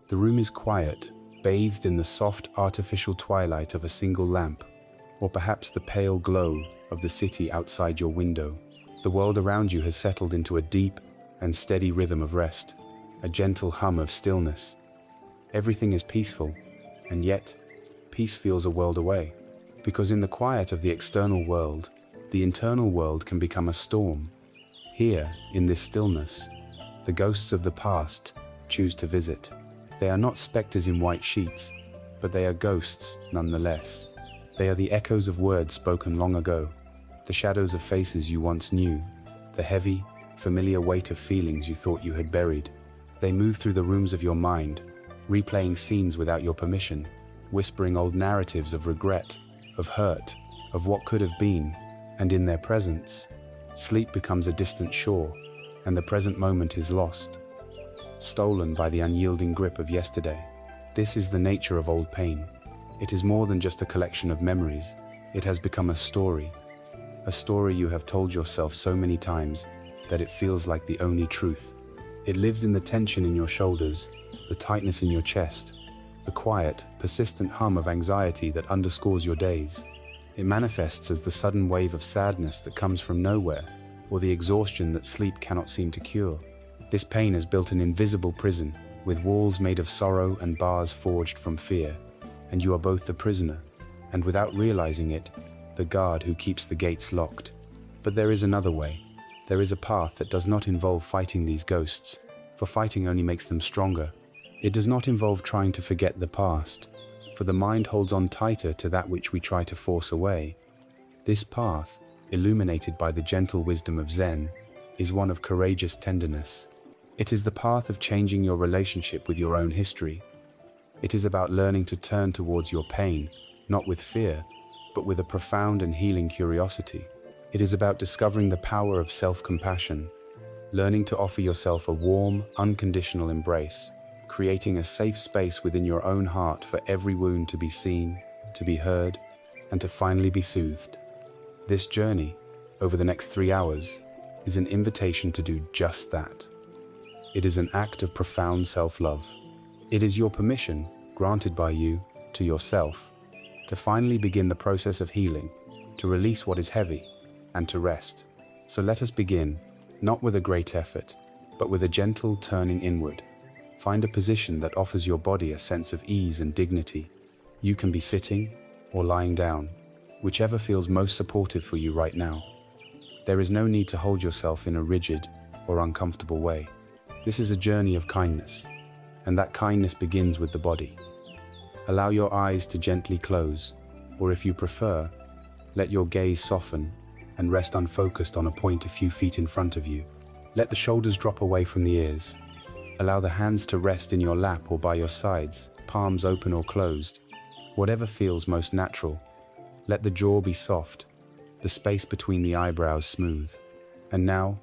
The room is quiet, bathed in the soft artificial twilight of a single lamp, or perhaps the pale glow of the city outside your window. The world around you has settled into a deep and steady rhythm of rest, a gentle hum of stillness. Everything is peaceful, and yet, peace feels a world away. Because in the quiet of the external world, the internal world can become a storm. Here, in this stillness, the ghosts of the past choose to visit. They are not specters in white sheets, but they are ghosts nonetheless. They are the echoes of words spoken long ago, the shadows of faces you once knew, the heavy, familiar weight of feelings you thought you had buried. They move through the rooms of your mind, replaying scenes without your permission, whispering old narratives of regret, of hurt, of what could have been, and in their presence, sleep becomes a distant shore, and the present moment is lost, stolen by the unyielding grip of yesterday. This is the nature of old pain. It is more than just a collection of memories. It has become a story you have told yourself so many times that it feels like the only truth. It lives in the tension in your shoulders, the tightness in your chest, the quiet, persistent hum of anxiety that underscores your days. It manifests as the sudden wave of sadness that comes from nowhere, or the exhaustion that sleep cannot seem to cure. This pain has built an invisible prison, with walls made of sorrow and bars forged from fear, and you are both the prisoner, and without realizing it, the guard who keeps the gates locked. But there is another way. There is a path that does not involve fighting these ghosts, for fighting only makes them stronger. It does not involve trying to forget the past, for the mind holds on tighter to that which we try to force away. This path, illuminated by the gentle wisdom of Zen, is one of courageous tenderness. It is the path of changing your relationship with your own history. It is about learning to turn towards your pain, not with fear, but with a profound and healing curiosity. It is about discovering the power of self-compassion, learning to offer yourself a warm, unconditional embrace, creating a safe space within your own heart for every wound to be seen, to be heard, and to finally be soothed. This journey, over the next 3 hours, is an invitation to do just that. It is an act of profound self-love. It is your permission, granted by you, to yourself, to finally begin the process of healing, to release what is heavy, and to rest. So let us begin, not with a great effort, but with a gentle turning inward. Find a position that offers your body a sense of ease and dignity. You can be sitting or lying down, whichever feels most supportive for you right now. There is no need to hold yourself in a rigid or uncomfortable way. This is a journey of kindness, and that kindness begins with the body. Allow your eyes to gently close, or if you prefer, let your gaze soften and rest unfocused on a point a few feet in front of you. Let the shoulders drop away from the ears. Allow the hands to rest in your lap or by your sides, palms open or closed, whatever feels most natural. Let the jaw be soft, the space between the eyebrows smooth. And now,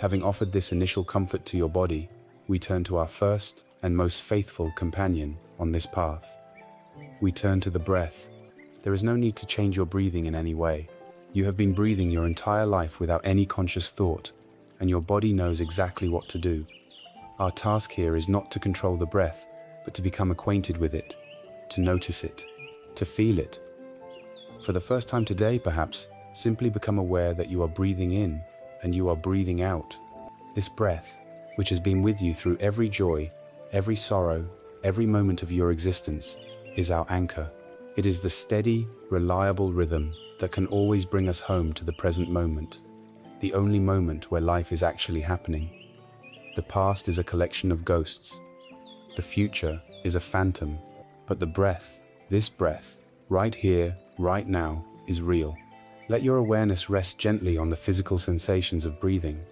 having offered this initial comfort to your body, we turn to our first and most faithful companion on this path. We turn to the breath. There is no need to change your breathing in any way. You have been breathing your entire life without any conscious thought, and your body knows exactly what to do. Our task here is not to control the breath, but to become acquainted with it, to notice it, to feel it. For the first time today, perhaps, simply become aware that you are breathing in and you are breathing out. This breath, which has been with you through every joy, every sorrow, every moment of your existence, is our anchor. It is the steady, reliable rhythm that can always bring us home to the present moment, the only moment where life is actually happening. The past is a collection of ghosts. The future is a phantom, but the breath, this breath, right here, right now, is real. Let your awareness rest gently on the physical sensations of breathing.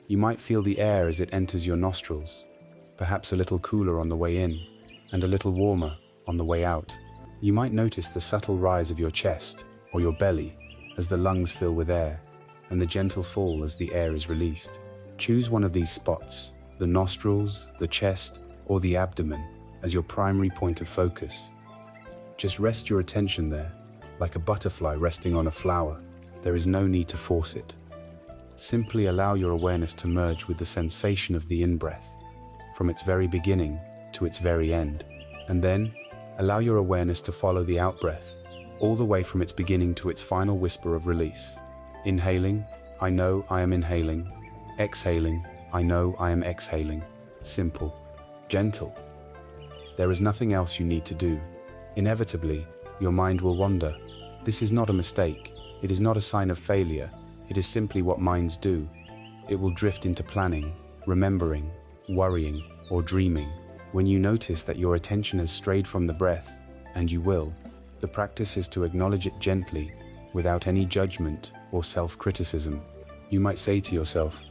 You might feel the air as it enters your nostrils, perhaps a little cooler on the way in, and a little warmer on the way out. You might notice the subtle rise of your chest or your belly as the lungs fill with air, and the gentle fall as the air is released. Choose one of these spots, the nostrils, the chest, or the abdomen, as your primary point of focus. Just rest your attention there, like a butterfly resting on a flower. There is no need to force it. Simply allow your awareness to merge with the sensation of the in-breath, from its very beginning to to its very end. And then, allow your awareness to follow the out-breath, all the way from its beginning to its final whisper of release. Inhaling, I know I am inhaling. Exhaling, I know I am exhaling. Simple. Gentle. There is nothing else you need to do. Inevitably, your mind will wander. This is not a mistake. It is not a sign of failure. It is simply what minds do. It will drift into planning, remembering, worrying, or dreaming. When you notice that your attention has strayed from the breath, and you will, the practice is to acknowledge it gently, without any judgment or self-criticism. You might say to yourself,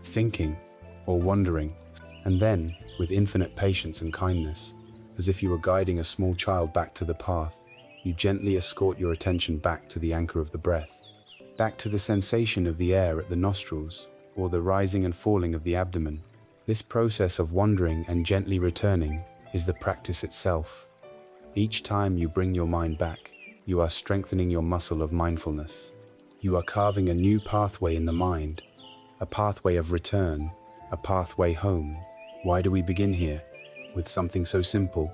thinking, or wondering, and then, with infinite patience and kindness, as if you were guiding a small child back to the path, you gently escort your attention back to the anchor of the breath, back to the sensation of the air at the nostrils, or the rising and falling of the abdomen. This process of wandering and gently returning is the practice itself. Each time you bring your mind back, you are strengthening your muscle of mindfulness. You are carving a new pathway in the mind, a pathway of return, a pathway home. Why do we begin here? With something so simple?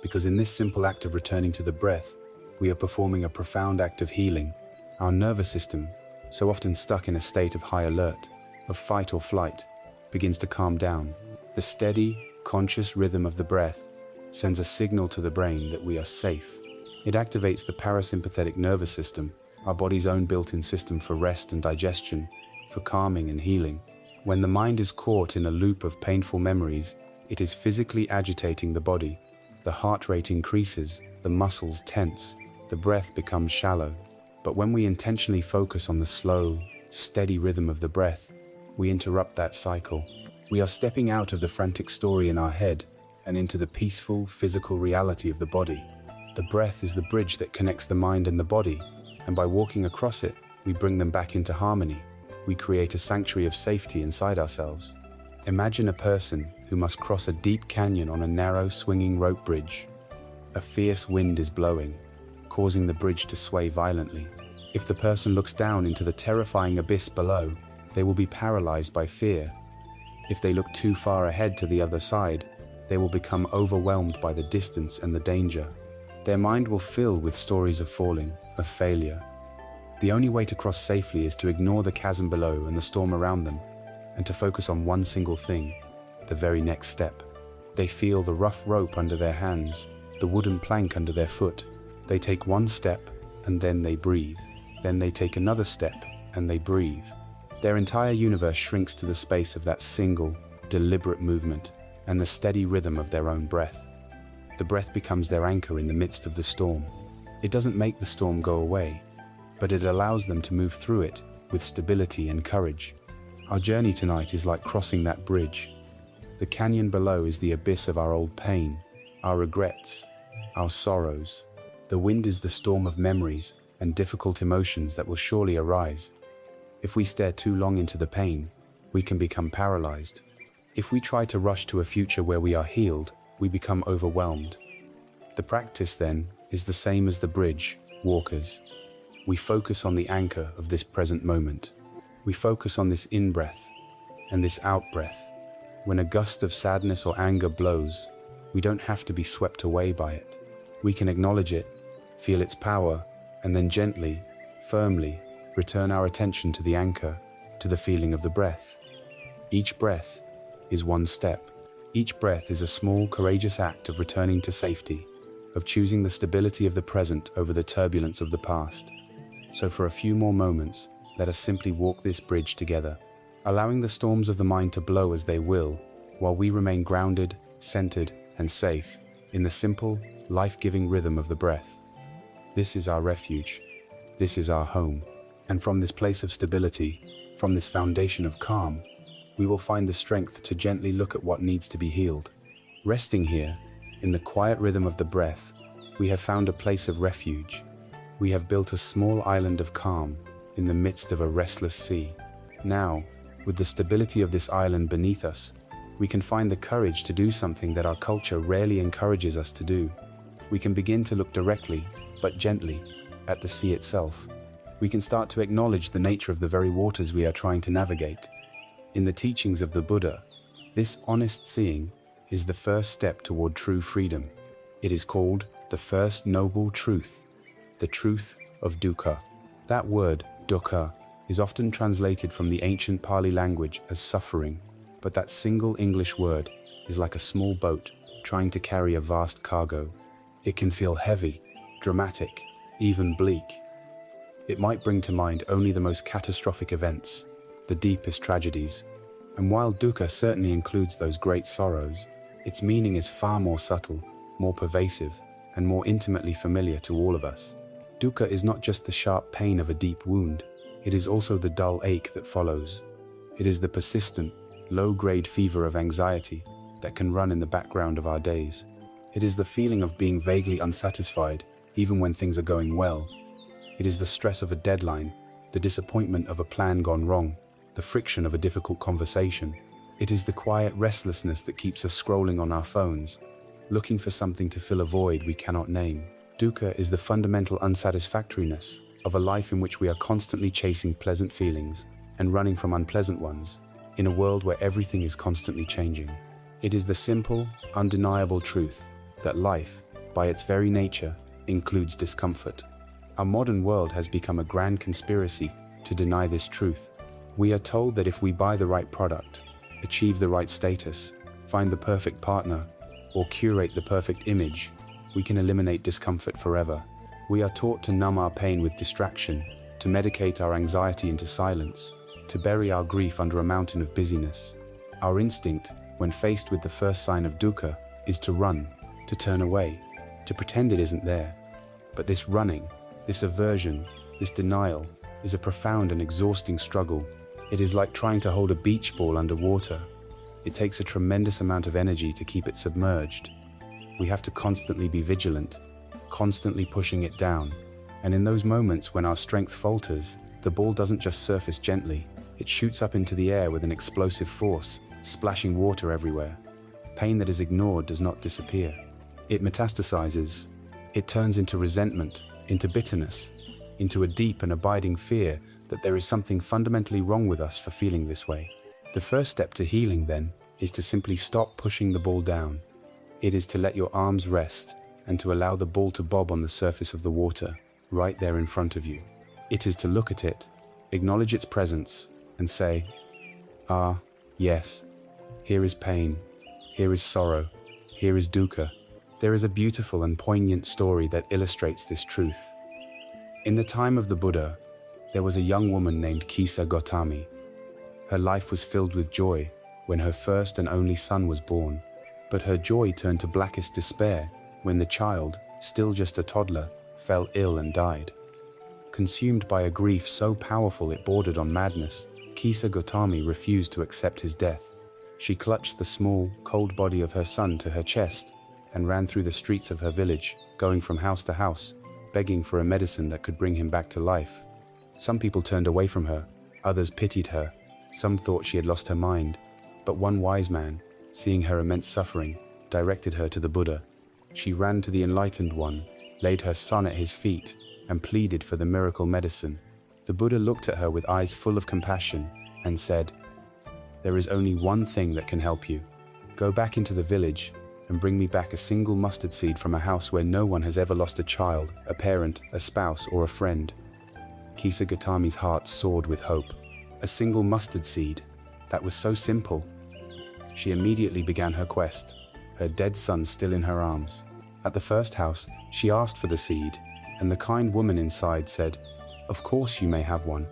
Because in this simple act of returning to the breath, we are performing a profound act of healing. Our nervous system, so often stuck in a state of high alert, of fight or flight, begins to calm down. The steady, conscious rhythm of the breath sends a signal to the brain that we are safe. It activates the parasympathetic nervous system, our body's own built-in system for rest and digestion, for calming and healing. When the mind is caught in a loop of painful memories, it is physically agitating the body. The heart rate increases, the muscles tense, the breath becomes shallow. But when we intentionally focus on the slow, steady rhythm of the breath, we interrupt that cycle. We are stepping out of the frantic story in our head and into the peaceful, physical reality of the body. The breath is the bridge that connects the mind and the body, and by walking across it, we bring them back into harmony. We create a sanctuary of safety inside ourselves. Imagine a person who must cross a deep canyon on a narrow, swinging rope bridge. A fierce wind is blowing, causing the bridge to sway violently. If the person looks down into the terrifying abyss below, they will be paralyzed by fear. If they look too far ahead to the other side, they will become overwhelmed by the distance and the danger. Their mind will fill with stories of falling, of failure. The only way to cross safely is to ignore the chasm below and the storm around them, and to focus on one single thing, the very next step. They feel the rough rope under their hands, the wooden plank under their foot. They take one step, and then they breathe. Then they take another step, and they breathe. Their entire universe shrinks to the space of that single, deliberate movement and the steady rhythm of their own breath. The breath becomes their anchor in the midst of the storm. It doesn't make the storm go away, but it allows them to move through it with stability and courage. Our journey tonight is like crossing that bridge. The canyon below is the abyss of our old pain, our regrets, our sorrows. The wind is the storm of memories and difficult emotions that will surely arise. If we stare too long into the pain, we can become paralyzed. If we try to rush to a future where we are healed, we become overwhelmed. The practice, then, is the same as the bridge, walkers. We focus on the anchor of this present moment. We focus on this in-breath and this out-breath. When a gust of sadness or anger blows, we don't have to be swept away by it. We can acknowledge it, feel its power, and then gently, firmly, return our attention to the anchor, to the feeling of the breath. Each breath is one step. Each breath is a small, courageous act of returning to safety, of choosing the stability of the present over the turbulence of the past. So for a few more moments, let us simply walk this bridge together, allowing the storms of the mind to blow as they will, while we remain grounded, centered, and safe in the simple, life-giving rhythm of the breath. This is our refuge. This is our home. And from this place of stability, from this foundation of calm, we will find the strength to gently look at what needs to be healed. Resting here, in the quiet rhythm of the breath, we have found a place of refuge. We have built a small island of calm in the midst of a restless sea. Now, with the stability of this island beneath us, we can find the courage to do something that our culture rarely encourages us to do. We can begin to look directly, but gently, at the sea itself. We can start to acknowledge the nature of the very waters we are trying to navigate. In the teachings of the Buddha, this honest seeing, is the first step toward true freedom. It is called the first noble truth, the truth of dukkha. That word, dukkha, is often translated from the ancient Pali language as suffering, but that single English word is like a small boat trying to carry a vast cargo. It can feel heavy, dramatic, even bleak. It might bring to mind only the most catastrophic events, the deepest tragedies. And while dukkha certainly includes those great sorrows, its meaning is far more subtle, more pervasive, and more intimately familiar to all of us. Dukkha is not just the sharp pain of a deep wound, it is also the dull ache that follows. It is the persistent, low-grade fever of anxiety that can run in the background of our days. It is the feeling of being vaguely unsatisfied, even when things are going well. It is the stress of a deadline, the disappointment of a plan gone wrong, the friction of a difficult conversation. It is the quiet restlessness that keeps us scrolling on our phones, looking for something to fill a void we cannot name. Dukkha is the fundamental unsatisfactoriness of a life in which we are constantly chasing pleasant feelings and running from unpleasant ones, in a world where everything is constantly changing. It is the simple, undeniable truth that life, by its very nature, includes discomfort. Our modern world has become a grand conspiracy to deny this truth. We are told that if we buy the right product, achieve the right status, find the perfect partner, or curate the perfect image, we can eliminate discomfort forever. We are taught to numb our pain with distraction, to medicate our anxiety into silence, to bury our grief under a mountain of busyness. Our instinct, when faced with the first sign of dukkha, is to run, to turn away, to pretend it isn't there. But this running, this aversion, this denial, is a profound and exhausting struggle. It is like trying to hold a beach ball underwater. It takes a tremendous amount of energy to keep it submerged. We have to constantly be vigilant, constantly pushing it down. And in those moments when our strength falters, the ball doesn't just surface gently, it shoots up into the air with an explosive force, splashing water everywhere. Pain that is ignored does not disappear. It metastasizes. It turns into resentment, into bitterness, into a deep and abiding fear that there is something fundamentally wrong with us for feeling this way. The first step to healing, then, is to simply stop pushing the ball down. It is to let your arms rest and to allow the ball to bob on the surface of the water, right there in front of you. It is to look at it, acknowledge its presence, and say, "Ah, yes, here is pain, here is sorrow, here is dukkha." There is a beautiful and poignant story that illustrates this truth. In the time of the Buddha, there was a young woman named Kisa Gotami. Her life was filled with joy when her first and only son was born, but her joy turned to blackest despair when the child, still just a toddler, fell ill and died. Consumed by a grief so powerful it bordered on madness, Kisa Gotami refused to accept his death. She clutched the small, cold body of her son to her chest and ran through the streets of her village, going from house to house, begging for a medicine that could bring him back to life. Some people turned away from her, others pitied her, some thought she had lost her mind, but one wise man, seeing her immense suffering, directed her to the Buddha. She ran to the enlightened one, laid her son at his feet, and pleaded for the miracle medicine. The Buddha looked at her with eyes full of compassion and said, "There is only one thing that can help you. Go back into the village and bring me back a single mustard seed from a house where no one has ever lost a child, a parent, a spouse, or a friend." Kisa Gotami's heart soared with hope. A single mustard seed. That was so simple. She immediately began her quest, her dead son still in her arms. At the first house, she asked for the seed, and the kind woman inside said, "Of course you may have one."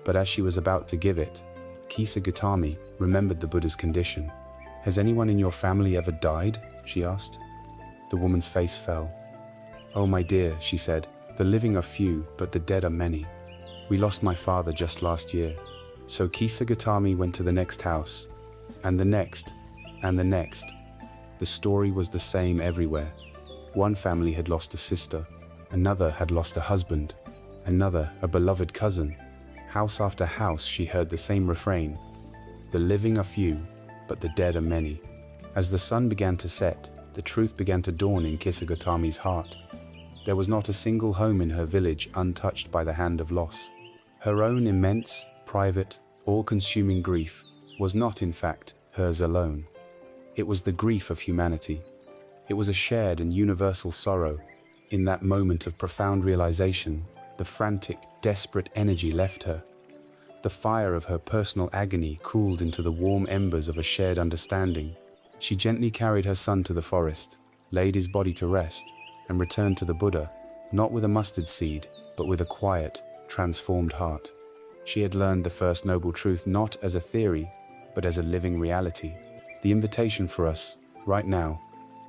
But as she was about to give it, Kisa Gotami remembered the Buddha's condition. "Has anyone in your family ever died?" she asked. The woman's face fell. "Oh, my dear," she said, "the living are few, but the dead are many. We lost my father just last year." So Kisa Gotami went to the next house, and the next, and the next. The story was the same everywhere. One family had lost a sister, another had lost a husband, another a beloved cousin. House after house she heard the same refrain: "The living are few, but the dead are many." As the sun began to set, the truth began to dawn in Kisa Gotami's heart. There was not a single home in her village untouched by the hand of loss. Her own immense, private, all-consuming grief was not, in fact, hers alone. It was the grief of humanity. It was a shared and universal sorrow. In that moment of profound realization, the frantic, desperate energy left her. The fire of her personal agony cooled into the warm embers of a shared understanding. She gently carried her son to the forest, laid his body to rest, and returned to the Buddha, not with a mustard seed, but with a quiet, transformed heart. She had learned the first noble truth not as a theory, but as a living reality. The invitation for us, right now,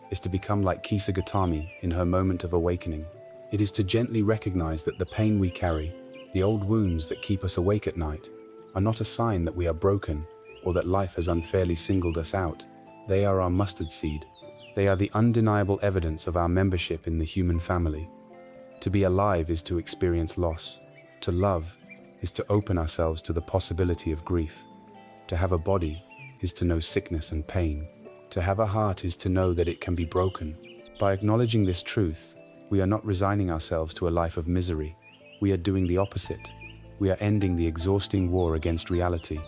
is to become like Kisa Gautami in her moment of awakening. It is to gently recognize that the pain we carry, the old wounds that keep us awake at night, are not a sign that we are broken or that life has unfairly singled us out. They are our mustard seed. They are the undeniable evidence of our membership in the human family. To be alive is to experience loss. To love is to open ourselves to the possibility of grief. To have a body is to know sickness and pain. To have a heart is to know that it can be broken. By acknowledging this truth, we are not resigning ourselves to a life of misery. We are doing the opposite. We are ending the exhausting war against reality.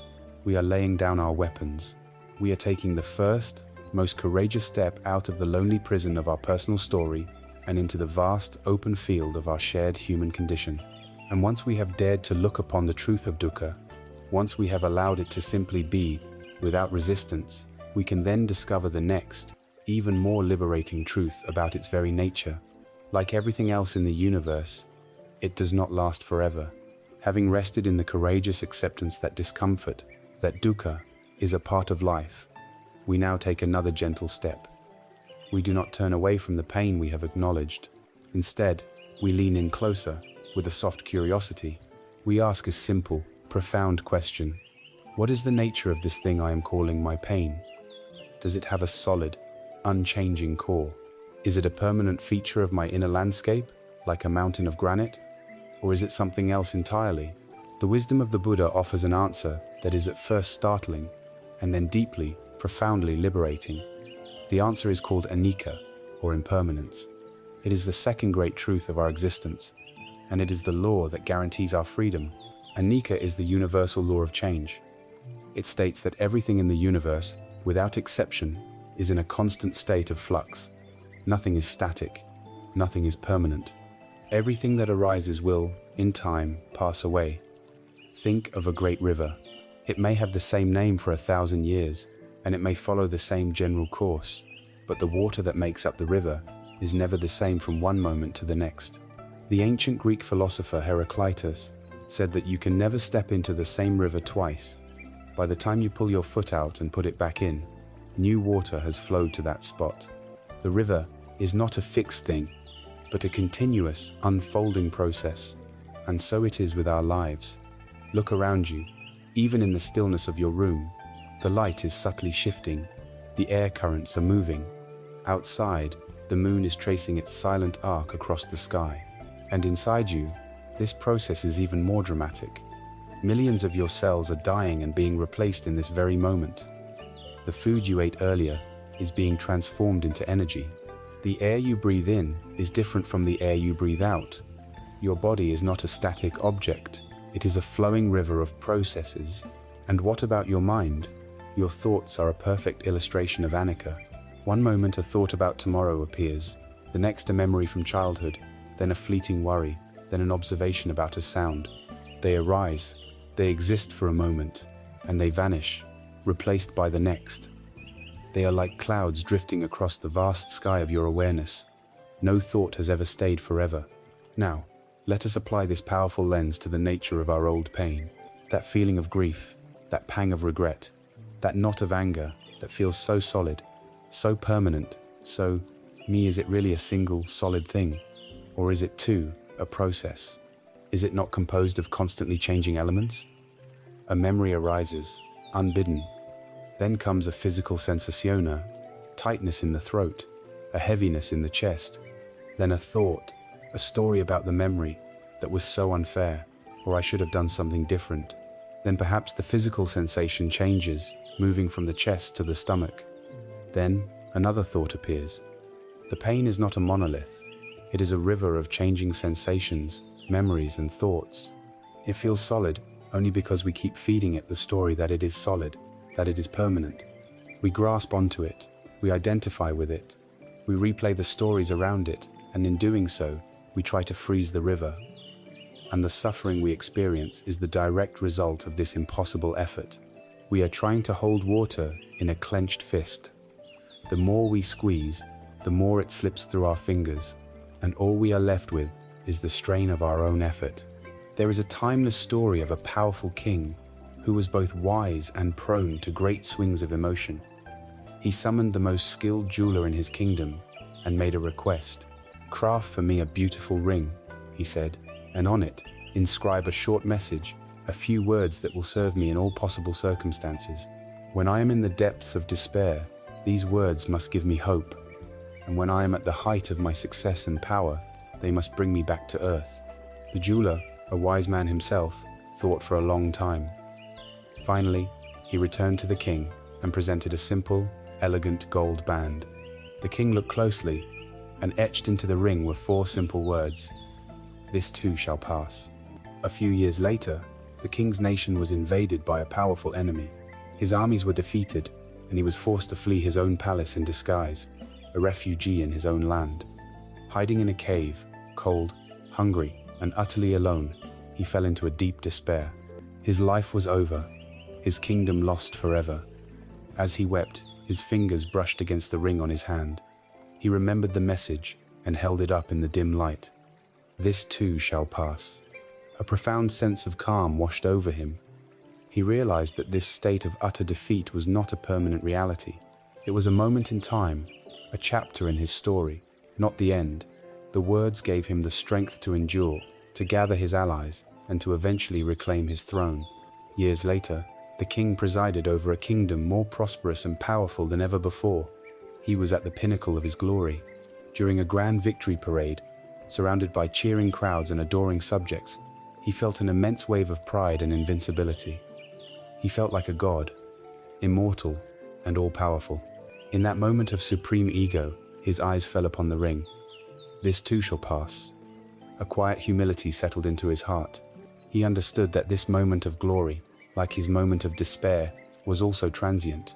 We are laying down our weapons. We are taking the first, most courageous step out of the lonely prison of our personal story and into the vast, open field of our shared human condition. And once we have dared to look upon the truth of dukkha, once we have allowed it to simply be, without resistance, we can then discover the next, even more liberating truth about its very nature. Like everything else in the universe, it does not last forever. Having rested in the courageous acceptance that discomfort, that dukkha, is a part of life, we now take another gentle step. We do not turn away from the pain we have acknowledged. Instead, we lean in closer, with a soft curiosity. We ask a simple, profound question. What is the nature of this thing I am calling my pain? Does it have a solid, unchanging core? Is it a permanent feature of my inner landscape, like a mountain of granite? Or is it something else entirely? The wisdom of the Buddha offers an answer that is at first startling, and then deeply, profoundly liberating. The answer is called anicca, or impermanence. It is the second great truth of our existence, and it is the law that guarantees our freedom. Anicca is the universal law of change. It states that everything in the universe, without exception, is in a constant state of flux. Nothing is static. Nothing is permanent. Everything that arises will, in time, pass away. Think of a great river. It may have the same name for 1,000 years, and it may follow the same general course, but the water that makes up the river is never the same from one moment to the next. The ancient Greek philosopher Heraclitus said that you can never step into the same river twice. By the time you pull your foot out and put it back in, new water has flowed to that spot. The river is not a fixed thing, but a continuous, unfolding process. And so it is with our lives. Look around you. Even in the stillness of your room, the light is subtly shifting. The air currents are moving. Outside, the moon is tracing its silent arc across the sky. And inside you, this process is even more dramatic. Millions of your cells are dying and being replaced in this very moment. The food you ate earlier is being transformed into energy. The air you breathe in is different from the air you breathe out. Your body is not a static object. It is a flowing river of processes. And what about your mind? Your thoughts are a perfect illustration of anicca. One moment a thought about tomorrow appears, the next a memory from childhood, then a fleeting worry, then an observation about a sound. They arise, they exist for a moment, and they vanish, replaced by the next. They are like clouds drifting across the vast sky of your awareness. No thought has ever stayed forever. Now, let us apply this powerful lens to the nature of our old pain. That feeling of grief, that pang of regret, that knot of anger that feels so solid, so permanent, so me. Is it really a single, solid thing? Or is it too a process? Is it not composed of constantly changing elements? A memory arises, unbidden. Then comes a physical sensationa, tightness in the throat, a heaviness in the chest. Then a thought, a story about the memory that was so unfair, or I should have done something different. Then perhaps the physical sensation changes, moving from the chest to the stomach. Then another thought appears. The pain is not a monolith. It is a river of changing sensations, memories, and thoughts. It feels solid only because we keep feeding it the story that it is solid, that it is permanent. We grasp onto it, we identify with it, we replay the stories around it, and in doing so, we try to freeze the river. And the suffering we experience is the direct result of this impossible effort. We are trying to hold water in a clenched fist. The more we squeeze, the more it slips through our fingers, and all we are left with is the strain of our own effort. There is a timeless story of a powerful king who was both wise and prone to great swings of emotion. He summoned the most skilled jeweler in his kingdom and made a request. "Craft for me a beautiful ring," he said, "and on it, inscribe a short message, a few words that will serve me in all possible circumstances. When I am in the depths of despair, these words must give me hope. And when I am at the height of my success and power, they must bring me back to earth." The jeweler, a wise man himself, thought for a long time. Finally, he returned to the king and presented a simple, elegant gold band. The king looked closely, and etched into the ring were 4 simple words: "This too shall pass." A few years later, the king's nation was invaded by a powerful enemy. His armies were defeated, and he was forced to flee his own palace in disguise, a refugee in his own land. Hiding in a cave, cold, hungry, and utterly alone, he fell into a deep despair. His life was over, his kingdom lost forever. As he wept, his fingers brushed against the ring on his hand. He remembered the message and held it up in the dim light. "This too shall pass." A profound sense of calm washed over him. He realized that this state of utter defeat was not a permanent reality. It was a moment in time, a chapter in his story, not the end. The words gave him the strength to endure, to gather his allies, and to eventually reclaim his throne. Years later, the king presided over a kingdom more prosperous and powerful than ever before. He was at the pinnacle of his glory. During a grand victory parade, surrounded by cheering crowds and adoring subjects, he felt an immense wave of pride and invincibility. He felt like a god, immortal and all-powerful. In that moment of supreme ego, his eyes fell upon the ring. "This too shall pass." A quiet humility settled into his heart. He understood that this moment of glory, like his moment of despair, was also transient.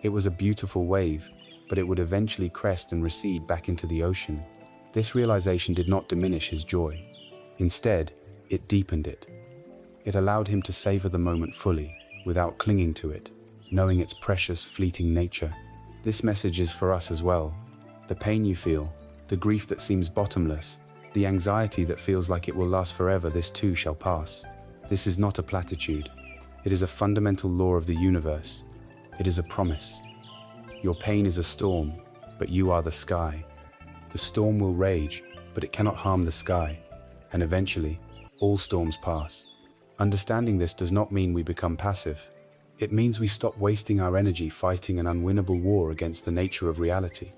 It was a beautiful wave, but it would eventually crest and recede back into the ocean. This realization did not diminish his joy. Instead, it deepened it. It allowed him to savor the moment fully, without clinging to it, knowing its precious, fleeting nature. This message is for us as well. The pain you feel, the grief that seems bottomless, the anxiety that feels like it will last forever, this too shall pass. This is not a platitude. It is a fundamental law of the universe. It is a promise. Your pain is a storm, but you are the sky. The storm will rage, but it cannot harm the sky. And eventually, all storms pass. Understanding this does not mean we become passive. It means we stop wasting our energy fighting an unwinnable war against the nature of reality.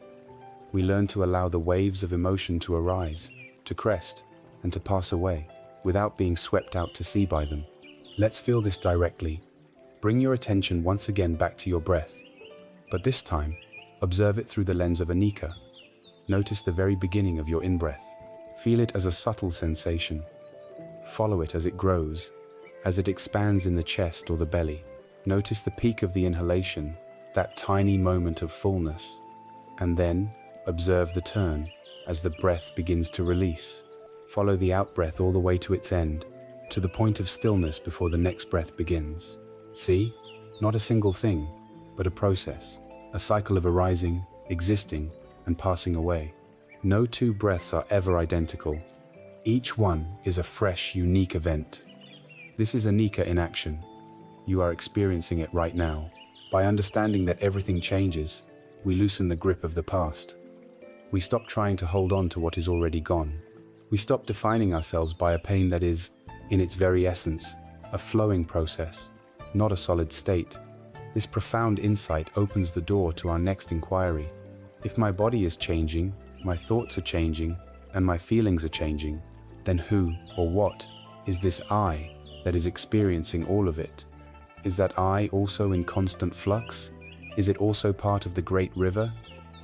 We learn to allow the waves of emotion to arise, to crest, and to pass away, without being swept out to sea by them. Let's feel this directly. Bring your attention once again back to your breath. But this time, observe it through the lens of Anika. Notice the very beginning of your in-breath. Feel it as a subtle sensation. Follow it as it grows, as it expands in the chest or the belly. Notice the peak of the inhalation, that tiny moment of fullness. And then, observe the turn, as the breath begins to release. Follow the out-breath all the way to its end, to the point of stillness before the next breath begins. See? Not a single thing, but a process, a cycle of arising, existing, and passing away. No 2 breaths are ever identical. Each one is a fresh, unique event. This is Anika in action. You are experiencing it right now. By understanding that everything changes, we loosen the grip of the past. We stop trying to hold on to what is already gone. We stop defining ourselves by a pain that is, in its very essence, a flowing process, not a solid state. This profound insight opens the door to our next inquiry. If my body is changing, my thoughts are changing, and my feelings are changing, then who or what is this I that is experiencing all of it? Is that I also in constant flux? Is it also part of the great river?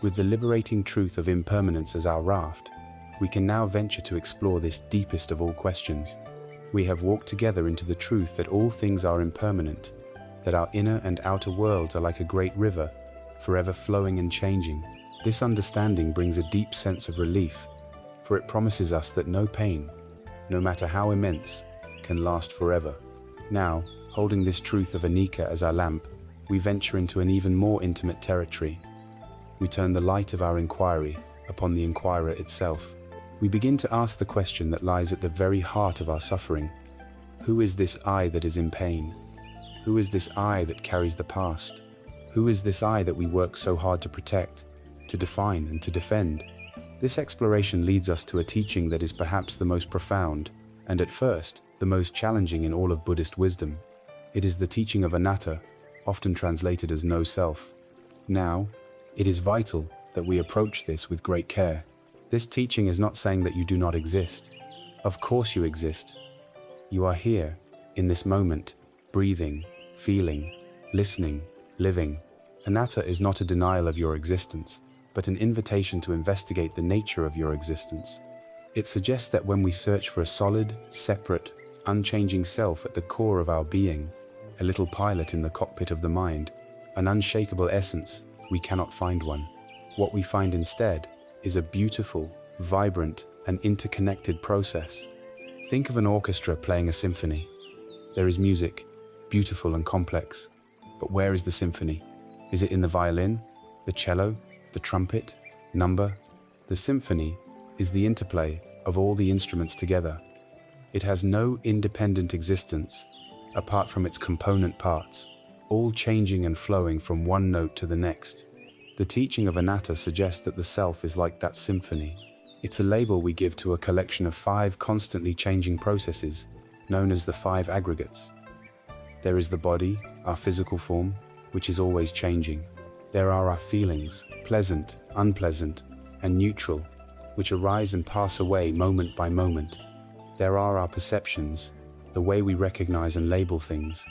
With the liberating truth of impermanence as our raft, we can now venture to explore this deepest of all questions. We have walked together into the truth that all things are impermanent, that our inner and outer worlds are like a great river, forever flowing and changing. This understanding brings a deep sense of relief, for it promises us that no pain, no matter how immense, can last forever. Now, holding this truth of Anika as our lamp, we venture into an even more intimate territory. We turn the light of our inquiry upon the inquirer itself. We begin to ask the question that lies at the very heart of our suffering. Who is this I that is in pain? Who is this I that carries the past? Who is this I that we work so hard to protect, to define, and to defend? This exploration leads us to a teaching that is perhaps the most profound, and at first, the most challenging in all of Buddhist wisdom. It is the teaching of anatta, often translated as no self. Now, it is vital that we approach this with great care. This teaching is not saying that you do not exist. Of course you exist. You are here, in this moment, breathing, feeling, listening, living. Anatta is not a denial of your existence, but an invitation to investigate the nature of your existence. It suggests that when we search for a solid, separate, unchanging self at the core of our being, a little pilot in the cockpit of the mind, an unshakable essence, we cannot find one. What we find instead is a beautiful, vibrant, and interconnected process. Think of an orchestra playing a symphony. There is music, beautiful and complex. But where is the symphony? Is it in the violin, the cello, the trumpet, number? The symphony is the interplay of all the instruments together. It has no independent existence apart from its component parts, all changing and flowing from one note to the next. The teaching of anatta suggests that the self is like that symphony. It's a label we give to a collection of 5 constantly changing processes, known as the 5 aggregates. There is the body, our physical form, which is always changing. There are our feelings, pleasant, unpleasant, and neutral, which arise and pass away moment by moment. There are our perceptions, the way we recognize and label things.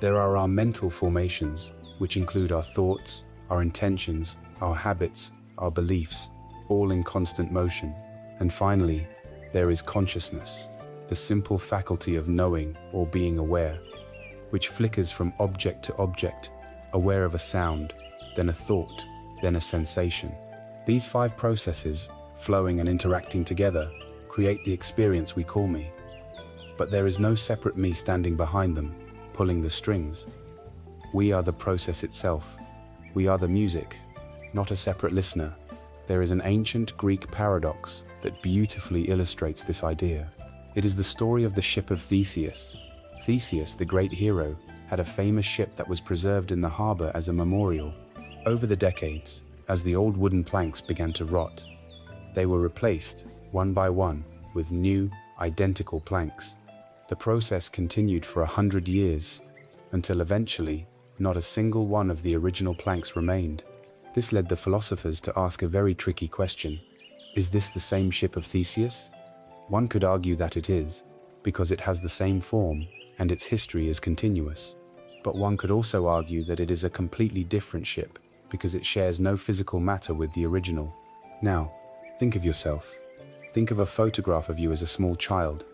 There are our mental formations, which include our thoughts, our intentions, our habits, our beliefs, all in constant motion. And finally, there is consciousness, the simple faculty of knowing or being aware, which flickers from object to object, aware of a sound, then a thought, then a sensation. These 5 processes, flowing and interacting together, create the experience we call me. But there is no separate me standing behind them, pulling the strings. We are the process itself. We are the music, not a separate listener. There is an ancient Greek paradox that beautifully illustrates this idea. It is the story of the ship of Theseus. Theseus, the great hero, had a famous ship that was preserved in the harbor as a memorial. Over the decades, as the old wooden planks began to rot, they were replaced, one by one, with new, identical planks. The process continued for 100 years, until eventually, not a single one of the original planks remained. This led the philosophers to ask a very tricky question. Is this the same ship of Theseus? One could argue that it is, because it has the same form and its history is continuous. But one could also argue that it is a completely different ship, because it shares no physical matter with the original. Now, think of yourself. Think of a photograph of you as a small child.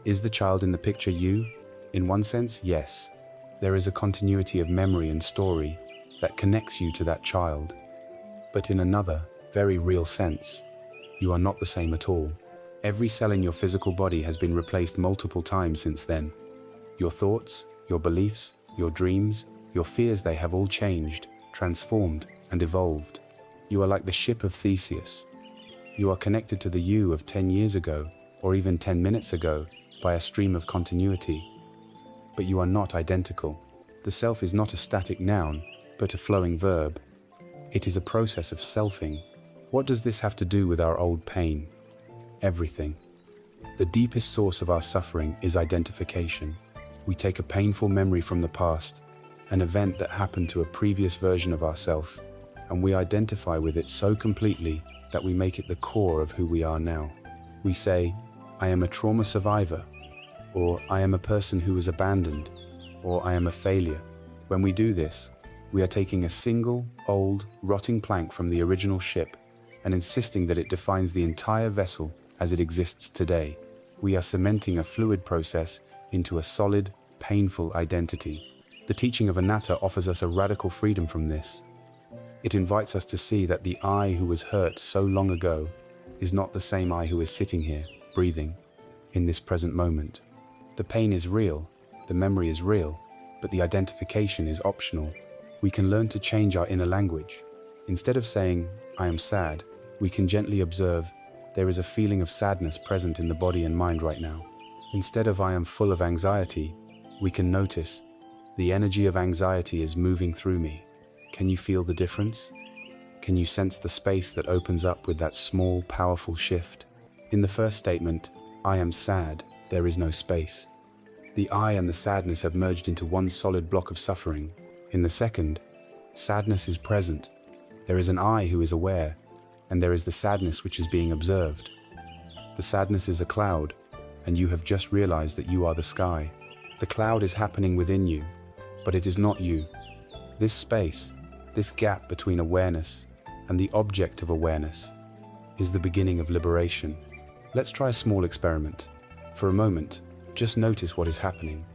Is the child in the picture you? In one sense, yes. There is a continuity of memory and story that connects you to that child. But in another, very real sense, you are not the same at all. Every cell in your physical body has been replaced multiple times since then. Your thoughts, your beliefs, your dreams, your fears, they have all changed, transformed, and evolved. You are like the ship of Theseus. You are connected to the you of 10 years ago, or even 10 minutes ago, by a stream of continuity. But you are not identical. The self is not a static noun, but a flowing verb. It is a process of selfing. What does this have to do with our old pain? Everything. The deepest source of our suffering is identification. We take a painful memory from the past, an event that happened to a previous version of ourselves, and we identify with it so completely that we make it the core of who we are now. We say, I am a trauma survivor, or I am a person who was abandoned, or I am a failure. When we do this, we are taking a single, old, rotting plank from the original ship and insisting that it defines the entire vessel as it exists today. We are cementing a fluid process into a solid, painful identity. The teaching of anatta offers us a radical freedom from this. It invites us to see that the I who was hurt so long ago is not the same I who is sitting here, breathing, in this present moment. The pain is real, the memory is real, but the identification is optional. We can learn to change our inner language. Instead of saying, I am sad, we can gently observe, there is a feeling of sadness present in the body and mind right now. Instead of I am full of anxiety, we can notice, the energy of anxiety is moving through me. Can you feel the difference? Can you sense the space that opens up with that small, powerful shift? In the first statement, I am sad, there is no space. The I and the sadness have merged into one solid block of suffering. In the second, sadness is present. There is an I who is aware, and there is the sadness which is being observed. The sadness is a cloud, and you have just realized that you are the sky. The cloud is happening within you, but it is not you. This space, this gap between awareness and the object of awareness, is the beginning of liberation. Let's try a small experiment. For a moment, just notice what is happening.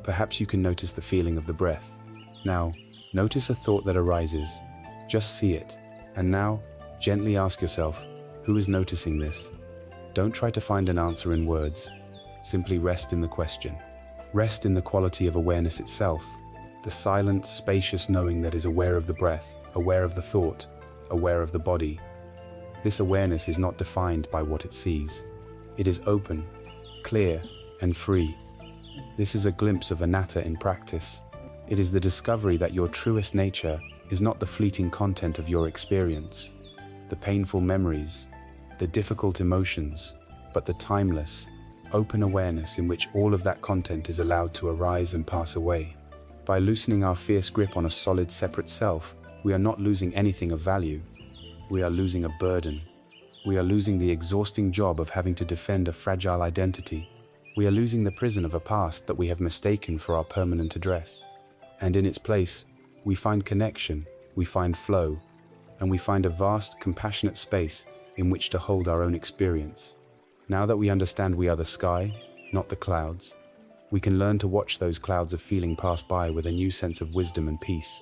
Perhaps you can notice the feeling of the breath. Now, notice a thought that arises. Just see it. And now, gently ask yourself, who is noticing this? Don't try to find an answer in words. Simply rest in the question. Rest in the quality of awareness itself. The silent, spacious knowing that is aware of the breath, aware of the thought, aware of the body. This awareness is not defined by what it sees. It is open, clear, and free. This is a glimpse of anatta in practice. It is the discovery that your truest nature is not the fleeting content of your experience, the painful memories, the difficult emotions, but the timeless, open awareness in which all of that content is allowed to arise and pass away. By loosening our fierce grip on a solid, separate self, we are not losing anything of value. We are losing a burden. We are losing the exhausting job of having to defend a fragile identity. We are losing the prison of a past that we have mistaken for our permanent address. And in its place, we find connection, we find flow, and we find a vast, compassionate space in which to hold our own experience. Now that we understand we are the sky, not the clouds, we can learn to watch those clouds of feeling pass by with a new sense of wisdom and peace.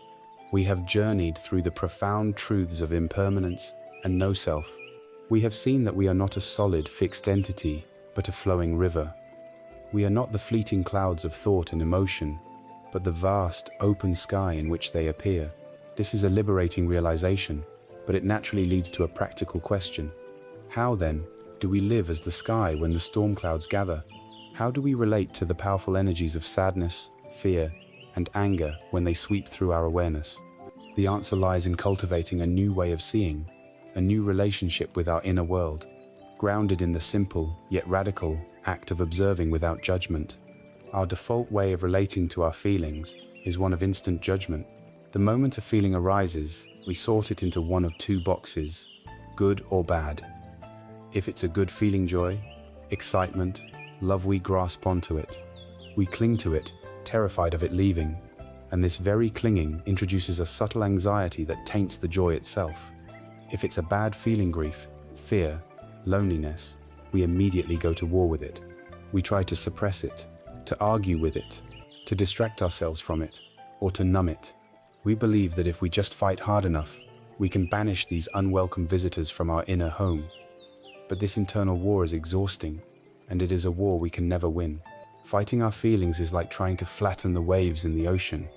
We have journeyed through the profound truths of impermanence and no-self. We have seen that we are not a solid, fixed entity, but a flowing river. We are not the fleeting clouds of thought and emotion, but the vast, open sky in which they appear. This is a liberating realization, but it naturally leads to a practical question. How, then, do we live as the sky when the storm clouds gather? How do we relate to the powerful energies of sadness, fear, and anger when they sweep through our awareness? The answer lies in cultivating a new way of seeing, a new relationship with our inner world, grounded in the simple, yet radical, act of observing without judgment. Our default way of relating to our feelings is one of instant judgment. The moment a feeling arises, we sort it into one of two boxes, good or bad. If it's a good feeling, joy, excitement, love, we grasp onto it. We cling to it, terrified of it leaving, and this very clinging introduces a subtle anxiety that taints the joy itself. If it's a bad feeling, grief, fear, loneliness, we immediately go to war with it. We try to suppress it, to argue with it, to distract ourselves from it, or to numb it. We believe that if we just fight hard enough, we can banish these unwelcome visitors from our inner home. But this internal war is exhausting, and it is a war we can never win. Fighting our feelings is like trying to flatten the waves in the ocean.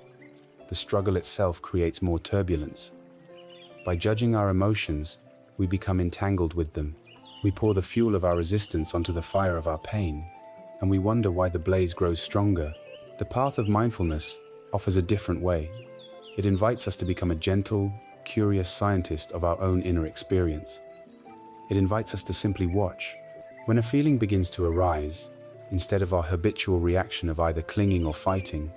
The struggle itself creates more turbulence. By judging our emotions, we become entangled with them. We pour the fuel of our resistance onto the fire of our pain, and we wonder why the blaze grows stronger. The path of mindfulness offers a different way. It invites us to become a gentle, curious scientist of our own inner experience. It invites us to simply watch. When a feeling begins to arise, instead of our habitual reaction of either clinging or fighting,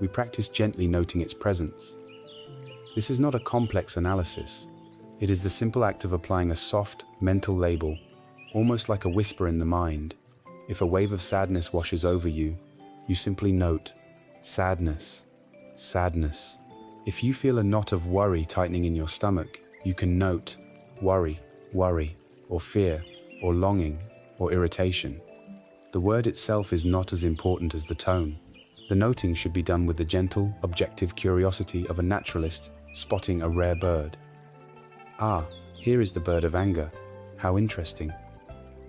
we practice gently noting its presence. This is not a complex analysis. It is the simple act of applying a soft, mental label, almost like a whisper in the mind. If a wave of sadness washes over you, you simply note, sadness, sadness. If you feel a knot of worry tightening in your stomach, you can note, worry, worry, or fear, or longing, or irritation. The word itself is not as important as the tone. The noting should be done with the gentle, objective curiosity of a naturalist spotting a rare bird. Ah, here is the bird of anger. How interesting.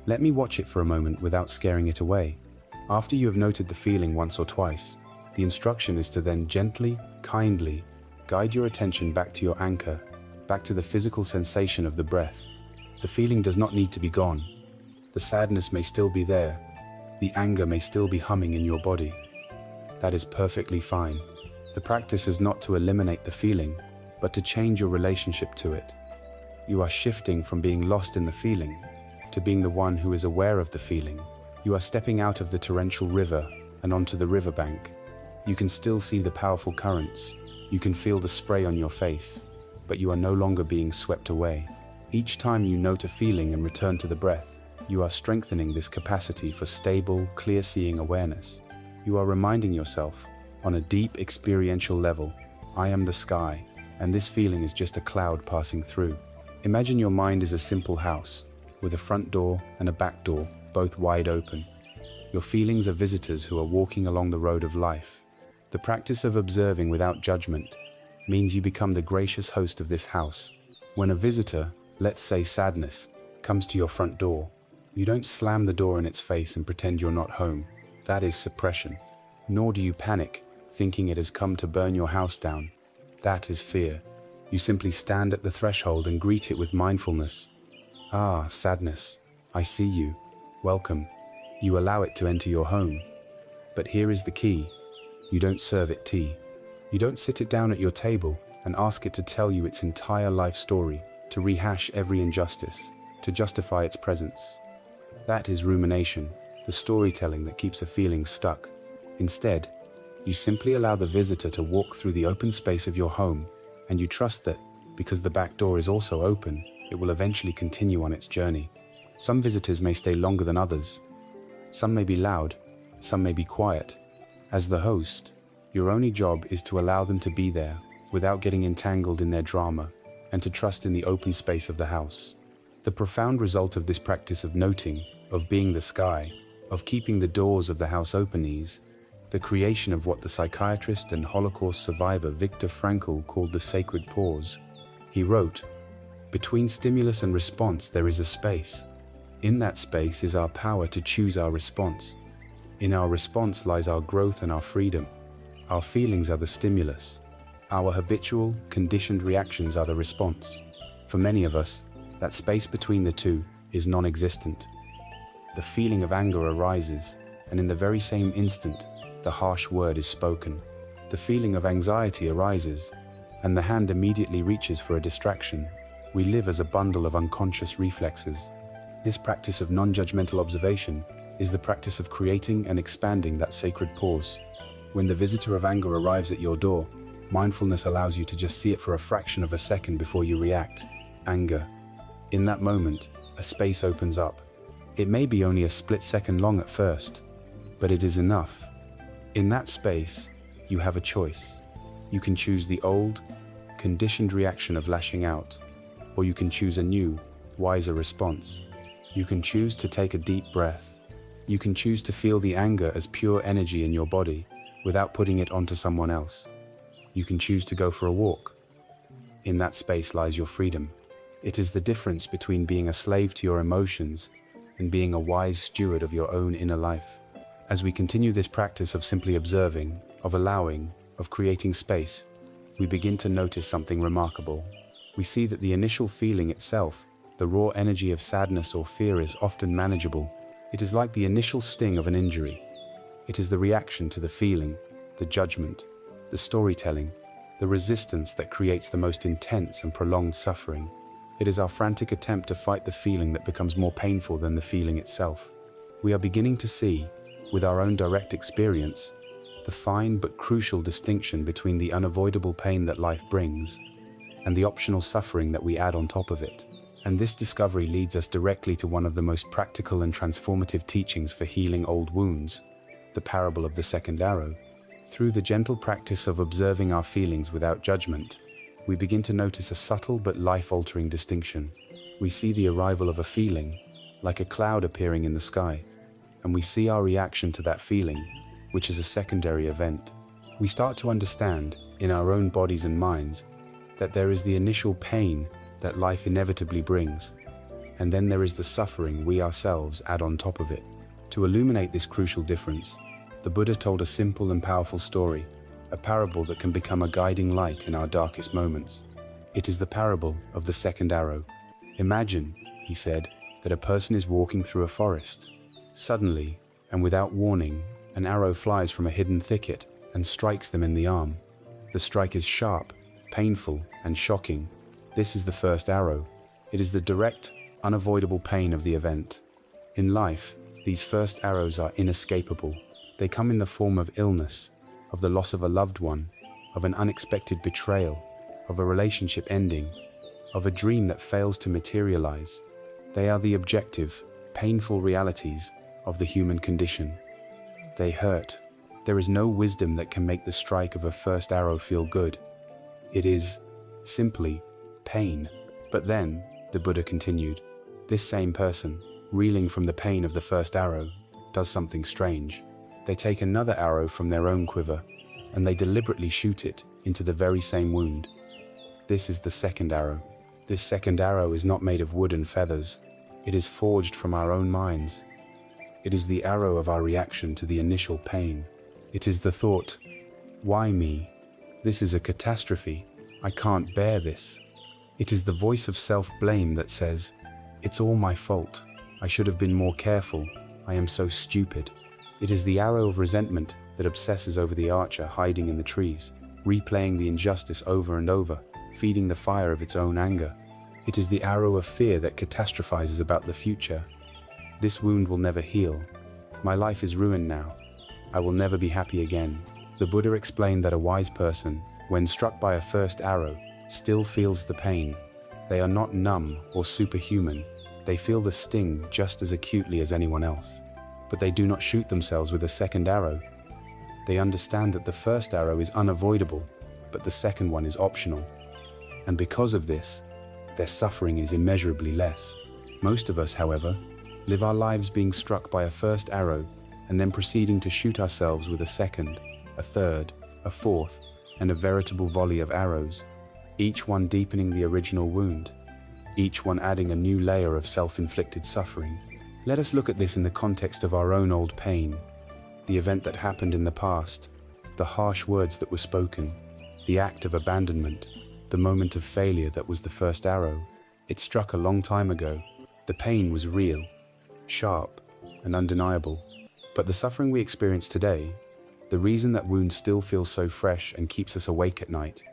Let me watch it for a moment without scaring it away. After you have noted the feeling once or twice, the instruction is to then gently, kindly, guide your attention back to your anchor, back to the physical sensation of the breath. The feeling does not need to be gone. The sadness may still be there. The anger may still be humming in your body. That is perfectly fine. The practice is not to eliminate the feeling, but to change your relationship to it. You are shifting from being lost in the feeling to being the one who is aware of the feeling. You are stepping out of the torrential river and onto the riverbank. You can still see the powerful currents. You can feel the spray on your face, but you are no longer being swept away. Each time you note a feeling and return to the breath, you are strengthening this capacity for stable, clear-seeing awareness. You are reminding yourself, on a deep experiential level, I am the sky, and this feeling is just a cloud passing through. Imagine your mind is a simple house, with a front door and a back door, both wide open. Your feelings are visitors who are walking along the road of life. The practice of observing without judgment means you become the gracious host of this house. When a visitor, let's say sadness, comes to your front door, you don't slam the door in its face and pretend you're not home. That is suppression. Nor do you panic, thinking it has come to burn your house down. That is fear. You simply stand at the threshold and greet it with mindfulness. Ah, sadness, I see you. Welcome. You allow it to enter your home. But here is the key. You don't serve it tea. You don't sit it down at your table and ask it to tell you its entire life story, to rehash every injustice, to justify its presence. That is rumination, the storytelling that keeps a feeling stuck. Instead, you simply allow the visitor to walk through the open space of your home, and you trust that, because the back door is also open, it will eventually continue on its journey. Some visitors may stay longer than others. Some may be loud, some may be quiet. As the host, your only job is to allow them to be there without getting entangled in their drama, and to trust in the open space of the house. The profound result of this practice of noting, of being the sky, of keeping the doors of the house open is the creation of what the psychiatrist and Holocaust survivor Viktor Frankl called the sacred pause. He wrote, "Between stimulus and response there is a space. In that space is our power to choose our response. In our response lies our growth and our freedom. Our feelings are the stimulus. Our habitual, conditioned reactions are the response. For many of us, that space between the two is non-existent. The feeling of anger arises, and in the very same instant, the harsh word is spoken. The feeling of anxiety arises, and the hand immediately reaches for a distraction. We live as a bundle of unconscious reflexes. This practice of non-judgmental observation is the practice of creating and expanding that sacred pause. When the visitor of anger arrives at your door, mindfulness allows you to just see it for a fraction of a second before you react. Anger. In that moment, a space opens up. It may be only a split second long at first, but it is enough. In that space, you have a choice. You can choose the old, conditioned reaction of lashing out, or you can choose a new, wiser response. You can choose to take a deep breath. You can choose to feel the anger as pure energy in your body without putting it onto someone else. You can choose to go for a walk. In that space lies your freedom. It is the difference between being a slave to your emotions and being a wise steward of your own inner life. As we continue this practice of simply observing, of allowing, of creating space, we begin to notice something remarkable. We see that the initial feeling itself, the raw energy of sadness or fear, is often manageable. It is like the initial sting of an injury. It is the reaction to the feeling, the judgment, the storytelling, the resistance that creates the most intense and prolonged suffering. It is our frantic attempt to fight the feeling that becomes more painful than the feeling itself. We are beginning to see, with our own direct experience, the fine but crucial distinction between the unavoidable pain that life brings and the optional suffering that we add on top of it. And this discovery leads us directly to one of the most practical and transformative teachings for healing old wounds, the parable of the second arrow. Through the gentle practice of observing our feelings without judgment, we begin to notice a subtle but life-altering distinction. We see the arrival of a feeling, like a cloud appearing in the sky, and we see our reaction to that feeling, which is a secondary event. We start to understand, in our own bodies and minds, that there is the initial pain that life inevitably brings, and then there is the suffering we ourselves add on top of it. To illuminate this crucial difference, the Buddha told a simple and powerful story, a parable that can become a guiding light in our darkest moments. It is the parable of the second arrow. Imagine, he said, that a person is walking through a forest. Suddenly, and without warning, an arrow flies from a hidden thicket and strikes them in the arm. The strike is sharp, painful, and shocking. This is the first arrow. It is the direct, unavoidable pain of the event. In life, these first arrows are inescapable. They come in the form of illness, of the loss of a loved one, of an unexpected betrayal, of a relationship ending, of a dream that fails to materialize. They are the objective, painful realities of the human condition. They hurt. There is no wisdom that can make the strike of a first arrow feel good. It is simply pain. But then, the Buddha continued, this same person, reeling from the pain of the first arrow, does something strange. They take another arrow from their own quiver, and they deliberately shoot it into the very same wound. This is the second arrow. This second arrow is not made of wood and feathers. It is forged from our own minds. It is the arrow of our reaction to the initial pain. It is the thought, why me? This is a catastrophe. I can't bear this. It is the voice of self-blame that says, it's all my fault. I should have been more careful. I am so stupid. It is the arrow of resentment that obsesses over the archer hiding in the trees, replaying the injustice over and over, feeding the fire of its own anger. It is the arrow of fear that catastrophizes about the future. This wound will never heal. My life is ruined now. I will never be happy again. The Buddha explained that a wise person, when struck by a first arrow, still feels the pain. They are not numb or superhuman. They feel the sting just as acutely as anyone else. But they do not shoot themselves with a second arrow. They understand that the first arrow is unavoidable, but the second one is optional. And because of this, their suffering is immeasurably less. Most of us, however, live our lives being struck by a first arrow and then proceeding to shoot ourselves with a second, a third, a fourth, and a veritable volley of arrows, each one deepening the original wound, each one adding a new layer of self-inflicted suffering. Let us look at this in the context of our own old pain, the event that happened in the past, the harsh words that were spoken, the act of abandonment, the moment of failure that was the first arrow. It struck a long time ago. The pain was real, sharp, and undeniable. But the suffering we experience today, the reason that wound still feels so fresh and keeps us awake at night,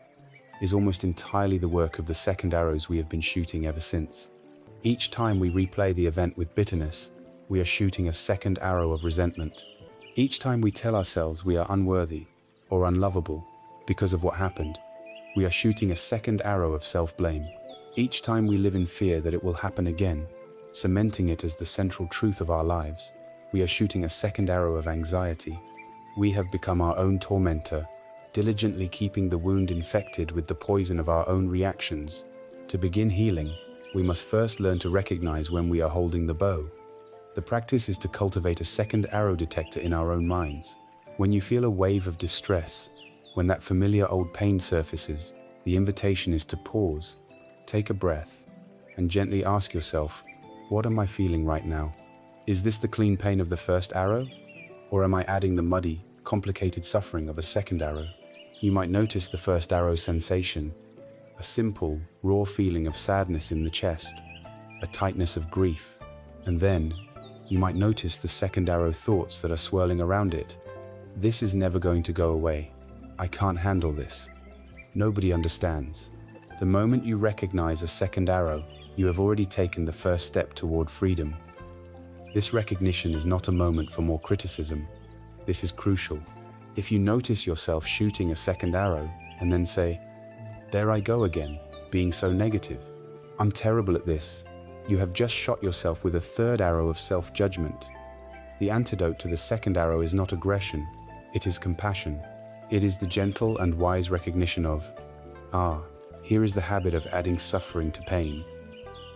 is almost entirely the work of the second arrows we have been shooting ever since. Each time we replay the event with bitterness, we are shooting a second arrow of resentment. Each time we tell ourselves we are unworthy or unlovable because of what happened, we are shooting a second arrow of self-blame. Each time we live in fear that it will happen again, cementing it as the central truth of our lives, we are shooting a second arrow of anxiety. We have become our own tormentor, diligently keeping the wound infected with the poison of our own reactions. To begin healing, we must first learn to recognize when we are holding the bow. The practice is to cultivate a second arrow detector in our own minds. When you feel a wave of distress, when that familiar old pain surfaces, the invitation is to pause, take a breath, and gently ask yourself, what am I feeling right now? Is this the clean pain of the first arrow? Or am I adding the muddy, complicated suffering of a second arrow? You might notice the first arrow sensation, a simple, raw feeling of sadness in the chest, a tightness of grief, and then you might notice the second arrow thoughts that are swirling around it. This is never going to go away. I can't handle this. Nobody understands. The moment you recognize a second arrow, you have already taken the first step toward freedom. This recognition is not a moment for more criticism. This is crucial. If you notice yourself shooting a second arrow and then say, there I go again, being so negative. I'm terrible at this. You have just shot yourself with a third arrow of self-judgment. The antidote to the second arrow is not aggression, it is compassion. It is the gentle and wise recognition of, here is the habit of adding suffering to pain.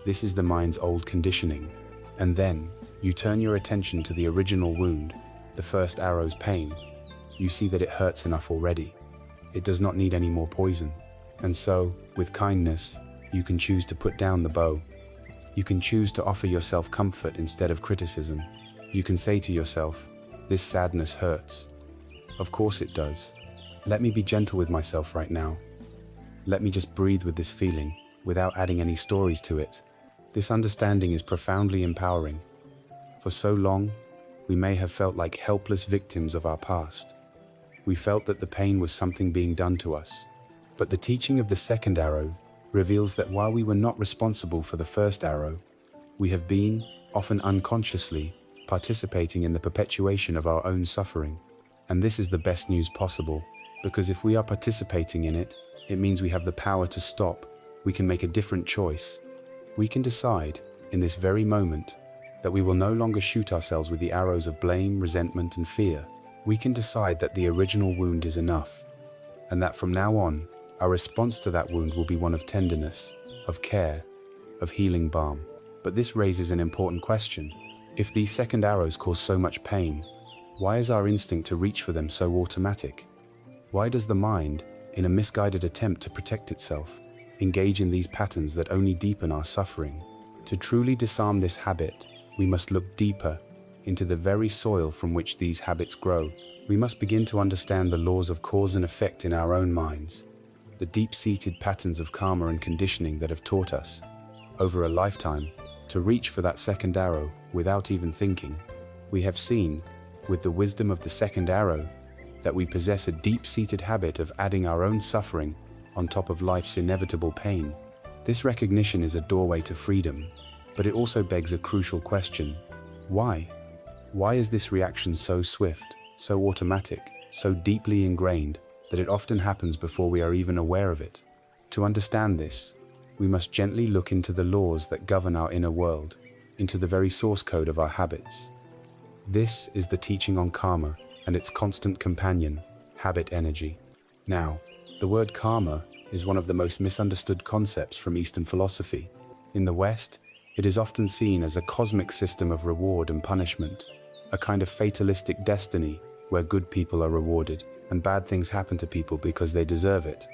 This is the mind's old conditioning. And then, you turn your attention to the original wound, the first arrow's pain. You see that it hurts enough already. It does not need any more poison. And so, with kindness, you can choose to put down the bow. You can choose to offer yourself comfort instead of criticism. You can say to yourself, "This sadness hurts." Of course it does. Let me be gentle with myself right now. Let me just breathe with this feeling without adding any stories to it. This understanding is profoundly empowering. For so long, we may have felt like helpless victims of our past. We felt that the pain was something being done to us. But the teaching of the second arrow reveals that while we were not responsible for the first arrow, we have been, often unconsciously, participating in the perpetuation of our own suffering. And this is the best news possible, because if we are participating in it, it means we have the power to stop. We can make a different choice. We can decide, in this very moment, that we will no longer shoot ourselves with the arrows of blame, resentment, and fear. We can decide that the original wound is enough, and that from now on, our response to that wound will be one of tenderness, of care, of healing balm. But this raises an important question. If these second arrows cause so much pain, why is our instinct to reach for them so automatic? Why does the mind, in a misguided attempt to protect itself, engage in these patterns that only deepen our suffering? To truly disarm this habit, we must look deeper into the very soil from which these habits grow. We must begin to understand the laws of cause and effect in our own minds, the deep-seated patterns of karma and conditioning that have taught us, over a lifetime, to reach for that second arrow without even thinking. We have seen, with the wisdom of the second arrow, that we possess a deep-seated habit of adding our own suffering on top of life's inevitable pain. This recognition is a doorway to freedom, but it also begs a crucial question. Why? Why is this reaction so swift, so automatic, so deeply ingrained that it often happens before we are even aware of it? To understand this, we must gently look into the laws that govern our inner world, into the very source code of our habits. This is the teaching on karma and its constant companion, habit energy. Now, the word karma is one of the most misunderstood concepts from Eastern philosophy. In the West, it is often seen as a cosmic system of reward and punishment, a kind of fatalistic destiny where good people are rewarded and bad things happen to people because they deserve it.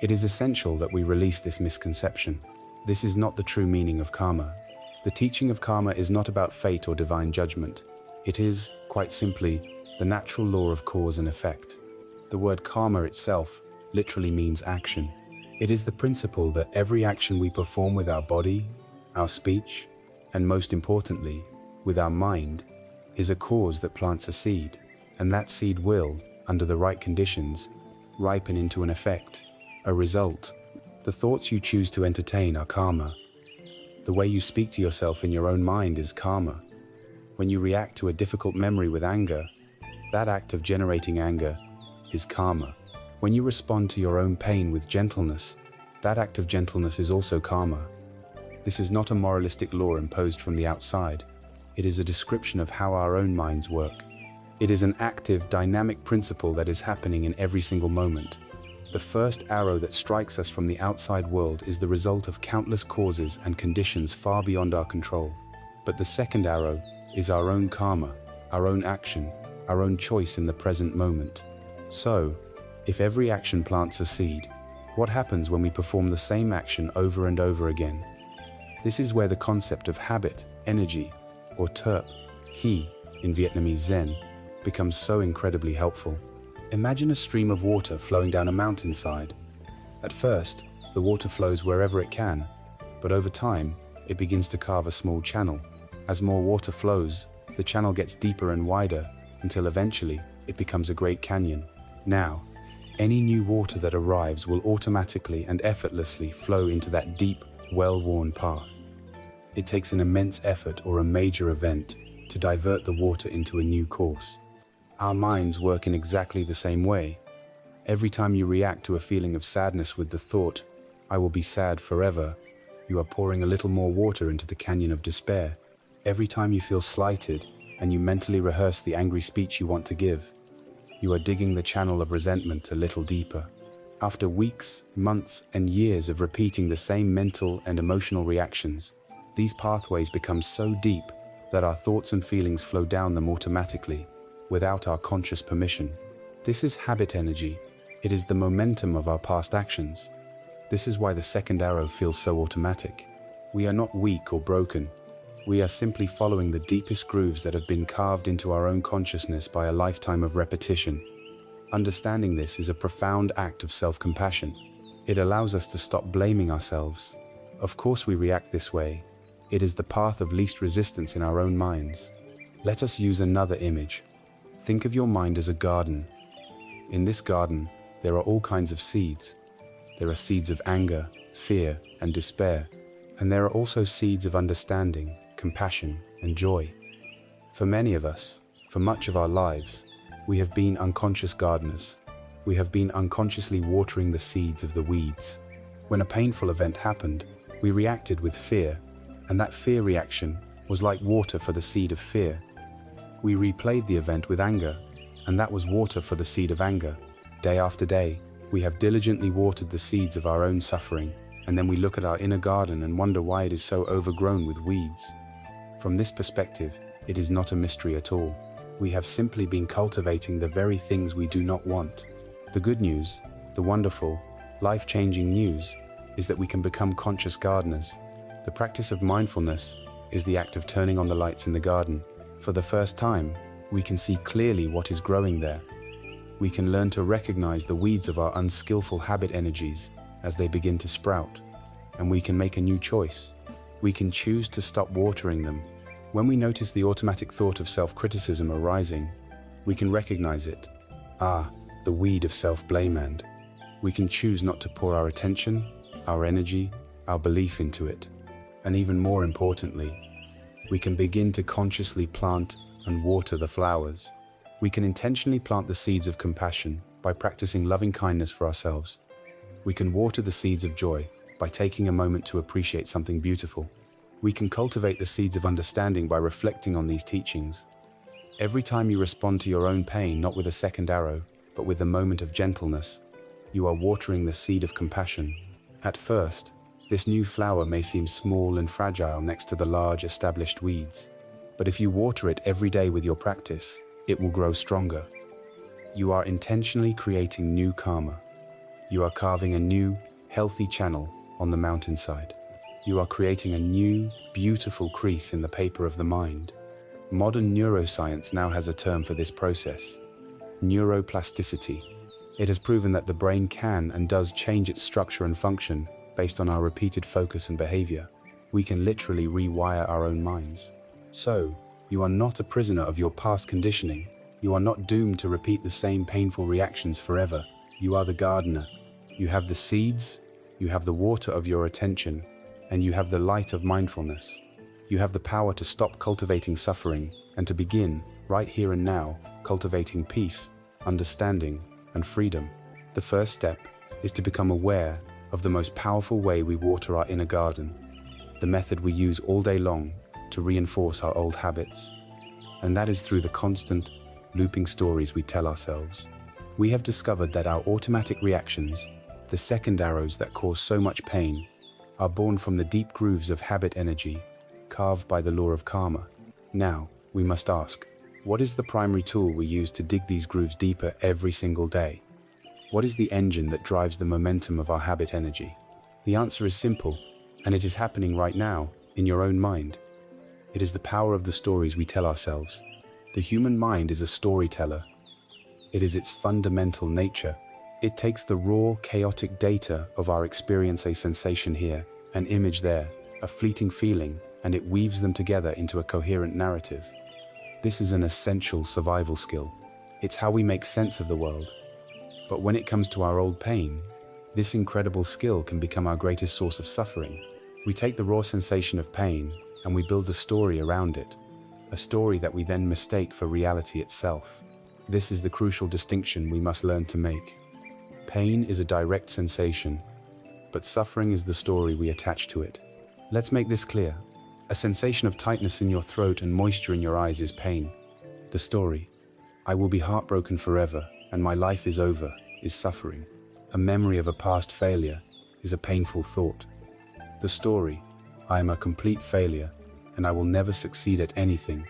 It is essential that we release this misconception. This is not the true meaning of karma. The teaching of karma is not about fate or divine judgment. It is, quite simply, the natural law of cause and effect. The word karma itself literally means action. It is the principle that every action we perform with our body, our speech, and most importantly, with our mind, is a cause that plants a seed, and that seed will, under the right conditions, ripen into an effect, a result. The thoughts you choose to entertain are karma. The way you speak to yourself in your own mind is karma. When you react to a difficult memory with anger, that act of generating anger is karma. When you respond to your own pain with gentleness, that act of gentleness is also karma. This is not a moralistic law imposed from the outside. It is a description of how our own minds work. It is an active, dynamic principle that is happening in every single moment. The first arrow that strikes us from the outside world is the result of countless causes and conditions far beyond our control. But the second arrow is our own karma, our own action, our own choice in the present moment. So, if every action plants a seed, what happens when we perform the same action over and over again? This is where the concept of habit, energy, or terp, he, in Vietnamese Zen, becomes so incredibly helpful. Imagine a stream of water flowing down a mountainside. At first, the water flows wherever it can, but over time, it begins to carve a small channel. As more water flows, the channel gets deeper and wider, until eventually, it becomes a great canyon. Now, any new water that arrives will automatically and effortlessly flow into that deep, well-worn path. It takes an immense effort or a major event to divert the water into a new course. Our minds work in exactly the same way. Every time you react to a feeling of sadness with the thought, "I will be sad forever," you are pouring a little more water into the canyon of despair. Every time you feel slighted and you mentally rehearse the angry speech you want to give, you are digging the channel of resentment a little deeper. After weeks, months, and years of repeating the same mental and emotional reactions, these pathways become so deep that our thoughts and feelings flow down them automatically, without our conscious permission. This is habit energy. It is the momentum of our past actions. This is why the second arrow feels so automatic. We are not weak or broken. We are simply following the deepest grooves that have been carved into our own consciousness by a lifetime of repetition. Understanding this is a profound act of self-compassion. It allows us to stop blaming ourselves. Of course we react this way. It is the path of least resistance in our own minds. Let us use another image. Think of your mind as a garden. In this garden, there are all kinds of seeds. There are seeds of anger, fear, and despair. And there are also seeds of understanding, compassion, and joy. For many of us, for much of our lives, we have been unconscious gardeners. We have been unconsciously watering the seeds of the weeds. When a painful event happened, we reacted with fear, and that fear reaction was like water for the seed of fear. We replayed the event with anger, and that was water for the seed of anger. Day after day, we have diligently watered the seeds of our own suffering, and then we look at our inner garden and wonder why it is so overgrown with weeds. From this perspective, it is not a mystery at all. We have simply been cultivating the very things we do not want. The good news, the wonderful, life-changing news, is that we can become conscious gardeners. The practice of mindfulness is the act of turning on the lights in the garden. For the first time, we can see clearly what is growing there. We can learn to recognize the weeds of our unskillful habit energies as they begin to sprout, and we can make a new choice. We can choose to stop watering them. When we notice the automatic thought of self-criticism arising, we can recognize it. The weed of self-blame, and we can choose not to pour our attention, our energy, our belief into it. And even more importantly, we can begin to consciously plant and water the flowers. We can intentionally plant the seeds of compassion by practicing loving kindness for ourselves. We can water the seeds of joy by taking a moment to appreciate something beautiful. We can cultivate the seeds of understanding by reflecting on these teachings. Every time you respond to your own pain, not with a second arrow, but with a moment of gentleness, you are watering the seed of compassion. At first, this new flower may seem small and fragile next to the large established weeds. But if you water it every day with your practice, it will grow stronger. You are intentionally creating new karma. You are carving a new, healthy channel on the mountainside. You are creating a new, beautiful crease in the paper of the mind. Modern neuroscience now has a term for this process: neuroplasticity. It has proven that the brain can and does change its structure and function based on our repeated focus and behavior. We can literally rewire our own minds. So, you are not a prisoner of your past conditioning. You are not doomed to repeat the same painful reactions forever. You are the gardener. You have the seeds, you have the water of your attention, and you have the light of mindfulness. You have the power to stop cultivating suffering and to begin, right here and now, cultivating peace, understanding, and freedom. The first step is to become aware of the most powerful way we water our inner garden, the method we use all day long to reinforce our old habits. And that is through the constant, looping stories we tell ourselves. We have discovered that our automatic reactions, the second arrows that cause so much pain, are born from the deep grooves of habit energy, carved by the law of karma. Now, we must ask, what is the primary tool we use to dig these grooves deeper every single day? What is the engine that drives the momentum of our habit energy? The answer is simple, and it is happening right now, in your own mind. It is the power of the stories we tell ourselves. The human mind is a storyteller. It is its fundamental nature. It takes the raw, chaotic data of our experience, a sensation here, an image there, a fleeting feeling, and it weaves them together into a coherent narrative. This is an essential survival skill. It's how we make sense of the world. But when it comes to our old pain, this incredible skill can become our greatest source of suffering. We take the raw sensation of pain and we build a story around it, a story that we then mistake for reality itself. This is the crucial distinction we must learn to make. Pain is a direct sensation, but suffering is the story we attach to it. Let's make this clear. A sensation of tightness in your throat and moisture in your eyes is pain. The story, I will be heartbroken forever and my life is over, is suffering. A memory of a past failure is a painful thought. The story, I am a complete failure and I will never succeed at anything,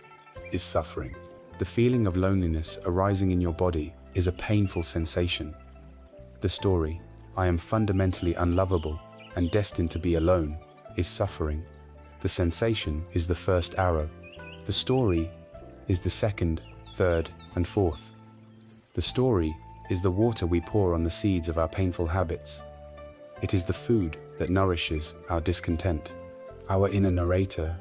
is suffering. The feeling of loneliness arising in your body is a painful sensation. The story, I am fundamentally unlovable and destined to be alone, is suffering. The sensation is the first arrow. The story is the second, third, and fourth. The story is the water we pour on the seeds of our painful habits. It is the food that nourishes our discontent. Our inner narrator,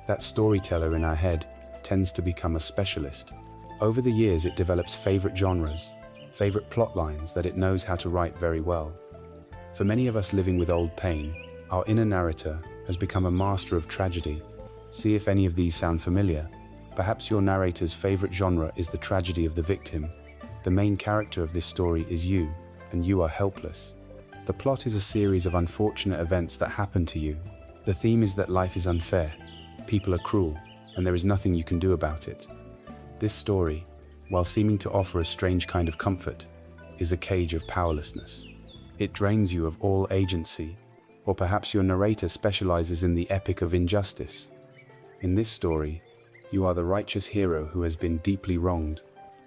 that storyteller in our head, tends to become a specialist. Over the years, it develops favorite genres, favorite plot lines that it knows how to write very well. For many of us living with old pain, our inner narrator has become a master of tragedy. See if any of these sound familiar. Perhaps your narrator's favorite genre is the tragedy of the victim. The main character of this story is you, and you are helpless. The plot is a series of unfortunate events that happen to you. The theme is that life is unfair, people are cruel, and there is nothing you can do about it. This story, while seeming to offer a strange kind of comfort, is a cage of powerlessness. It drains you of all agency, or perhaps your narrator specializes in the epic of injustice. In this story, you are the righteous hero who has been deeply wronged.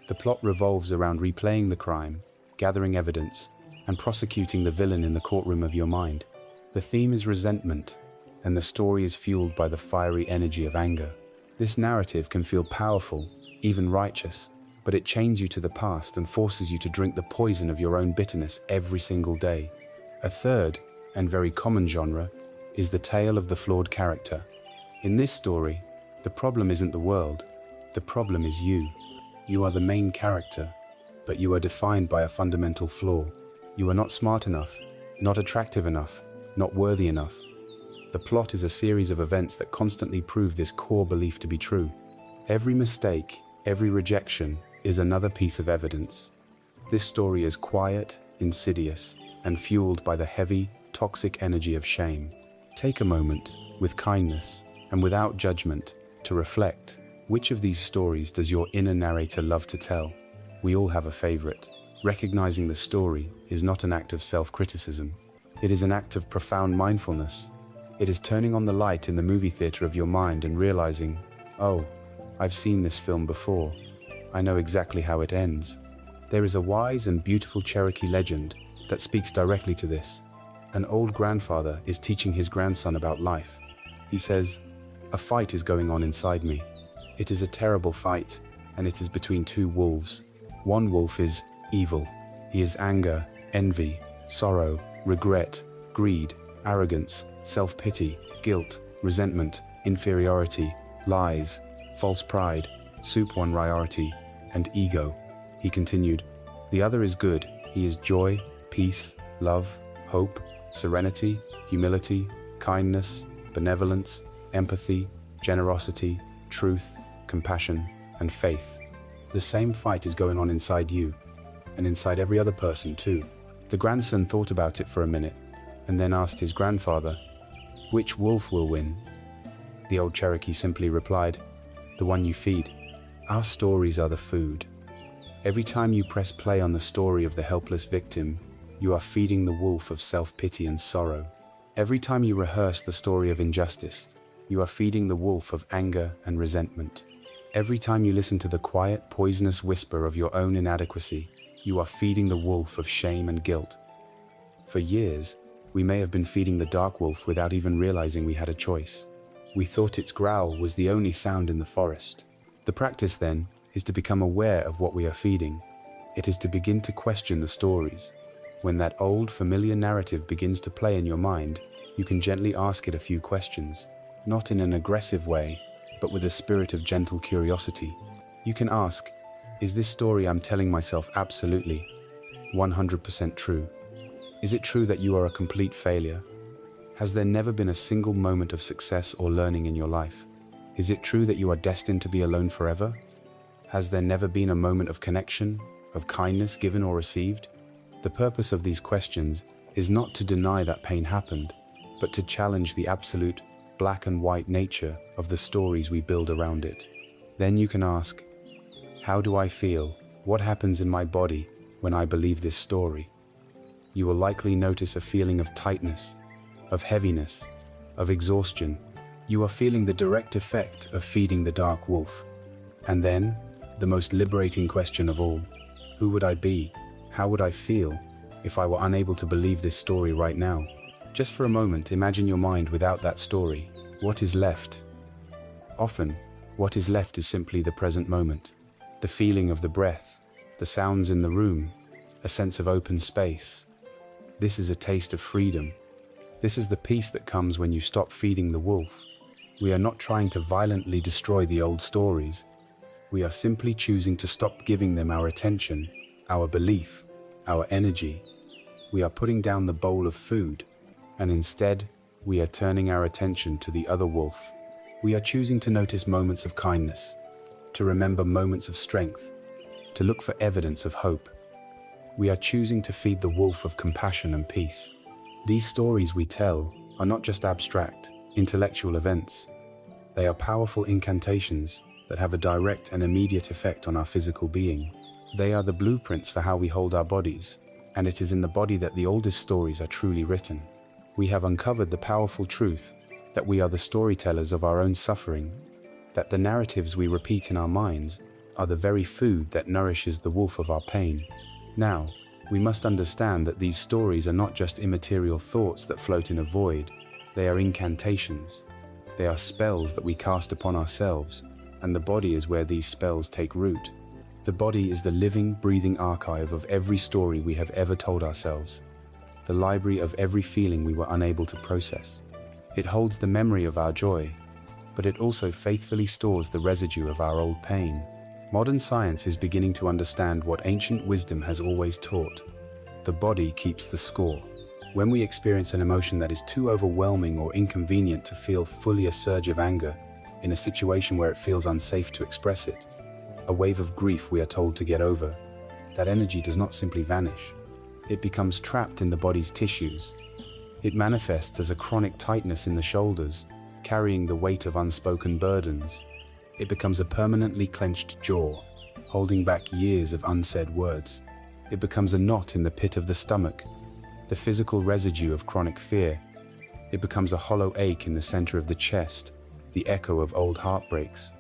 The plot revolves around replaying the crime, gathering evidence, and prosecuting the villain in the courtroom of your mind. The theme is resentment, and the story is fueled by the fiery energy of anger. This narrative can feel powerful, even righteous, but it chains you to the past and forces you to drink the poison of your own bitterness every single day. A third, and very common genre, is the tale of the flawed character. In this story, the problem isn't the world, the problem is you. You are the main character, but you are defined by a fundamental flaw. You are not smart enough, not attractive enough, not worthy enough. The plot is a series of events that constantly prove this core belief to be true. Every mistake, every rejection, is another piece of evidence. This story is quiet, insidious, and fueled by the heavy, toxic energy of shame. Take a moment, with kindness, and without judgment, to reflect. Which of these stories does your inner narrator love to tell? We all have a favorite. Recognizing the story is not an act of self-criticism. It is an act of profound mindfulness. It is turning on the light in the movie theater of your mind and realizing, oh, I've seen this film before. I know exactly how it ends. There is a wise and beautiful Cherokee legend that speaks directly to this. An old grandfather is teaching his grandson about life. He says, "A fight is going on inside me. It is a terrible fight, and it is between two wolves. One wolf is evil. He is anger, envy, sorrow, regret, greed, arrogance, self-pity, guilt, resentment, inferiority, lies, false pride, superiority, and ego." He continued, "The other is good. He is joy, peace, love, hope, serenity, humility, kindness, benevolence, empathy, generosity, truth, compassion, and faith." The same fight is going on inside you, and inside every other person too. The grandson thought about it for a minute, and then asked his grandfather, "Which wolf will win?" The old Cherokee simply replied, "The one you feed." Our stories are the food. Every time you press play on the story of the helpless victim, you are feeding the wolf of self-pity and sorrow. Every time you rehearse the story of injustice, you are feeding the wolf of anger and resentment. Every time you listen to the quiet, poisonous whisper of your own inadequacy, you are feeding the wolf of shame and guilt. For years, we may have been feeding the dark wolf without even realizing we had a choice. We thought its growl was the only sound in the forest. The practice, then, is to become aware of what we are feeding. It is to begin to question the stories. When that old, familiar narrative begins to play in your mind, you can gently ask it a few questions, not in an aggressive way, but with a spirit of gentle curiosity. You can ask, is this story I'm telling myself absolutely 100% true? Is it true that you are a complete failure? Has there never been a single moment of success or learning in your life? Is it true that you are destined to be alone forever? Has there never been a moment of connection, of kindness given or received? The purpose of these questions is not to deny that pain happened, but to challenge the absolute black and white nature of the stories we build around it. Then you can ask, how do I feel? What happens in my body when I believe this story? You will likely notice a feeling of tightness, of heaviness, of exhaustion. You are feeling the direct effect of feeding the dark wolf. And then, the most liberating question of all, who would I be? How would I feel if I were unable to believe this story right now? Just for a moment, imagine your mind without that story. What is left? Often, what is left is simply the present moment. The feeling of the breath, the sounds in the room, a sense of open space. This is a taste of freedom. This is the peace that comes when you stop feeding the wolf. We are not trying to violently destroy the old stories. We are simply choosing to stop giving them our attention, our belief, our energy. We are putting down the bowl of food, and instead, we are turning our attention to the other wolf. We are choosing to notice moments of kindness, to remember moments of strength, to look for evidence of hope. We are choosing to feed the wolf of compassion and peace. These stories we tell are not just abstract, intellectual events. They are powerful incantations that have a direct and immediate effect on our physical being. They are the blueprints for how we hold our bodies, and it is in the body that the oldest stories are truly written. We have uncovered the powerful truth that we are the storytellers of our own suffering, that the narratives we repeat in our minds are the very food that nourishes the wolf of our pain. Now, we must understand that these stories are not just immaterial thoughts that float in a void. They are incantations. They are spells that we cast upon ourselves, and the body is where these spells take root. The body is the living, breathing archive of every story we have ever told ourselves, the library of every feeling we were unable to process. It holds the memory of our joy, but it also faithfully stores the residue of our old pain. Modern science is beginning to understand what ancient wisdom has always taught. The body keeps the score. When we experience an emotion that is too overwhelming or inconvenient to feel fully, a surge of anger, in a situation where it feels unsafe to express it, a wave of grief we are told to get over, that energy does not simply vanish. It becomes trapped in the body's tissues. It manifests as a chronic tightness in the shoulders, carrying the weight of unspoken burdens. It becomes a permanently clenched jaw, holding back years of unsaid words. It becomes a knot in the pit of the stomach, the physical residue of chronic fear. It becomes a hollow ache in the center of the chest, the echo of old heartbreaks.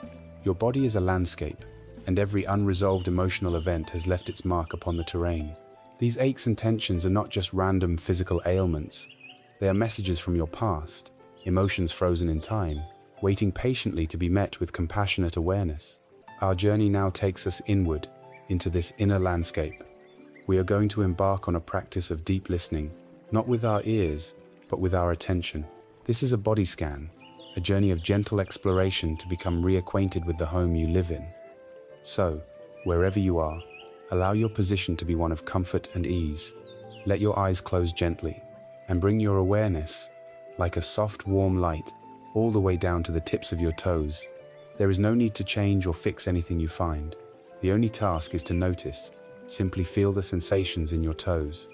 Your body is a landscape, and every unresolved emotional event has left its mark upon the terrain. These aches and tensions are not just random physical ailments. They are messages from your past, emotions frozen in time, waiting patiently to be met with compassionate awareness. Our journey now takes us inward, into this inner landscape. We are going to embark on a practice of deep listening, not with our ears, but with our attention. This is a body scan, a journey of gentle exploration to become reacquainted with the home you live in. So, wherever you are, allow your position to be one of comfort and ease. Let your eyes close gently, and bring your awareness, like a soft, warm light, all the way down to the tips of your toes. There is no need to change or fix anything you find. The only task is to notice. Simply feel the sensations in your toes.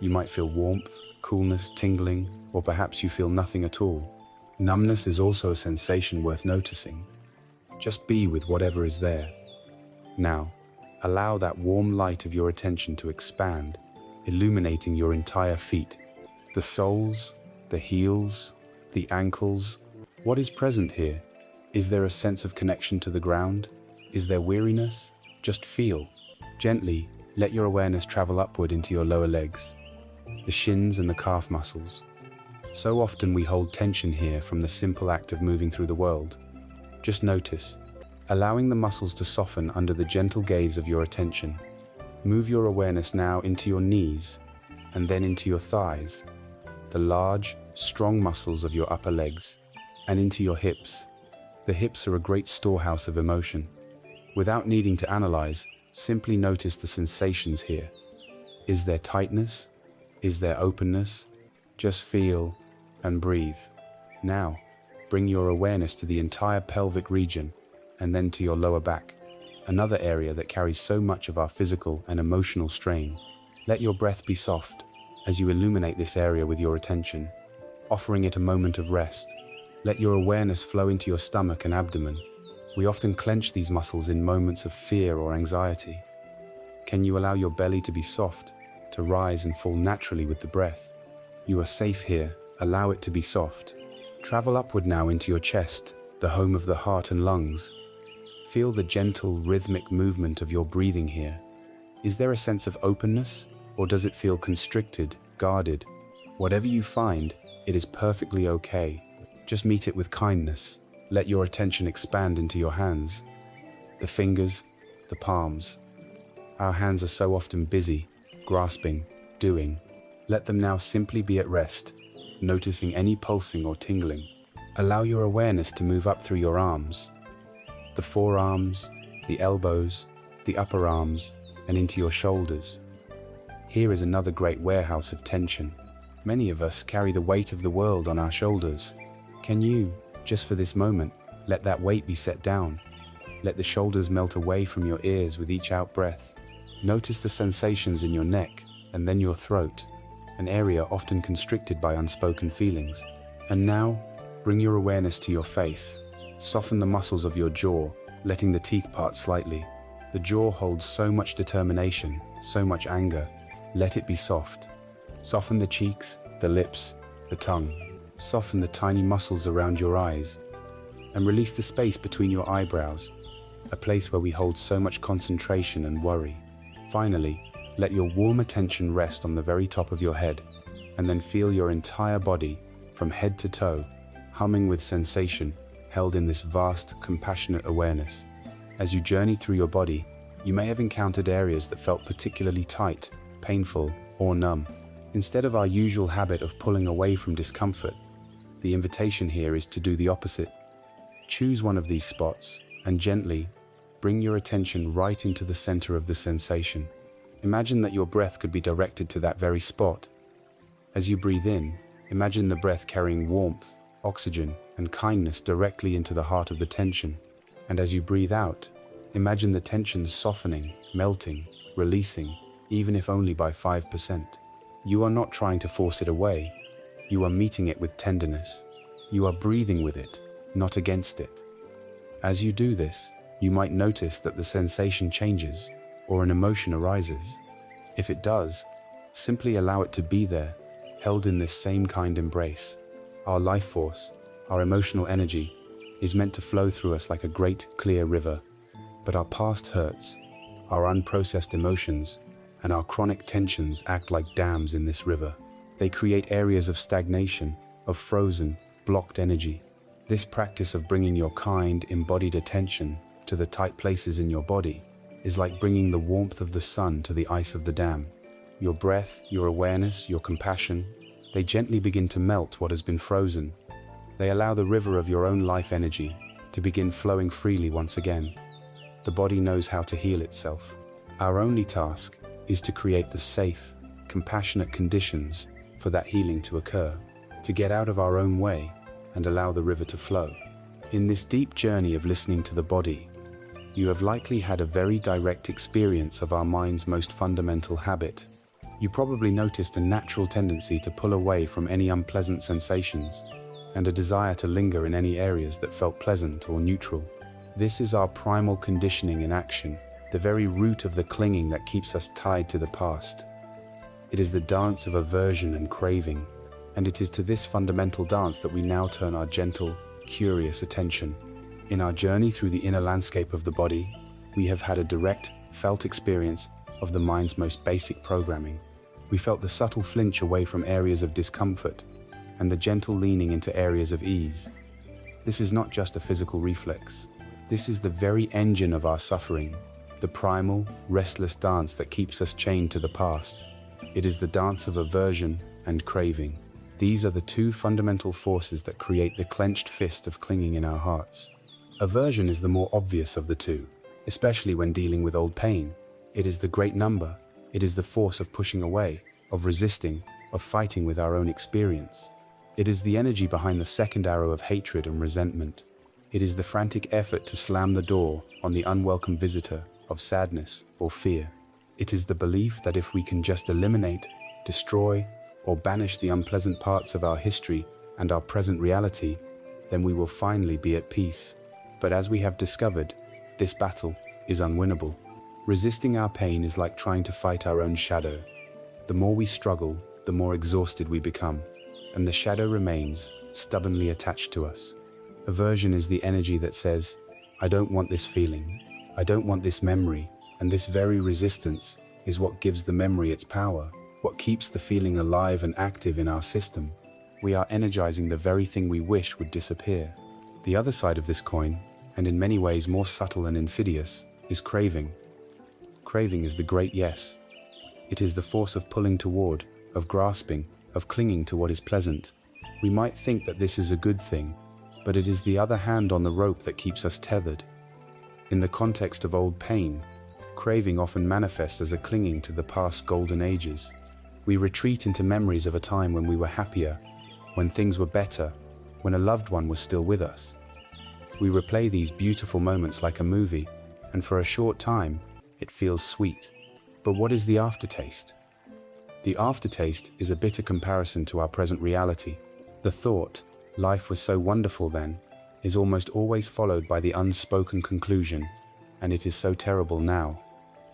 You might feel warmth, coolness, tingling, or perhaps you feel nothing at all. Numbness is also a sensation worth noticing. Just be with whatever is there. Now, allow that warm light of your attention to expand, illuminating your entire feet. The soles, the heels, the ankles. What is present here? Is there a sense of connection to the ground? Is there weariness? Just feel. Gently, let your awareness travel upward into your lower legs, the shins and the calf muscles. So often we hold tension here from the simple act of moving through the world. Just notice, allowing the muscles to soften under the gentle gaze of your attention. Move your awareness now into your knees, and then into your thighs, the large, strong muscles of your upper legs, and into your hips. The hips are a great storehouse of emotion. Without needing to analyze, simply notice the sensations here. Is there tightness? Is there openness? Just feel and breathe. Now, bring your awareness to the entire pelvic region and then to your lower back, another area that carries so much of our physical and emotional strain. Let your breath be soft as you illuminate this area with your attention, offering it a moment of rest. Let your awareness flow into your stomach and abdomen. We often clench these muscles in moments of fear or anxiety. Can you allow your belly to be soft, to rise and fall naturally with the breath? You are safe here. Allow it to be soft. Travel upward now into your chest, the home of the heart and lungs. Feel the gentle, rhythmic movement of your breathing here. Is there a sense of openness? Or does it feel constricted, guarded? Whatever you find, it is perfectly okay. Just meet it with kindness. Let your attention expand into your hands. The fingers, the palms. Our hands are so often busy, grasping, doing. Let them now simply be at rest, noticing any pulsing or tingling. Allow your awareness to move up through your arms, the forearms, the elbows, the upper arms, and into your shoulders. Here is another great warehouse of tension. Many of us carry the weight of the world on our shoulders. Can you, just for this moment, let that weight be set down? Let the shoulders melt away from your ears with each out-breath. Notice the sensations in your neck and then your throat, an area often constricted by unspoken feelings. And now, bring your awareness to your face. Soften the muscles of your jaw, letting the teeth part slightly. The jaw holds so much determination, so much anger. Let it be soft. Soften the cheeks, the lips, the tongue. Soften the tiny muscles around your eyes. And release the space between your eyebrows, a place where we hold so much concentration and worry. Finally, let your warm attention rest on the very top of your head, and then feel your entire body, from head to toe, humming with sensation, held in this vast, compassionate awareness. As you journey through your body, you may have encountered areas that felt particularly tight, painful, or numb. Instead of our usual habit of pulling away from discomfort, the invitation here is to do the opposite. Choose one of these spots and gently bring your attention right into the center of the sensation. Imagine that your breath could be directed to that very spot. As you breathe in, imagine the breath carrying warmth, oxygen, and kindness directly into the heart of the tension. And as you breathe out, imagine the tension softening, melting, releasing, even if only by 5%. You are not trying to force it away. You are meeting it with tenderness. You are breathing with it, not against it. As you do this, you might notice that the sensation changes or an emotion arises. If it does, simply allow it to be there, held in this same kind embrace. Our life force, our emotional energy, is meant to flow through us like a great, clear river. But our past hurts, our unprocessed emotions, and our chronic tensions act like dams in this river. They create areas of stagnation, of frozen, blocked energy. This practice of bringing your kind, embodied attention to the tight places in your body is like bringing the warmth of the sun to the ice of the dam. Your breath, your awareness, your compassion, they gently begin to melt what has been frozen. They allow the river of your own life energy to begin flowing freely once again. The body knows how to heal itself. Our only task is to create the safe, compassionate conditions for that healing to occur, to get out of our own way and allow the river to flow. In this deep journey of listening to the body, you have likely had a very direct experience of our mind's most fundamental habit. You probably noticed a natural tendency to pull away from any unpleasant sensations and a desire to linger in any areas that felt pleasant or neutral. This is our primal conditioning in action, the very root of the clinging that keeps us tied to the past. It is the dance of aversion and craving, and it is to this fundamental dance that we now turn our gentle, curious attention. In our journey through the inner landscape of the body, we have had a direct, felt experience of the mind's most basic programming. We felt the subtle flinch away from areas of discomfort and the gentle leaning into areas of ease. This is not just a physical reflex. This is the very engine of our suffering, the primal, restless dance that keeps us chained to the past. It is the dance of aversion and craving. These are the two fundamental forces that create the clenched fist of clinging in our hearts. Aversion is the more obvious of the two, especially when dealing with old pain. It is the great number. It is the force of pushing away, of resisting, of fighting with our own experience. It is the energy behind the second arrow of hatred and resentment. It is the frantic effort to slam the door on the unwelcome visitor of sadness or fear. It is the belief that if we can just eliminate, destroy, or banish the unpleasant parts of our history and our present reality, then we will finally be at peace. But as we have discovered, this battle is unwinnable. Resisting our pain is like trying to fight our own shadow. The more we struggle, the more exhausted we become, and the shadow remains stubbornly attached to us. Aversion is the energy that says, I don't want this feeling, I don't want this memory, and this very resistance is what gives the memory its power, what keeps the feeling alive and active in our system. We are energizing the very thing we wish would disappear. The other side of this coin, and in many ways more subtle and insidious, is craving. Craving is the great yes. It is the force of pulling toward, of grasping, of clinging to what is pleasant. We might think that this is a good thing, but it is the other hand on the rope that keeps us tethered. In the context of old pain, craving often manifests as a clinging to the past golden ages. We retreat into memories of a time when we were happier, when things were better, when a loved one was still with us. We replay these beautiful moments like a movie, and for a short time, it feels sweet. But what is the aftertaste? The aftertaste is a bitter comparison to our present reality. The thought, life was so wonderful then, is almost always followed by the unspoken conclusion, and it is so terrible now.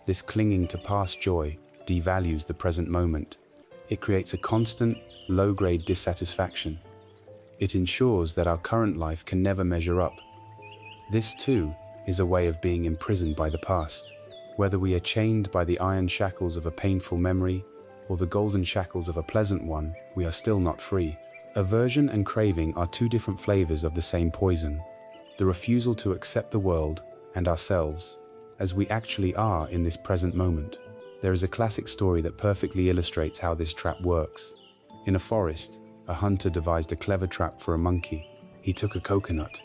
This clinging to past joy devalues the present moment. It creates a constant, low-grade dissatisfaction. It ensures that our current life can never measure up. This, too, is a way of being imprisoned by the past. Whether we are chained by the iron shackles of a painful memory or the golden shackles of a pleasant one, we are still not free. Aversion and craving are two different flavors of the same poison. The refusal to accept the world and ourselves as we actually are in this present moment. There is a classic story that perfectly illustrates how this trap works. In a forest, a hunter devised a clever trap for a monkey. He took a coconut,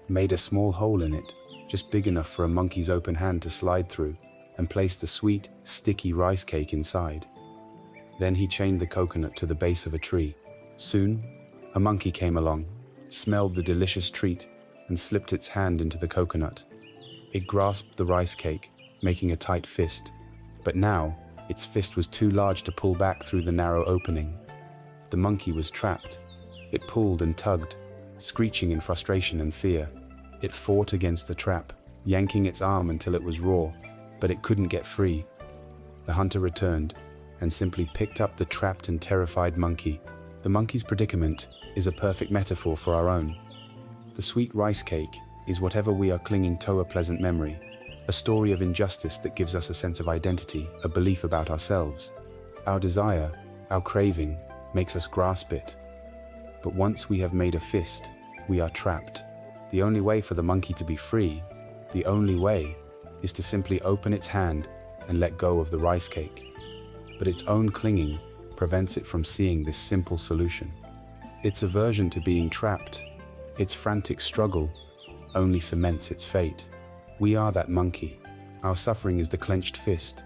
made a small hole in it, just big enough for a monkey's open hand to slide through, and placed a sweet, sticky rice cake inside. Then he chained the coconut to the base of a tree. Soon, a monkey came along, smelled the delicious treat, and slipped its hand into the coconut. It grasped the rice cake, making a tight fist. But now, its fist was too large to pull back through the narrow opening. The monkey was trapped. It pulled and tugged, screeching in frustration and fear. It fought against the trap, yanking its arm until it was raw, but it couldn't get free. The hunter returned and simply picked up the trapped and terrified monkey. The monkey's predicament is a perfect metaphor for our own. The sweet rice cake is whatever we are clinging to, a pleasant memory, a story of injustice that gives us a sense of identity, a belief about ourselves. Our desire, our craving, makes us grasp it. But once we have made a fist, we are trapped. The only way for the monkey to be free, the only way, is to simply open its hand and let go of the rice cake. But its own clinging prevents it from seeing this simple solution. Its aversion to being trapped, its frantic struggle, only cements its fate. We are that monkey. Our suffering is the clenched fist.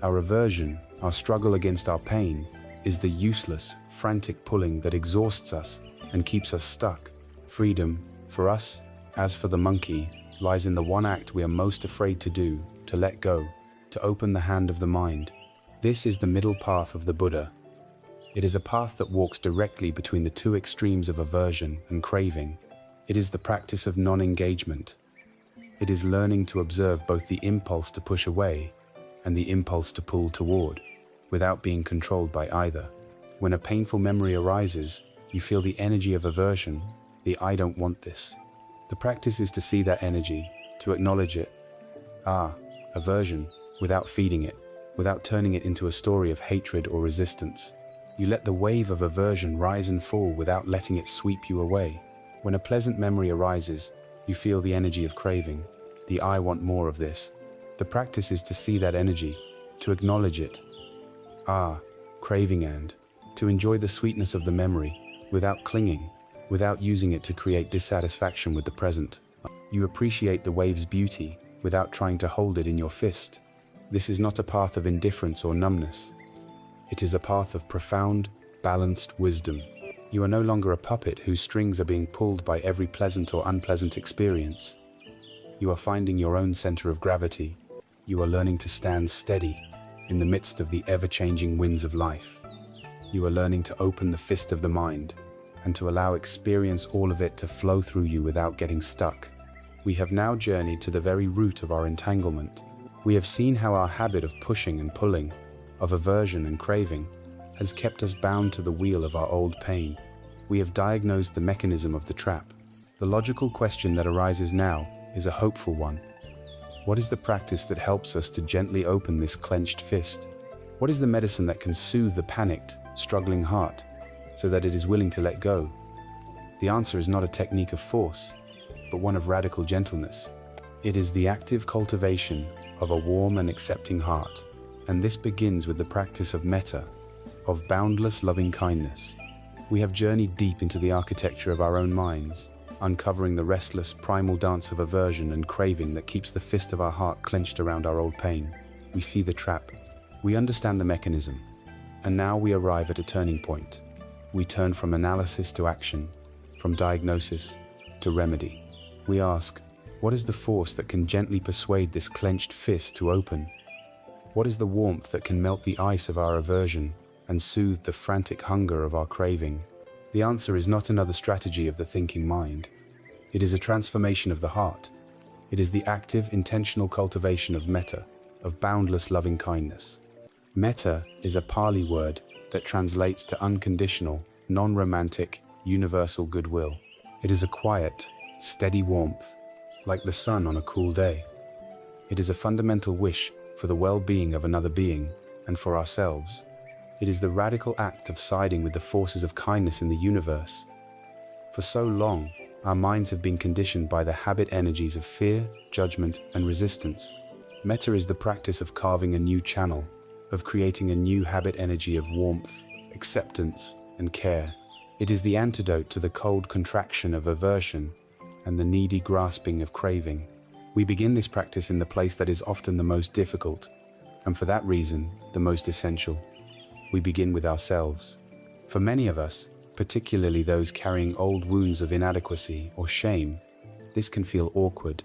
Our aversion, our struggle against our pain, is the useless, frantic pulling that exhausts us and keeps us stuck. Freedom, for us, as for the monkey, lies in the one act we are most afraid to do, to let go, to open the hand of the mind. This is the middle path of the Buddha. It is a path that walks directly between the two extremes of aversion and craving. It is the practice of non-engagement. It is learning to observe both the impulse to push away and the impulse to pull toward, without being controlled by either. When a painful memory arises, you feel the energy of aversion, the "I don't want this." The practice is to see that energy, to acknowledge it. Aversion, without feeding it, without turning it into a story of hatred or resistance. You let the wave of aversion rise and fall without letting it sweep you away. When a pleasant memory arises, you feel the energy of craving, the "I want more of this." The practice is to see that energy, to acknowledge it. Craving, and to enjoy the sweetness of the memory, without clinging, without using it to create dissatisfaction with the present. You appreciate the wave's beauty without trying to hold it in your fist. This is not a path of indifference or numbness. It is a path of profound, balanced wisdom. You are no longer a puppet whose strings are being pulled by every pleasant or unpleasant experience. You are finding your own center of gravity. You are learning to stand steady in the midst of the ever-changing winds of life. You are learning to open the fist of the mind and to allow experience, all of it, to flow through you without getting stuck. We have now journeyed to the very root of our entanglement. We have seen how our habit of pushing and pulling, of aversion and craving, has kept us bound to the wheel of our old pain. We have diagnosed the mechanism of the trap. The logical question that arises now is a hopeful one. What is the practice that helps us to gently open this clenched fist, What is the medicine that can soothe the panicked, struggling heart so that it is willing to let go? The answer is not a technique of force, but one of radical gentleness. It is the active cultivation of a warm and accepting heart, and this begins with the practice of metta, of boundless loving kindness. We have journeyed deep into the architecture of our own minds, uncovering the restless, primal dance of aversion and craving that keeps the fist of our heart clenched around our old pain. We see the trap. We understand the mechanism. And now we arrive at a turning point. We turn from analysis to action, from diagnosis to remedy. We ask, what is the force that can gently persuade this clenched fist to open? What is the warmth that can melt the ice of our aversion and soothe the frantic hunger of our craving? The answer is not another strategy of the thinking mind. It is a transformation of the heart. It is the active, intentional cultivation of metta, of boundless loving kindness. Metta is a Pali word that translates to unconditional, non-romantic, universal goodwill. It is a quiet, steady warmth, like the sun on a cool day. It is a fundamental wish for the well-being of another being and for ourselves. It is the radical act of siding with the forces of kindness in the universe. For so long, our minds have been conditioned by the habit energies of fear, judgment, and resistance. Metta is the practice of carving a new channel, of creating a new habit energy of warmth, acceptance, and care. It is the antidote to the cold contraction of aversion and the needy grasping of craving. We begin this practice in the place that is often the most difficult, and for that reason, the most essential. We begin with ourselves. For many of us, particularly those carrying old wounds of inadequacy or shame, this can feel awkward,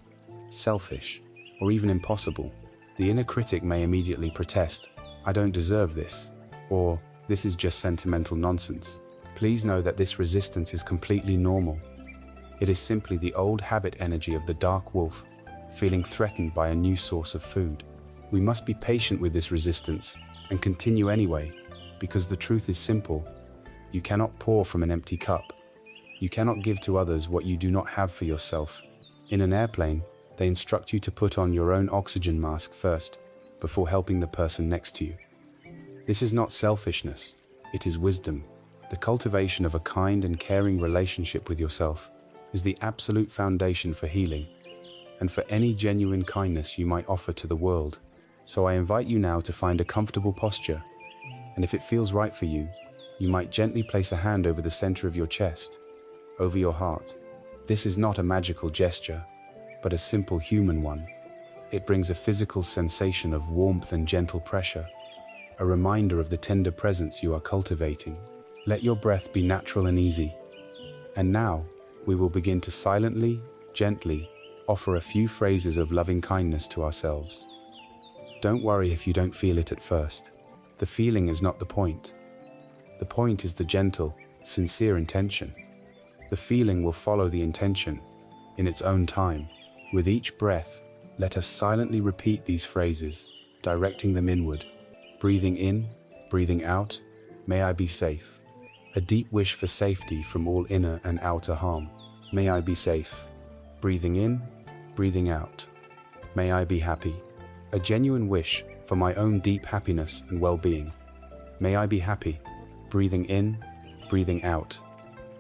selfish, or even impossible. The inner critic may immediately protest, "I don't deserve this," or "This is just sentimental nonsense." Please know that this resistance is completely normal. It is simply the old habit energy of the dark wolf, feeling threatened by a new source of food. We must be patient with this resistance and continue anyway, because the truth is simple. You cannot pour from an empty cup. You cannot give to others what you do not have for yourself. In an airplane, they instruct you to put on your own oxygen mask first, before helping the person next to you. This is not selfishness, it is wisdom. The cultivation of a kind and caring relationship with yourself is the absolute foundation for healing, and for any genuine kindness you might offer to the world. So I invite you now to find a comfortable posture, and if it feels right for you, you might gently place a hand over the center of your chest, over your heart. This is not a magical gesture, but a simple human one. It brings a physical sensation of warmth and gentle pressure, a reminder of the tender presence you are cultivating. Let your breath be natural and easy. And now, we will begin to silently, gently, offer a few phrases of loving kindness to ourselves. Don't worry if you don't feel it at first. The feeling is not the point. The point is the gentle, sincere intention. The feeling will follow the intention in its own time. With each breath, let us silently repeat these phrases, directing them inward. Breathing in, breathing out, may I be safe. A deep wish for safety from all inner and outer harm. May I be safe. Breathing in, breathing out. May I be happy. A genuine wish for my own deep happiness and well-being. May I be happy. Breathing in, breathing out.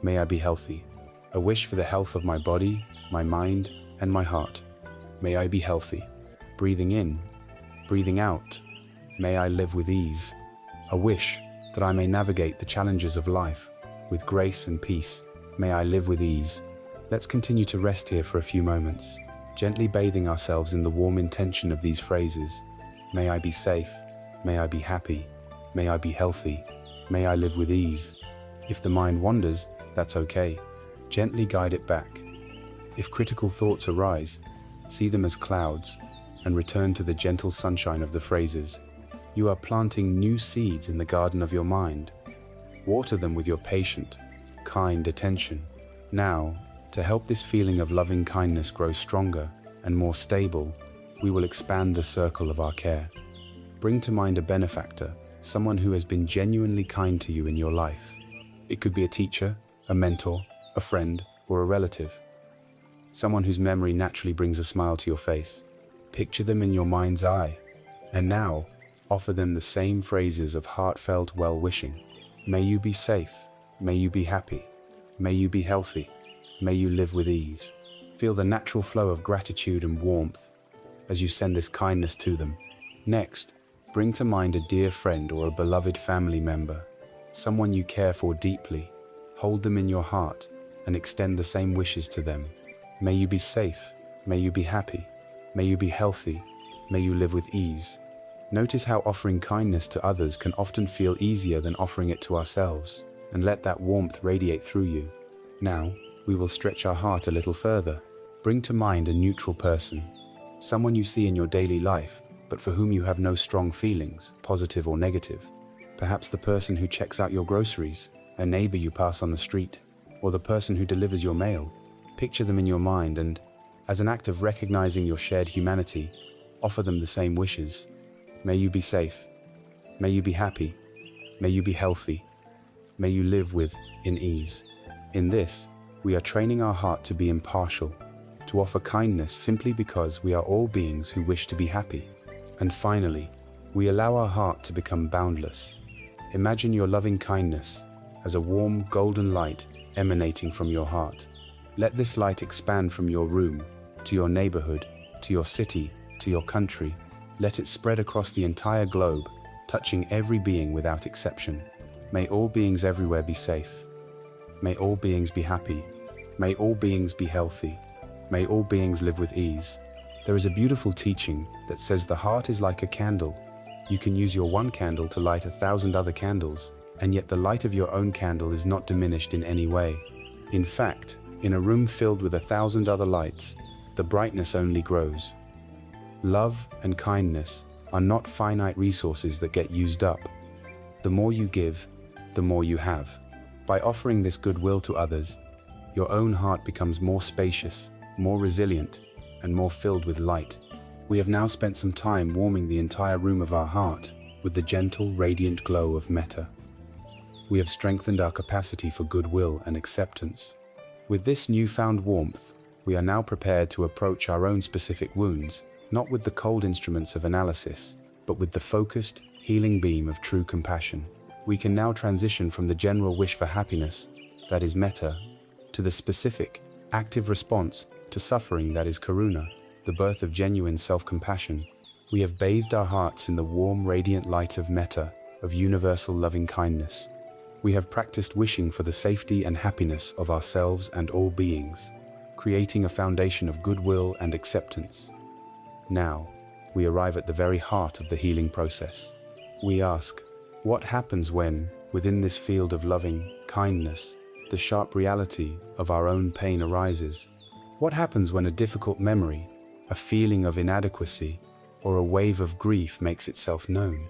May I be healthy. A wish for the health of my body, my mind, and my heart. May I be healthy. Breathing in, breathing out. May I live with ease. A wish that I may navigate the challenges of life with grace and peace. May I live with ease. Let's continue to rest here for a few moments, gently bathing ourselves in the warm intention of these phrases. May I be safe. May I be happy. May I be healthy. May I live with ease. If the mind wanders, that's okay. Gently guide it back. If critical thoughts arise, see them as clouds and return to the gentle sunshine of the phrases. You are planting new seeds in the garden of your mind. Water them with your patient, kind attention. Now, to help this feeling of loving kindness grow stronger and more stable, we will expand the circle of our care. Bring to mind a benefactor, someone who has been genuinely kind to you in your life. It could be a teacher, a mentor, a friend, or a relative. Someone whose memory naturally brings a smile to your face. Picture them in your mind's eye. And now, Offer them the same phrases of heartfelt well-wishing. May you be safe. May you be happy. May you be healthy. May you live with ease. Feel the natural flow of gratitude and warmth as you send this kindness to them. Next, bring to mind a dear friend or a beloved family member, someone you care for deeply. Hold them in your heart and extend the same wishes to them. May you be safe. May you be happy. May you be healthy. May you live with ease. Notice how offering kindness to others can often feel easier than offering it to ourselves, and let that warmth radiate through you. Now, we will stretch our heart a little further. Bring to mind a neutral person, someone you see in your daily life, but for whom you have no strong feelings, positive or negative. Perhaps the person who checks out your groceries, a neighbor you pass on the street, or the person who delivers your mail. Picture them in your mind and, as an act of recognizing your shared humanity, offer them the same wishes. May you be safe. May you be happy. May you be healthy. May you live with in ease. In this, we are training our heart to be impartial, to offer kindness simply because we are all beings who wish to be happy. And finally, we allow our heart to become boundless. Imagine your loving kindness as a warm golden light emanating from your heart. Let this light expand from your room, to your neighborhood, to your city, to your country. Let it spread across the entire globe, touching every being without exception. May all beings everywhere be safe. May all beings be happy. May all beings be healthy. May all beings live with ease. There is a beautiful teaching that says the heart is like a candle. You can use your one candle to light 1,000 other candles, and yet the light of your own candle is not diminished in any way. In fact, in a room filled with 1,000 other lights, the brightness only grows. Love and kindness are not finite resources that get used up. The more you give, the more you have. By offering this goodwill to others, your own heart becomes more spacious, more resilient, and more filled with light. We have now spent some time warming the entire room of our heart with the gentle, radiant glow of metta. We have strengthened our capacity for goodwill and acceptance. With this newfound warmth, we are now prepared to approach our own specific wounds, not with the cold instruments of analysis, but with the focused, healing beam of true compassion. We can now transition from the general wish for happiness, that is metta, to the specific, active response to suffering, that is karuna, the birth of genuine self-compassion. We have bathed our hearts in the warm, radiant light of metta, of universal loving kindness. We have practiced wishing for the safety and happiness of ourselves and all beings, creating a foundation of goodwill and acceptance. Now, we arrive at the very heart of the healing process. We ask, what happens when, within this field of loving kindness, the sharp reality of our own pain arises? What happens when a difficult memory, a feeling of inadequacy, or a wave of grief makes itself known?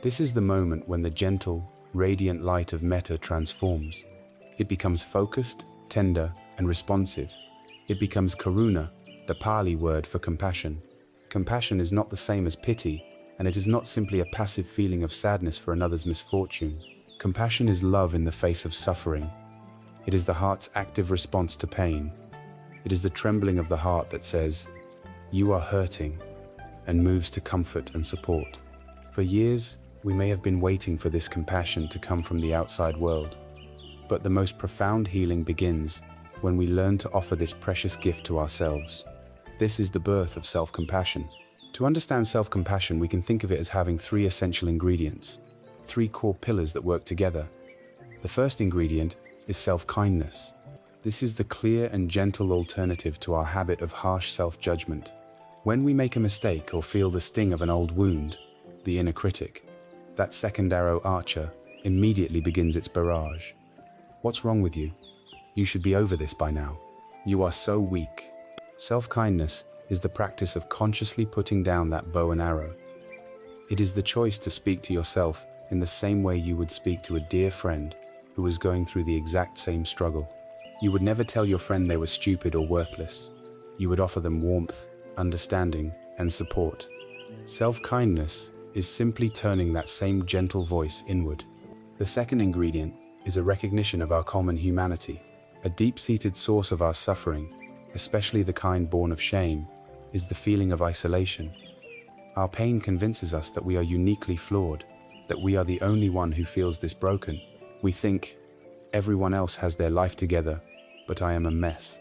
This is the moment when the gentle, radiant light of metta transforms. It becomes focused, tender, and responsive. It becomes karuna, the Pali word for compassion. Compassion is not the same as pity, and it is not simply a passive feeling of sadness for another's misfortune. Compassion is love in the face of suffering. It is the heart's active response to pain. It is the trembling of the heart that says, "You are hurting," and moves to comfort and support. For years, we may have been waiting for this compassion to come from the outside world. But the most profound healing begins when we learn to offer this precious gift to ourselves. This is the birth of self-compassion. To understand self-compassion, we can think of it as having three essential ingredients, three core pillars that work together. The first ingredient is self-kindness. This is the clear and gentle alternative to our habit of harsh self-judgment. When we make a mistake or feel the sting of an old wound, the inner critic, that second arrow archer, immediately begins its barrage. What's wrong with you? You should be over this by now. You are so weak. Self-kindness is the practice of consciously putting down that bow and arrow. It is the choice to speak to yourself in the same way you would speak to a dear friend who was going through the exact same struggle. You would never tell your friend they were stupid or worthless. You would offer them warmth, understanding, and support. Self-kindness is simply turning that same gentle voice inward. The second ingredient is a recognition of our common humanity. A deep-seated source of our suffering, especially the kind born of shame, is the feeling of isolation. Our pain convinces us that we are uniquely flawed, that we are the only one who feels this broken. We think, everyone else has their life together, but I am a mess.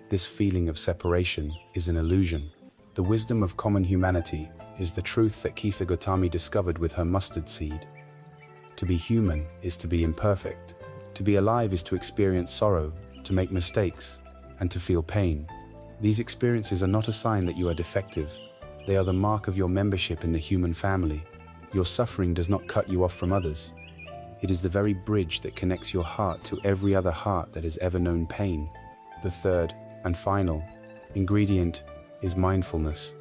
This feeling of separation is an illusion. The wisdom of common humanity is the truth that Kisa Gotami discovered with her mustard seed. To be human is to be imperfect. To be alive is to experience sorrow, to make mistakes, and to feel pain. These experiences are not a sign that you are defective. They are the mark of your membership in the human family. Your suffering does not cut you off from others. It is the very bridge that connects your heart to every other heart that has ever known pain. The third and final ingredient is mindfulness.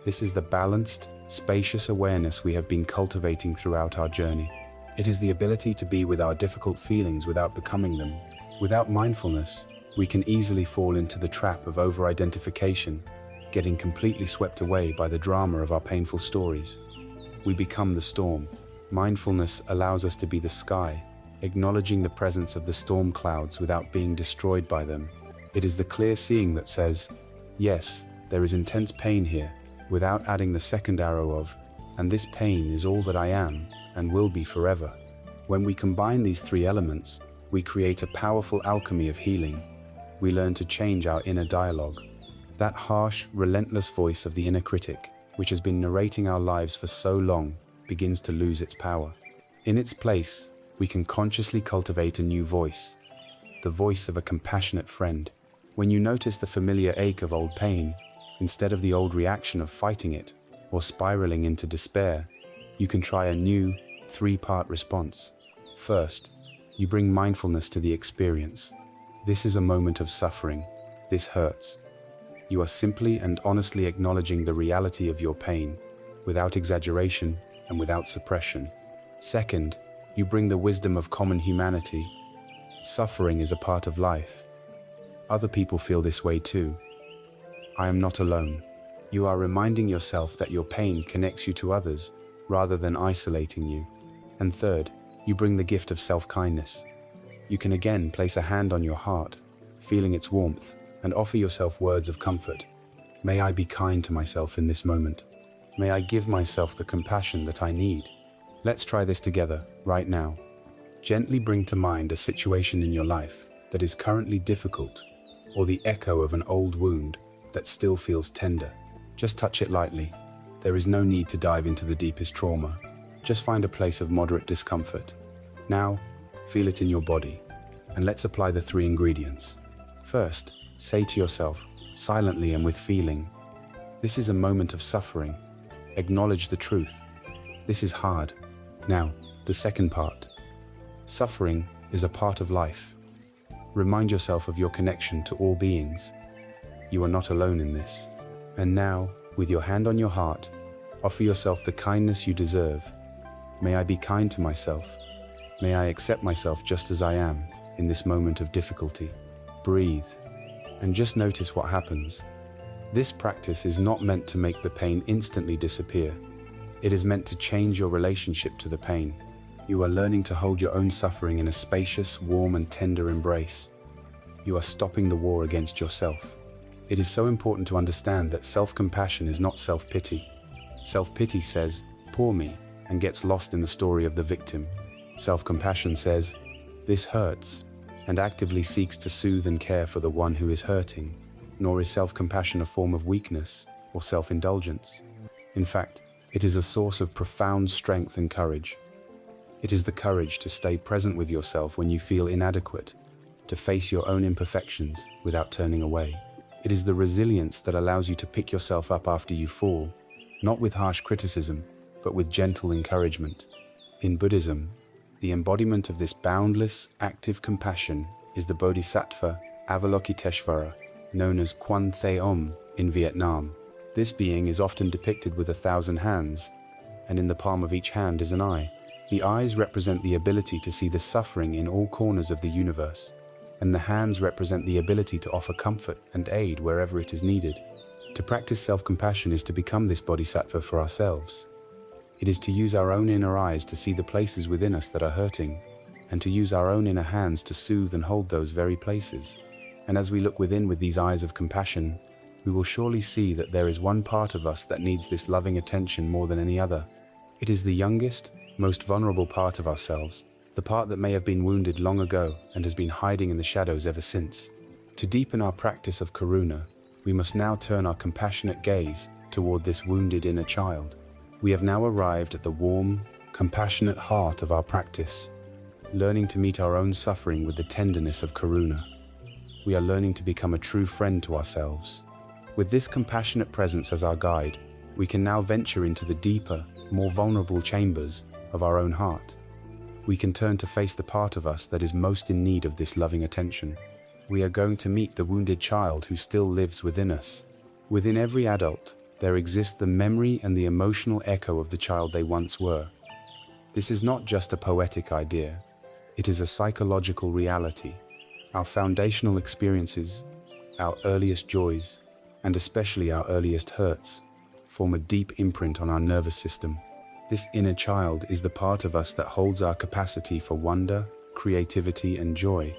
This is the balanced, spacious awareness we have been cultivating throughout our journey. It is the ability to be with our difficult feelings without becoming them. Without mindfulness, we can easily fall into the trap of over-identification, getting completely swept away by the drama of our painful stories. We become the storm. Mindfulness allows us to be the sky, acknowledging the presence of the storm clouds without being destroyed by them. It is the clear seeing that says, yes, there is intense pain here, without adding the second arrow of, and this pain is all that I am and will be forever. When we combine these three elements, we create a powerful alchemy of healing. We learn to change our inner dialogue. That harsh, relentless voice of the inner critic, which has been narrating our lives for so long, begins to lose its power. In its place, we can consciously cultivate a new voice, the voice of a compassionate friend. When you notice the familiar ache of old pain, instead of the old reaction of fighting it or spiraling into despair, you can try a new, three-part response. First, you bring mindfulness to the experience. This is a moment of suffering. This hurts. You are simply and honestly acknowledging the reality of your pain, without exaggeration and without suppression. Second, you bring the wisdom of common humanity. Suffering is a part of life. Other people feel this way too. I am not alone. You are reminding yourself that your pain connects you to others, rather than isolating you. And third, you bring the gift of self-kindness. You can again place a hand on your heart, feeling its warmth, and offer yourself words of comfort. May I be kind to myself in this moment. May I give myself the compassion that I need. Let's try this together, right now. Gently bring to mind a situation in your life that is currently difficult, or the echo of an old wound that still feels tender. Just touch it lightly. There is no need to dive into the deepest trauma. Just find a place of moderate discomfort. Now, feel it in your body, and let's apply the three ingredients. First, say to yourself, silently and with feeling, this is a moment of suffering. Acknowledge the truth. This is hard. Now, the second part. Suffering is a part of life. Remind yourself of your connection to all beings. You are not alone in this. And now, with your hand on your heart, offer yourself the kindness you deserve. May I be kind to myself. May I accept myself just as I am in this moment of difficulty. Breathe, and just notice what happens. This practice is not meant to make the pain instantly disappear. It is meant to change your relationship to the pain. You are learning to hold your own suffering in a spacious, warm, and tender embrace. You are stopping the war against yourself. It is so important to understand that self-compassion is not self-pity. Self-pity says, poor me, and gets lost in the story of the victim. Self-compassion says, this hurts, and actively seeks to soothe and care for the one who is hurting. Nor is self-compassion a form of weakness or self-indulgence. In fact, it is a source of profound strength and courage. It is the courage to stay present with yourself when you feel inadequate, to face your own imperfections without turning away. It is the resilience that allows you to pick yourself up after you fall, not with harsh criticism, but with gentle encouragement. In Buddhism, the embodiment of this boundless, active compassion is the Bodhisattva Avalokiteshvara, known as Quan Thế Om in Vietnam. This being is often depicted with 1,000 hands, and in the palm of each hand is an eye. The eyes represent the ability to see the suffering in all corners of the universe, and the hands represent the ability to offer comfort and aid wherever it is needed. To practice self-compassion is to become this bodhisattva for ourselves. It is to use our own inner eyes to see the places within us that are hurting, and to use our own inner hands to soothe and hold those very places. And as we look within with these eyes of compassion, we will surely see that there is one part of us that needs this loving attention more than any other. It is the youngest, most vulnerable part of ourselves, the part that may have been wounded long ago and has been hiding in the shadows ever since. To deepen our practice of karuna, we must now turn our compassionate gaze toward this wounded inner child. We have now arrived at the warm, compassionate heart of our practice, learning to meet our own suffering with the tenderness of karuna. We are learning to become a true friend to ourselves. With this compassionate presence as our guide, we can now venture into the deeper, more vulnerable chambers of our own heart. We can turn to face the part of us that is most in need of this loving attention. We are going to meet the wounded child who still lives within us. Within every adult, there exists the memory and the emotional echo of the child they once were. This is not just a poetic idea. It is a psychological reality. Our foundational experiences, our earliest joys, and especially our earliest hurts, form a deep imprint on our nervous system. This inner child is the part of us that holds our capacity for wonder, creativity, and joy,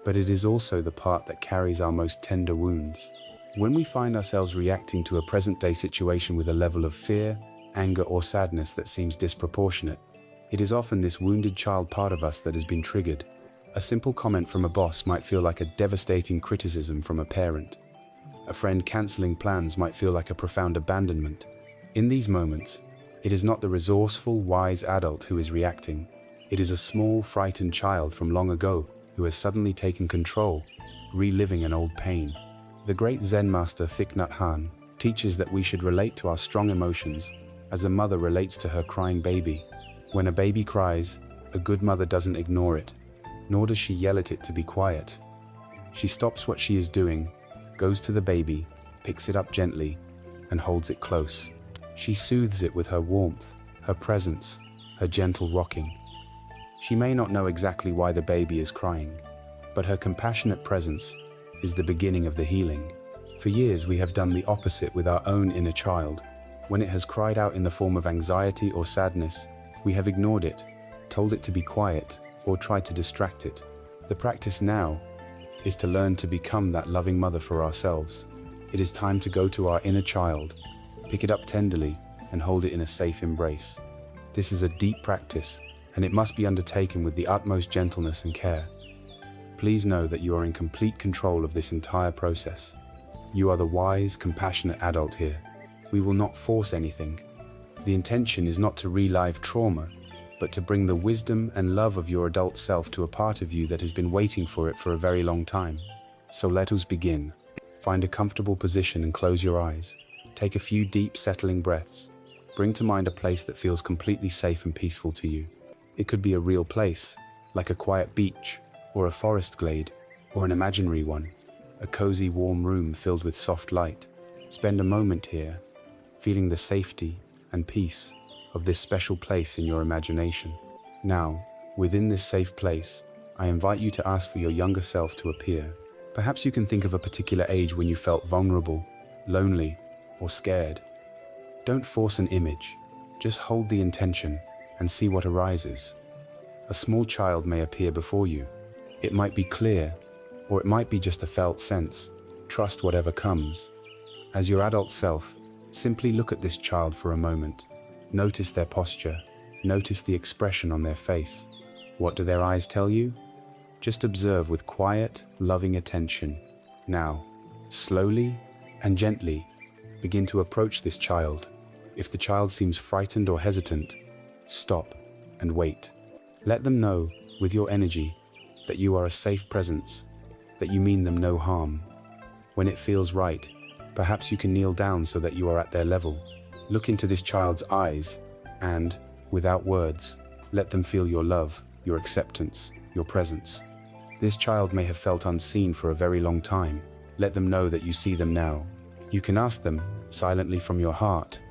but it is also the part that carries our most tender wounds. When we find ourselves reacting to a present-day situation with a level of fear, anger, or sadness that seems disproportionate, it is often this wounded child part of us that has been triggered. A simple comment from a boss might feel like a devastating criticism from a parent. A friend canceling plans might feel like a profound abandonment. In these moments, it is not the resourceful, wise adult who is reacting. It is a small, frightened child from long ago who has suddenly taken control, reliving an old pain. The great Zen master Thich Nhat Hanh teaches that we should relate to our strong emotions as a mother relates to her crying baby. When a baby cries, a good mother doesn't ignore it, nor does she yell at it to be quiet. She stops what she is doing, goes to the baby, picks it up gently, and holds it close. She soothes it with her warmth, her presence, her gentle rocking. She may not know exactly why the baby is crying, but her compassionate presence is the beginning of the healing. For years we have done the opposite with our own inner child. When it has cried out in the form of anxiety or sadness, we have ignored it, told it to be quiet, or tried to distract it. The practice now is to learn to become that loving mother for ourselves. It is time to go to our inner child, pick it up tenderly, and hold it in a safe embrace. This is a deep practice, and it must be undertaken with the utmost gentleness and care. Please know that you are in complete control of this entire process. You are the wise, compassionate adult here. We will not force anything. The intention is not to relive trauma, but to bring the wisdom and love of your adult self to a part of you that has been waiting for it for a very long time. So let us begin. Find a comfortable position and close your eyes. Take a few deep, settling breaths. Bring to mind a place that feels completely safe and peaceful to you. It could be a real place, like a quiet beach, or a forest glade, or an imaginary one, a cozy, warm room filled with soft light. Spend a moment here, feeling the safety and peace of this special place in your imagination. Now, within this safe place, I invite you to ask for your younger self to appear. Perhaps you can think of a particular age when you felt vulnerable, lonely, or scared. Don't force an image, just hold the intention and see what arises. A small child may appear before you. It might be clear, or it might be just a felt sense. Trust whatever comes. As your adult self, simply look at this child for a moment. Notice their posture. Notice the expression on their face. What do their eyes tell you? Just observe with quiet, loving attention. Now, slowly and gently, begin to approach this child. If the child seems frightened or hesitant, stop and wait. Let them know, with your energy, that you are a safe presence, that you mean them no harm. When it feels right, perhaps you can kneel down so that you are at their level. Look into this child's eyes and, without words, let them feel your love, your acceptance, your presence. This child may have felt unseen for a very long time. Let them know that you see them now. You can ask them, silently from your heart,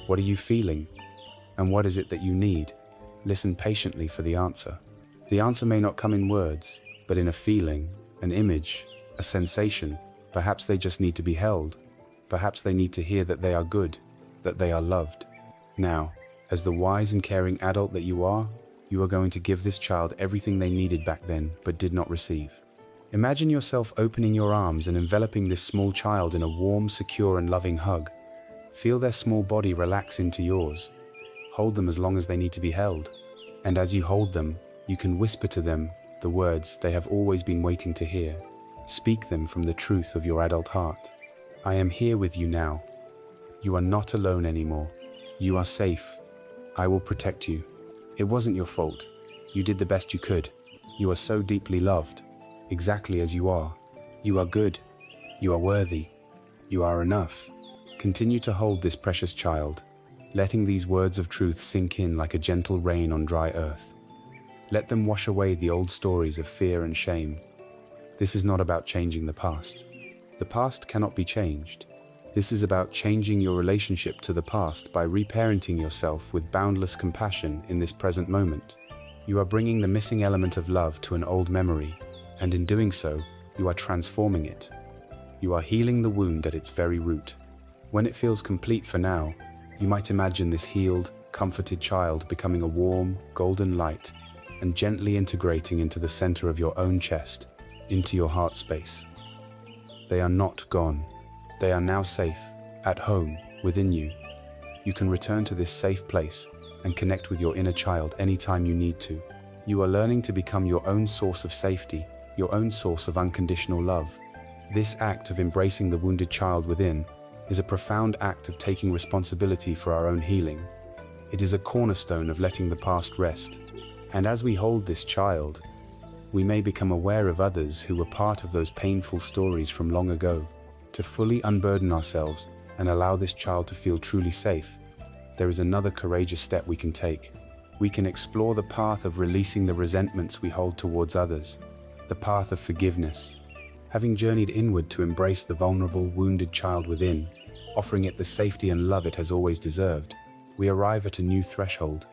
what are you feeling? And what is it that you need? Listen patiently for the answer. The answer may not come in words, but in a feeling, an image, a sensation. Perhaps they just need to be held. Perhaps they need to hear that they are good, that they are loved. Now, as the wise and caring adult that you are going to give this child everything they needed back then, but did not receive. Imagine yourself opening your arms and enveloping this small child in a warm, secure, and loving hug. Feel their small body relax into yours. Hold them as long as they need to be held. And as you hold them, you can whisper to them the words they have always been waiting to hear. Speak them from the truth of your adult heart. I am here with you now. You are not alone anymore. You are safe. I will protect you. It wasn't your fault. You did the best you could. You are so deeply loved, exactly as you are. You are good. You are worthy. You are enough. Continue to hold this precious child, letting these words of truth sink in like a gentle rain on dry earth. Let them wash away the old stories of fear and shame. This is not about changing the past. The past cannot be changed. This is about changing your relationship to the past by reparenting yourself with boundless compassion in this present moment. You are bringing the missing element of love to an old memory, and in doing so, you are transforming it. You are healing the wound at its very root. When it feels complete for now, you might imagine this healed, comforted child becoming a warm, golden light and gently integrating into the center of your own chest, into your heart space. They are not gone. They are now safe, at home, within you. You can return to this safe place and connect with your inner child anytime you need to. You are learning to become your own source of safety, your own source of unconditional love. This act of embracing the wounded child within is a profound act of taking responsibility for our own healing. It is a cornerstone of letting the past rest. And as we hold this child, we may become aware of others who were part of those painful stories from long ago. To fully unburden ourselves and allow this child to feel truly safe, there is another courageous step we can take. We can explore the path of releasing the resentments we hold towards others, the path of forgiveness. Having journeyed inward to embrace the vulnerable, wounded child within, offering it the safety and love it has always deserved, we arrive at a new threshold.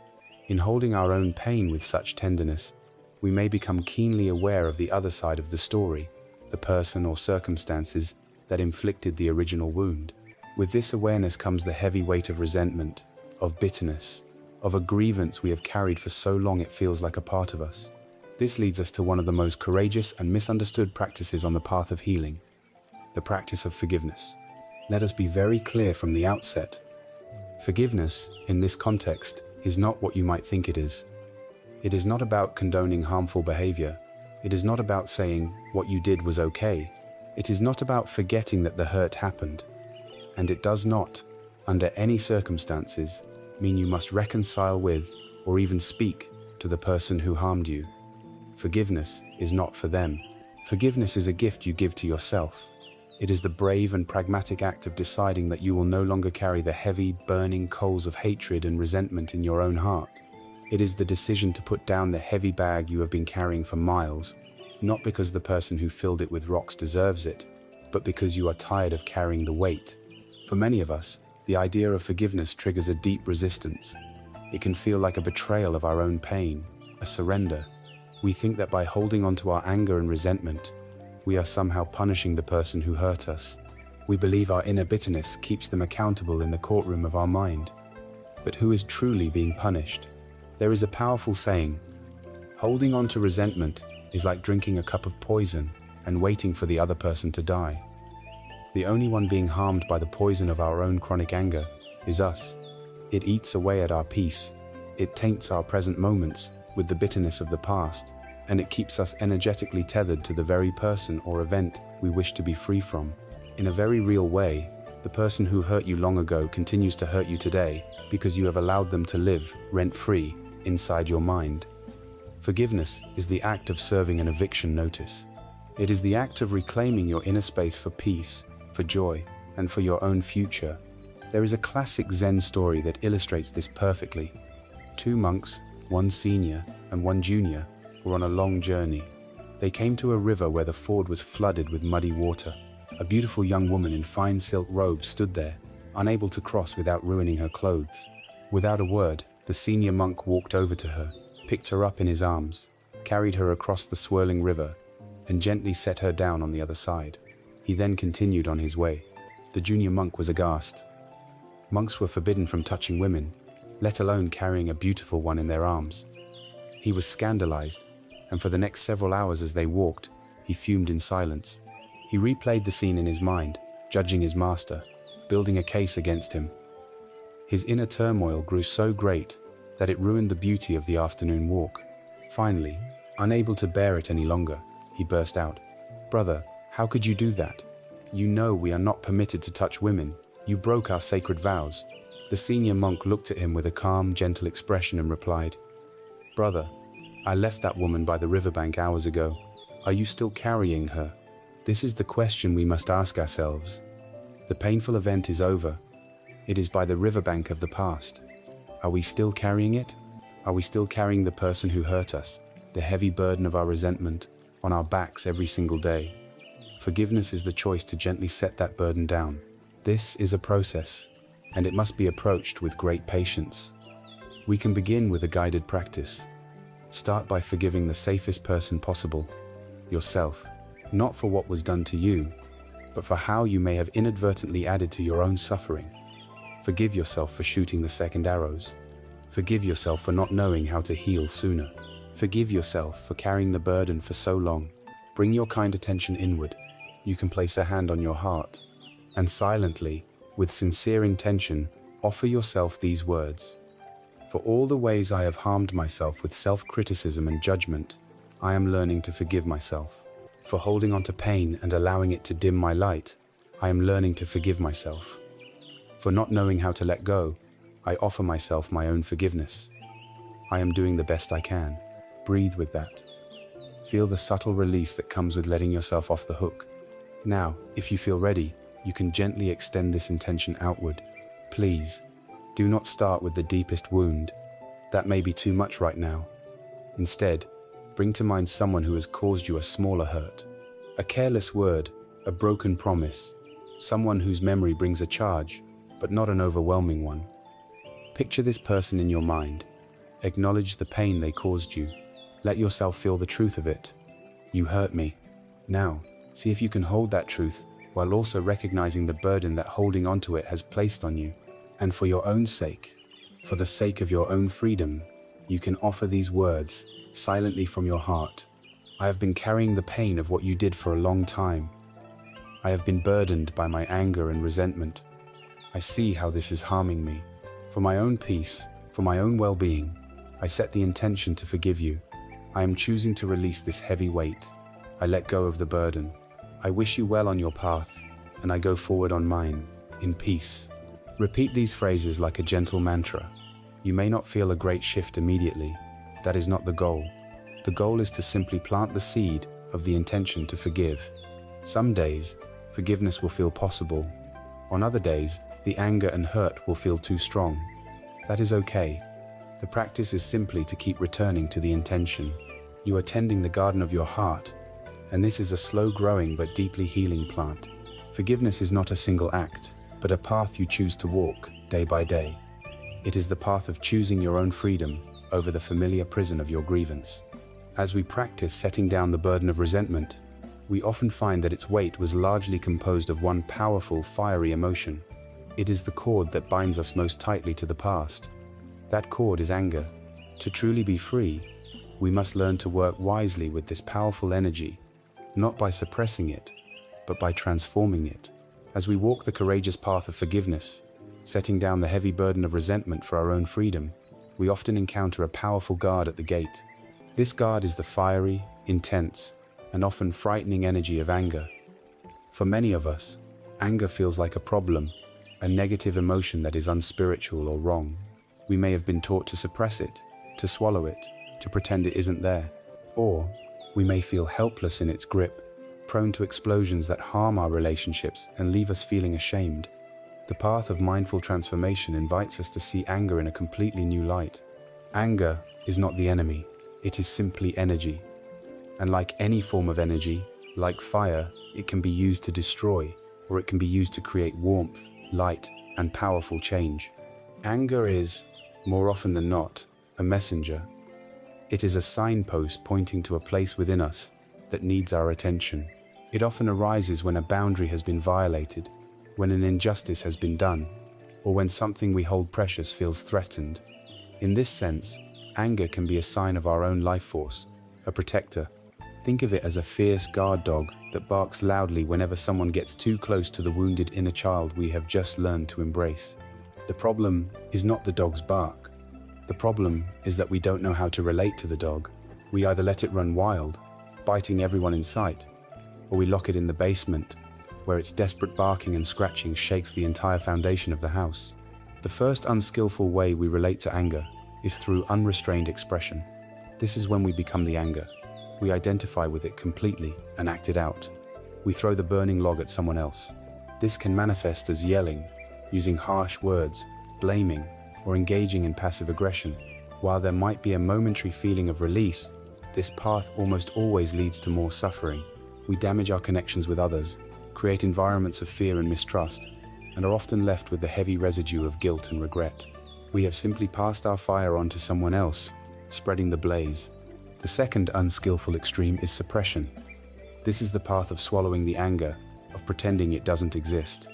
In holding our own pain with such tenderness, we may become keenly aware of the other side of the story, the person or circumstances that inflicted the original wound. With this awareness comes the heavy weight of resentment, of bitterness, of a grievance we have carried for so long it feels like a part of us. This leads us to one of the most courageous and misunderstood practices on the path of healing, the practice of forgiveness. Let us be very clear from the outset. Forgiveness, in this context, is not what you might think it is. It is not about condoning harmful behavior. It is not about saying what you did was okay. It is not about forgetting that the hurt happened. And it does not, under any circumstances, mean you must reconcile with or even speak to the person who harmed you. Forgiveness is not for them. Forgiveness is a gift you give to yourself. It is the brave and pragmatic act of deciding that you will no longer carry the heavy, burning coals of hatred and resentment in your own heart. It is the decision to put down the heavy bag you have been carrying for miles, not because the person who filled it with rocks deserves it, but because you are tired of carrying the weight. For many of us, the idea of forgiveness triggers a deep resistance. It can feel like a betrayal of our own pain, a surrender. We think that by holding on to our anger and resentment, we are somehow punishing the person who hurt us. We believe our inner bitterness keeps them accountable in the courtroom of our mind. But who is truly being punished? There is a powerful saying, holding on to resentment is like drinking a cup of poison and waiting for the other person to die. The only one being harmed by the poison of our own chronic anger is us. It eats away at our peace. It taints our present moments with the bitterness of the past, and it keeps us energetically tethered to the very person or event we wish to be free from. In a very real way, the person who hurt you long ago continues to hurt you today because you have allowed them to live rent-free inside your mind. Forgiveness is the act of serving an eviction notice. It is the act of reclaiming your inner space for peace, for joy, and for your own future. There is a classic Zen story that illustrates this perfectly. Two monks, one senior and one junior, were on a long journey. They came to a river where the ford was flooded with muddy water. A beautiful young woman in fine silk robes stood there, unable to cross without ruining her clothes. Without a word, the senior monk walked over to her, picked her up in his arms, carried her across the swirling river, and gently set her down on the other side. He then continued on his way. The junior monk was aghast. Monks were forbidden from touching women, let alone carrying a beautiful one in their arms. He was scandalized, and for the next several hours as they walked, He fumed in silence. He replayed the scene in his mind, judging his master, building a case against him. His inner turmoil grew so great that it ruined the beauty of the afternoon walk. Finally, unable to bear it any longer, he burst out, "Brother, how could you do that? You know we are not permitted to touch women. You broke our sacred vows." The senior monk looked at him with a calm, gentle expression and replied, "Brother, I left that woman by the riverbank hours ago. Are you still carrying her? This is the question we must ask ourselves. The painful event is over. It is by the riverbank of the past. Are we still carrying it? Are we still carrying the person who hurt us, the heavy burden of our resentment, on our backs every single day? Forgiveness is the choice to gently set that burden down. This is a process, and it must be approached with great patience. We can begin with a guided practice. Start by forgiving the safest person possible, yourself, not for what was done to you, but for how you may have inadvertently added to your own suffering. Forgive yourself for shooting the second arrows. Forgive yourself for not knowing how to heal sooner. Forgive yourself for carrying the burden for so long. Bring your kind attention inward. You can place a hand on your heart, and silently, with sincere intention, offer yourself these words. For all the ways I have harmed myself with self-criticism and judgment, I am learning to forgive myself. For holding on to pain and allowing it to dim my light, I am learning to forgive myself. For not knowing how to let go, I offer myself my own forgiveness. I am doing the best I can. Breathe with that. Feel the subtle release that comes with letting yourself off the hook. Now, if you feel ready, you can gently extend this intention outward. Please, do not start with the deepest wound. That may be too much right now. Instead, bring to mind someone who has caused you a smaller hurt. A careless word, a broken promise, someone whose memory brings a charge, but not an overwhelming one. Picture this person in your mind. Acknowledge the pain they caused you. Let yourself feel the truth of it. You hurt me. Now, see if you can hold that truth while also recognizing the burden that holding onto it has placed on you. And for your own sake, for the sake of your own freedom, you can offer these words silently from your heart. I have been carrying the pain of what you did for a long time. I have been burdened by my anger and resentment. I see how this is harming me. For my own peace, for my own well-being, I set the intention to forgive you. I am choosing to release this heavy weight. I let go of the burden. I wish you well on your path, and I go forward on mine, in peace. Repeat these phrases like a gentle mantra. You may not feel a great shift immediately. That is not the goal. The goal is to simply plant the seed of the intention to forgive. Some days, forgiveness will feel possible. On other days, the anger and hurt will feel too strong. That is okay. The practice is simply to keep returning to the intention. You are tending the garden of your heart, and this is a slow-growing but deeply healing plant. Forgiveness is not a single act, but a path you choose to walk day by day. It is the path of choosing your own freedom over the familiar prison of your grievance. As we practice setting down the burden of resentment, we often find that its weight was largely composed of one powerful, fiery emotion. It is the cord that binds us most tightly to the past. That cord is anger. To truly be free, we must learn to work wisely with this powerful energy, not by suppressing it, but by transforming it. As we walk the courageous path of forgiveness, setting down the heavy burden of resentment for our own freedom, we often encounter a powerful guard at the gate. This guard is the fiery, intense, and often frightening energy of anger. For many of us, anger feels like a problem, a negative emotion that is unspiritual or wrong. We may have been taught to suppress it, to swallow it, to pretend it isn't there. Or we may feel helpless in its grip, prone to explosions that harm our relationships and leave us feeling ashamed. The path of mindful transformation invites us to see anger in a completely new light. Anger is not the enemy, it is simply energy. And like any form of energy, like fire, it can be used to destroy, or it can be used to create warmth, light, and powerful change. Anger is, more often than not, a messenger. It is a signpost pointing to a place within us that needs our attention. It often arises when a boundary has been violated, when an injustice has been done, or when something we hold precious feels threatened. In this sense, anger can be a sign of our own life force, a protector, Think of it as a fierce guard dog that barks loudly whenever someone gets too close to the wounded inner child we have just learned to embrace. The problem is not the dog's bark. The problem is that we don't know how to relate to the dog. We either let it run wild, biting everyone in sight, or we lock it in the basement, where its desperate barking and scratching shakes the entire foundation of the house. The first unskillful way we relate to anger is through unrestrained expression. This is when we become the anger. We identify with it completely and act it out. We throw the burning log at someone else. This can manifest as yelling, using harsh words, blaming, or engaging in passive aggression. While there might be a momentary feeling of release, this path almost always leads to more suffering. We damage our connections with others, create environments of fear and mistrust, and are often left with the heavy residue of guilt and regret. We have simply passed our fire on to someone else, spreading the blaze. The second unskillful extreme is suppression. This is the path of swallowing the anger, of pretending it doesn't exist.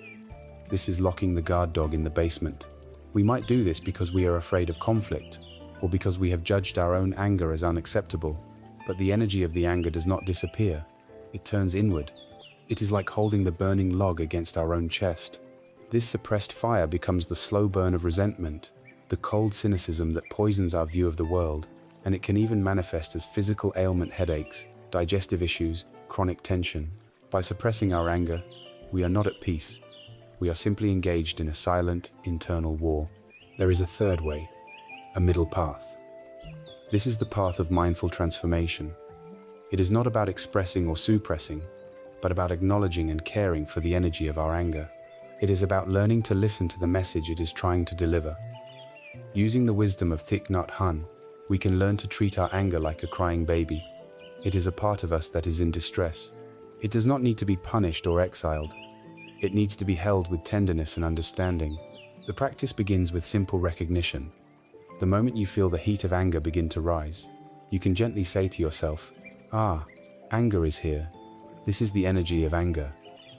This is locking the guard dog in the basement. We might do this because we are afraid of conflict, or because we have judged our own anger as unacceptable. But the energy of the anger does not disappear. It turns inward. It is like holding the burning log against our own chest. This suppressed fire becomes the slow burn of resentment, the cold cynicism that poisons our view of the world, and it can even manifest as physical ailment, headaches, digestive issues, chronic tension. By suppressing our anger, we are not at peace. We are simply engaged in a silent, internal war. There is a third way, a middle path. This is the path of mindful transformation. It is not about expressing or suppressing, but about acknowledging and caring for the energy of our anger. It is about learning to listen to the message it is trying to deliver. Using the wisdom of Thich Nhat Hanh, we can learn to treat our anger like a crying baby. It is a part of us that is in distress. It does not need to be punished or exiled. It needs to be held with tenderness and understanding. The practice begins with simple recognition. The moment you feel the heat of anger begin to rise, you can gently say to yourself, anger is here. This is the energy of anger.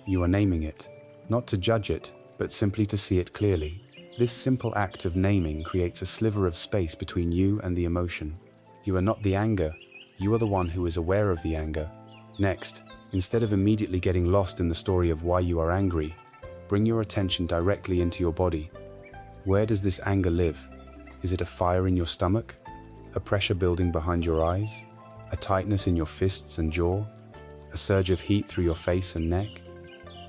You are naming it, not to judge it, but simply to see it clearly. This simple act of naming creates a sliver of space between you and the emotion. You are not the anger, you are the one who is aware of the anger. Next, instead of immediately getting lost in the story of why you are angry, bring your attention directly into your body. Where does this anger live? Is it a fire in your stomach? A pressure building behind your eyes? A tightness in your fists and jaw? A surge of heat through your face and neck?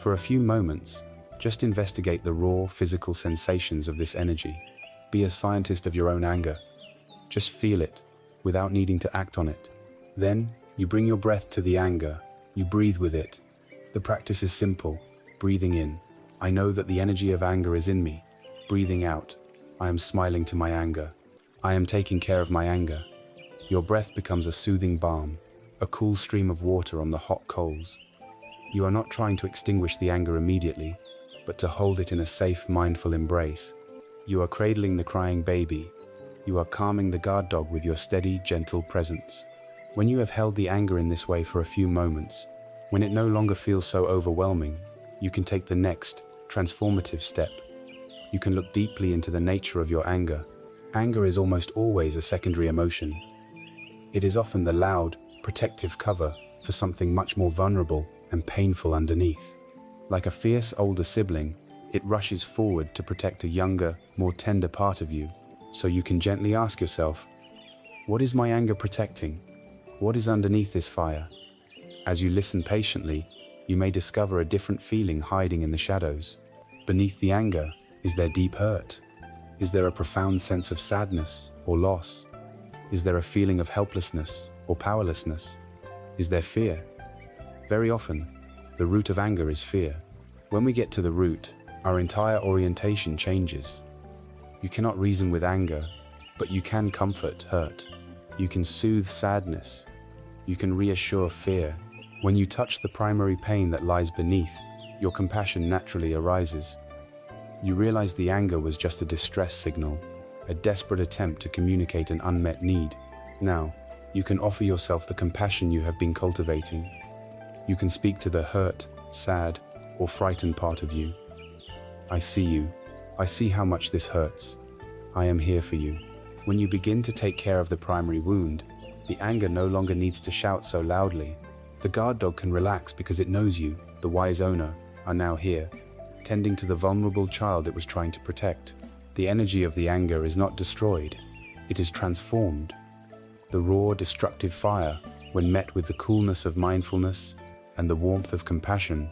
For a few moments, just investigate the raw physical sensations of this energy. Be a scientist of your own anger. Just feel it, without needing to act on it. Then, you bring your breath to the anger. You breathe with it. The practice is simple. Breathing in, I know that the energy of anger is in me. Breathing out, I am smiling to my anger. I am taking care of my anger. Your breath becomes a soothing balm, a cool stream of water on the hot coals. You are not trying to extinguish the anger immediately, but to hold it in a safe, mindful embrace. You are cradling the crying baby. You are calming the guard dog with your steady, gentle presence. When you have held the anger in this way for a few moments, when it no longer feels so overwhelming, you can take the next, transformative step. You can look deeply into the nature of your anger. Anger is almost always a secondary emotion. It is often the loud, protective cover for something much more vulnerable and painful underneath. Like a fierce older sibling, it rushes forward to protect a younger, more tender part of you. So you can gently ask yourself, what is my anger protecting? What is underneath this fire? As you listen patiently, you may discover a different feeling hiding in the shadows. Beneath the anger, is there deep hurt? Is there a profound sense of sadness or loss? Is there a feeling of helplessness or powerlessness? Is there fear? Very often, the root of anger is fear. When we get to the root, our entire orientation changes. You cannot reason with anger, but you can comfort hurt. You can soothe sadness. You can reassure fear. When you touch the primary pain that lies beneath, your compassion naturally arises. You realize the anger was just a distress signal, a desperate attempt to communicate an unmet need. Now, you can offer yourself the compassion you have been cultivating. You can speak to the hurt, sad, or frightened part of you. I see you. I see how much this hurts. I am here for you. When you begin to take care of the primary wound, The anger no longer needs to shout so loudly. The guard dog can relax because it knows you, the wise owner, are now here, tending to the vulnerable child it was trying to protect. The energy of the anger is not destroyed, it is transformed. The raw, destructive fire, when met with the coolness of mindfulness and the warmth of compassion,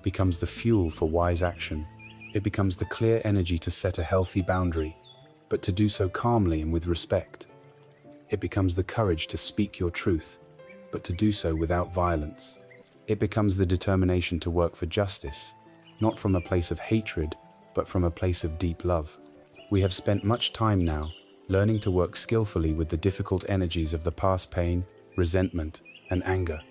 becomes the fuel for wise action. It becomes the clear energy to set a healthy boundary, but to do so calmly and with respect. It becomes the courage to speak your truth, but to do so without violence. It becomes the determination to work for justice, not from a place of hatred, but from a place of deep love. We have spent much time now learning to work skillfully with the difficult energies of the past pain, resentment, and anger.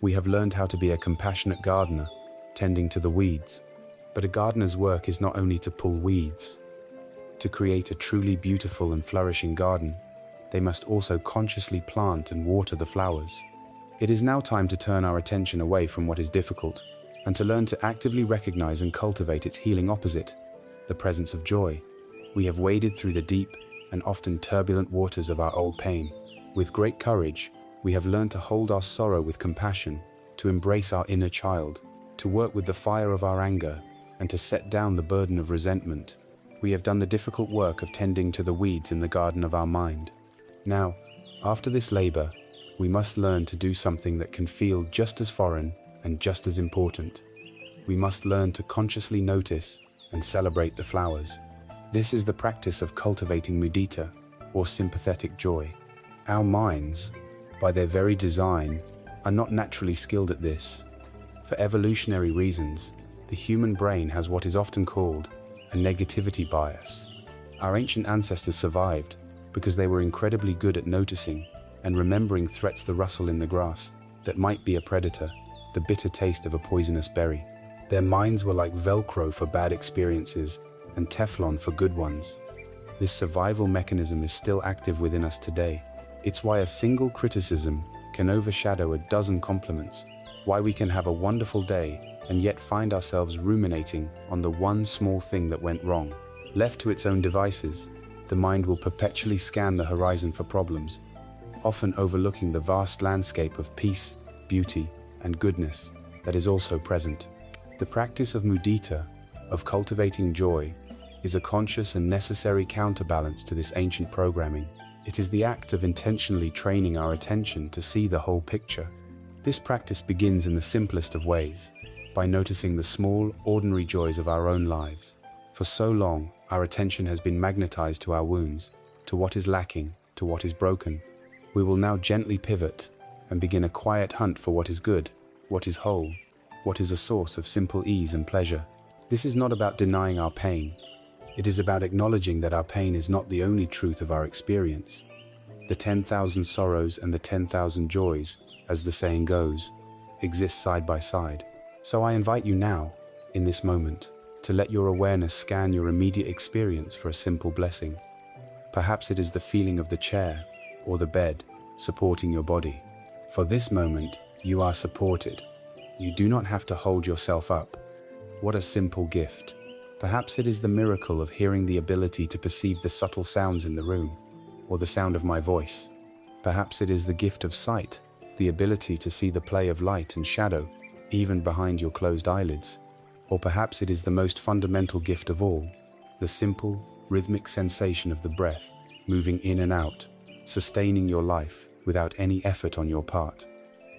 We have learned how to be a compassionate gardener, tending to the weeds. But a gardener's work is not only to pull weeds. To create a truly beautiful and flourishing garden, they must also consciously plant and water the flowers. It is now time to turn our attention away from what is difficult and to learn to actively recognize and cultivate its healing opposite, the presence of joy. We have waded through the deep and often turbulent waters of our old pain. With great courage, we have learned to hold our sorrow with compassion, to embrace our inner child, to work with the fire of our anger, and to set down the burden of resentment. We have done the difficult work of tending to the weeds in the garden of our mind. Now, after this labor, we must learn to do something that can feel just as foreign and just as important. We must learn to consciously notice and celebrate the flowers. This is the practice of cultivating mudita, or sympathetic joy. Our minds, by their very design, are not naturally skilled at this. For evolutionary reasons, the human brain has what is often called a negativity bias. Our ancient ancestors survived because they were incredibly good at noticing and remembering threats, the rustle in the grass that might be a predator, the bitter taste of a poisonous berry. Their minds were like Velcro for bad experiences and Teflon for good ones. This survival mechanism is still active within us today. It's why a single criticism can overshadow a dozen compliments, why we can have a wonderful day and yet find ourselves ruminating on the one small thing that went wrong. Left to its own devices, the mind will perpetually scan the horizon for problems, often overlooking the vast landscape of peace, beauty, and goodness that is also present. The practice of mudita, of cultivating joy, is a conscious and necessary counterbalance to this ancient programming. It is the act of intentionally training our attention to see the whole picture. This practice begins in the simplest of ways, by noticing the small, ordinary joys of our own lives. For so long, our attention has been magnetized to our wounds, to what is lacking, to what is broken. We will now gently pivot and begin a quiet hunt for what is good, what is whole, what is a source of simple ease and pleasure. This is not about denying our pain. It is about acknowledging that our pain is not the only truth of our experience. The 10,000 sorrows and the 10,000 joys, as the saying goes, exist side by side. So I invite you now, in this moment, to let your awareness scan your immediate experience for a simple blessing. Perhaps it is the feeling of the chair or the bed supporting your body. For this moment, you are supported. You do not have to hold yourself up. What a simple gift. Perhaps it is the miracle of hearing, the ability to perceive the subtle sounds in the room, or the sound of my voice. Perhaps it is the gift of sight, the ability to see the play of light and shadow, even behind your closed eyelids. Or perhaps it is the most fundamental gift of all, the simple, rhythmic sensation of the breath, moving in and out, sustaining your life without any effort on your part.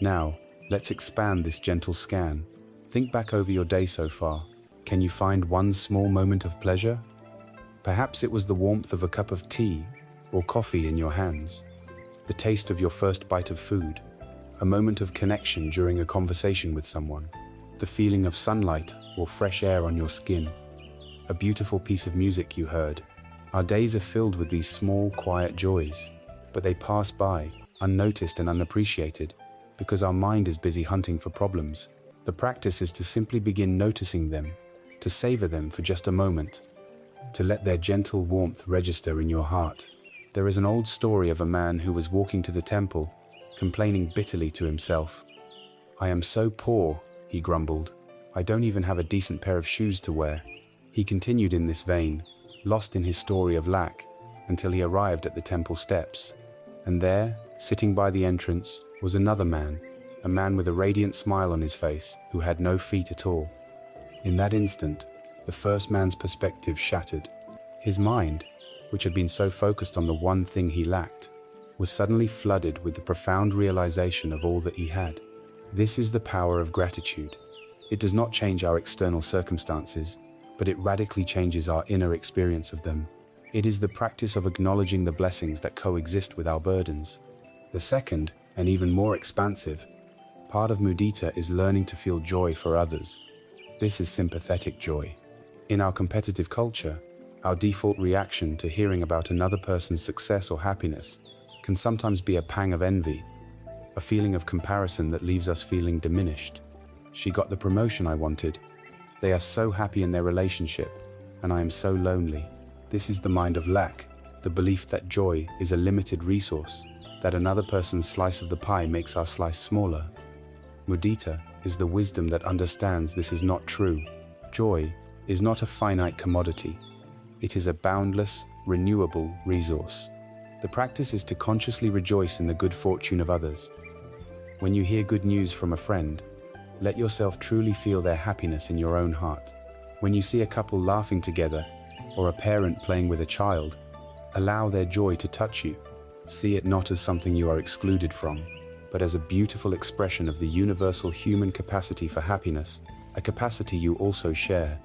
Now, let's expand this gentle scan. Think back over your day so far. Can you find one small moment of pleasure? Perhaps it was the warmth of a cup of tea or coffee in your hands, the taste of your first bite of food, a moment of connection during a conversation with someone, the feeling of sunlight or fresh air on your skin, a beautiful piece of music you heard. Our days are filled with these small, quiet joys, but they pass by, unnoticed and unappreciated, because our mind is busy hunting for problems. The practice is to simply begin noticing them, to savor them for just a moment, to let their gentle warmth register in your heart. There is an old story of a man who was walking to the temple, complaining bitterly to himself. "I am so poor," he grumbled. "I don't even have a decent pair of shoes to wear." He continued in this vein, lost in his story of lack, until he arrived at the temple steps. And there, Sitting by the entrance was another man, a man with a radiant smile on his face who had no feet at all. In that instant, the first man's perspective shattered. His mind, which had been so focused on the one thing he lacked, was suddenly flooded with the profound realization of all that he had. This is the power of gratitude. It does not change our external circumstances, but it radically changes our inner experience of them. It is the practice of acknowledging the blessings that coexist with our burdens. The second, and even more expansive, part of mudita is learning to feel joy for others. This is sympathetic joy. In our competitive culture, our default reaction to hearing about another person's success or happiness can sometimes be a pang of envy, a feeling of comparison that leaves us feeling diminished. She got the promotion I wanted. They are so happy in their relationship, and I am so lonely. This is the mind of lack, the belief that joy is a limited resource, that another person's slice of the pie makes our slice smaller. Mudita is the wisdom that understands this is not true. Joy is not a finite commodity. It is a boundless, renewable resource. The practice is to consciously rejoice in the good fortune of others. When you hear good news from a friend, let yourself truly feel their happiness in your own heart. When you see a couple laughing together, or a parent playing with a child, allow their joy to touch you. See it not as something you are excluded from, but as a beautiful expression of the universal human capacity for happiness, a capacity you also share.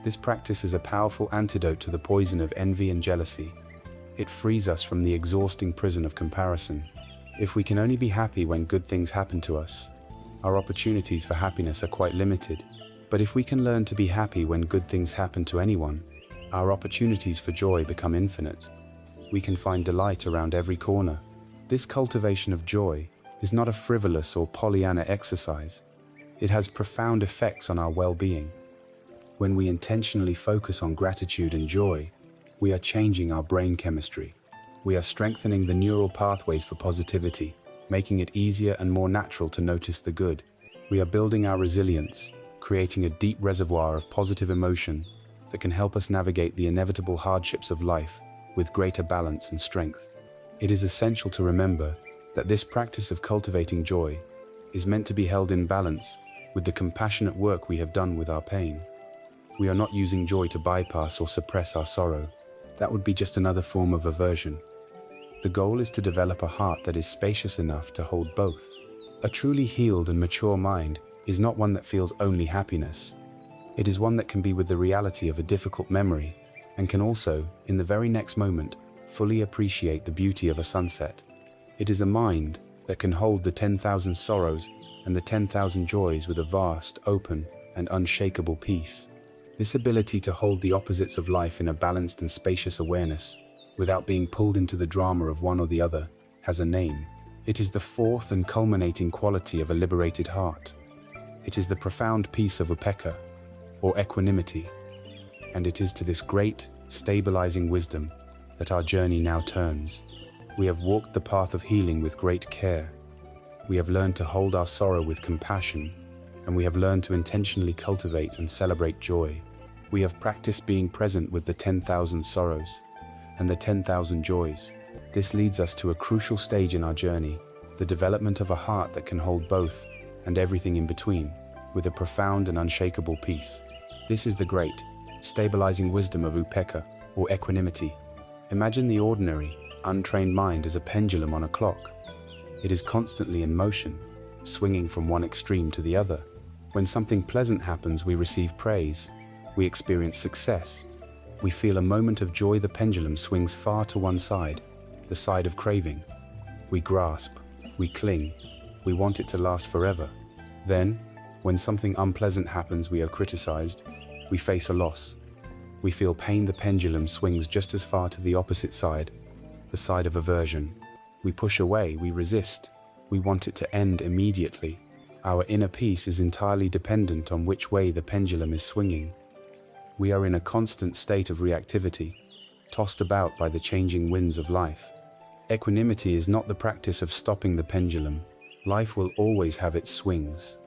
This practice is a powerful antidote to the poison of envy and jealousy. It frees us from the exhausting prison of comparison. If we can only be happy when good things happen to us, our opportunities for happiness are quite limited. But if we can learn to be happy when good things happen to anyone, our opportunities for joy become infinite. We can find delight around every corner. This cultivation of joy is not a frivolous or Pollyanna exercise. It has profound effects on our well-being. When we intentionally focus on gratitude and joy, we are changing our brain chemistry. We are strengthening the neural pathways for positivity, making it easier and more natural to notice the good. We are building our resilience, creating a deep reservoir of positive emotion that can help us navigate the inevitable hardships of life with greater balance and strength. It is essential to remember that this practice of cultivating joy is meant to be held in balance with the compassionate work we have done with our pain. We are not using joy to bypass or suppress our sorrow. That would be just another form of aversion. The goal is to develop a heart that is spacious enough to hold both. A truly healed and mature mind is not one that feels only happiness. It is one that can be with the reality of a difficult memory and can also, in the very next moment, fully appreciate the beauty of a sunset. It is a mind that can hold the 10,000 sorrows and the 10,000 joys with a vast, open, and unshakable peace. This ability to hold the opposites of life in a balanced and spacious awareness, without being pulled into the drama of one or the other, has a name. It is the fourth and culminating quality of a liberated heart. It is the profound peace of upekkha, or equanimity, and it is to this great, stabilizing wisdom that our journey now turns. We have walked the path of healing with great care. We have learned to hold our sorrow with compassion, and we have learned to intentionally cultivate and celebrate joy. We have practiced being present with the 10,000 sorrows and the 10,000 joys. This leads us to a crucial stage in our journey, the development of a heart that can hold both and everything in between, with a profound and unshakable peace. This is the great, stabilizing wisdom of upekkha, or equanimity. Imagine the ordinary, untrained mind as a pendulum on a clock. It is constantly in motion, swinging from one extreme to the other. When something pleasant happens, we receive praise. We experience success. We feel a moment of joy. The pendulum swings far to one side, the side of craving. We grasp, we cling, we want it to last forever. Then, when something unpleasant happens, we are criticized, we face a loss. We feel pain. The pendulum swings just as far to the opposite side, the side of aversion. We push away, we resist, we want it to end immediately. Our inner peace is entirely dependent on which way the pendulum is swinging. We are in a constant state of reactivity, tossed about by the changing winds of life. Equanimity is not the practice of stopping the pendulum. Life will always have its swings.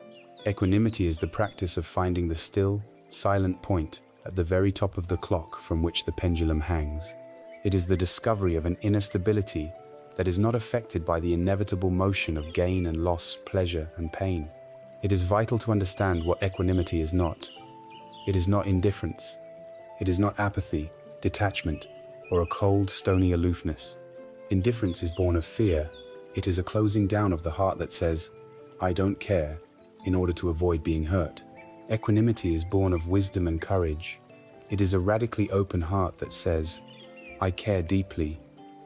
Equanimity is the practice of finding the still, silent point at the very top of the clock from which the pendulum hangs. It is the discovery of an inner stability that is not affected by the inevitable motion of gain and loss, pleasure and pain. It is vital to understand what equanimity is not. It is not indifference. It is not apathy, detachment, or a cold, stony aloofness. Indifference is born of fear. It is a closing down of the heart that says, "I don't care," in order to avoid being hurt. Equanimity is born of wisdom and courage. It is a radically open heart that says, "I care deeply,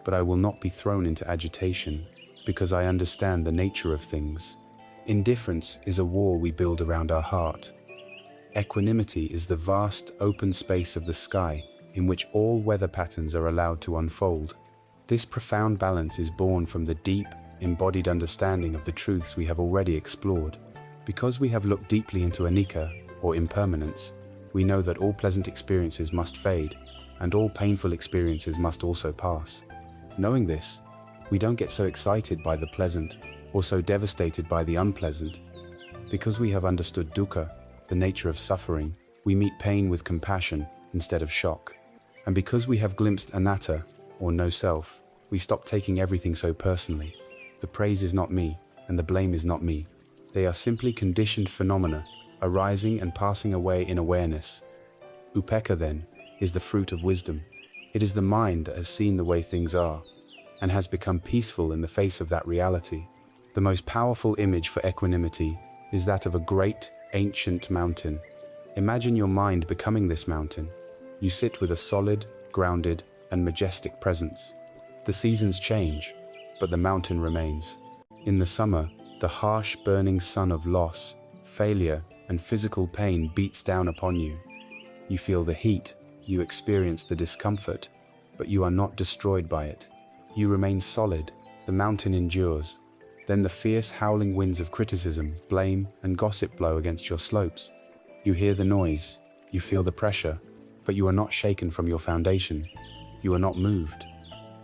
but I will not be thrown into agitation because I understand the nature of things." Indifference is a wall we build around our heart. Equanimity is the vast, open space of the sky in which all weather patterns are allowed to unfold. This profound balance is born from the deep, embodied understanding of the truths we have already explored. Because we have looked deeply into anicca, or impermanence, we know that all pleasant experiences must fade, and all painful experiences must also pass. Knowing this, we don't get so excited by the pleasant, or so devastated by the unpleasant. Because we have understood dukkha, the nature of suffering, we meet pain with compassion instead of shock. And because we have glimpsed anatta, or no self, we stop taking everything so personally. The praise is not me, and the blame is not me. They are simply conditioned phenomena, arising and passing away in awareness. Upekkha, then, is the fruit of wisdom. It is the mind that has seen the way things are, and has become peaceful in the face of that reality. The most powerful image for equanimity is that of a great, ancient mountain. Imagine your mind becoming this mountain. You sit with a solid, grounded, and majestic presence. The seasons change, but the mountain remains. In the summer, the harsh, burning sun of loss, failure, and physical pain beats down upon you. You feel the heat, you experience the discomfort, but you are not destroyed by it. You remain solid, the mountain endures. Then the fierce, howling winds of criticism, blame, and gossip blow against your slopes. You hear the noise, you feel the pressure, but you are not shaken from your foundation. You are not moved.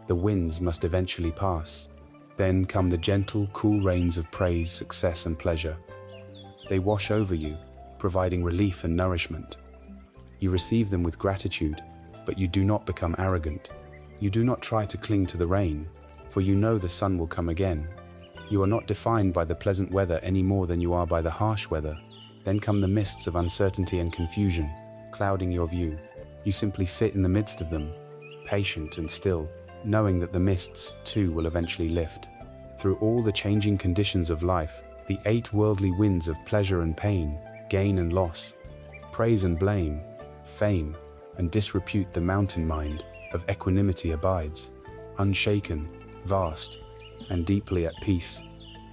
The winds must eventually pass. Then come the gentle, cool rains of praise, success, and pleasure. They wash over you, providing relief and nourishment. You receive them with gratitude, but you do not become arrogant. You do not try to cling to the rain, for you know the sun will come again. You are not defined by the pleasant weather any more than you are by the harsh weather. Then come the mists of uncertainty and confusion, clouding your view. You simply sit in the midst of them, patient and still, knowing that the mists, too, will eventually lift. Through all the changing conditions of life, the 8 worldly winds of pleasure and pain, gain and loss, praise and blame, fame and disrepute, the mountain mind of equanimity abides, unshaken, vast, and deeply at peace.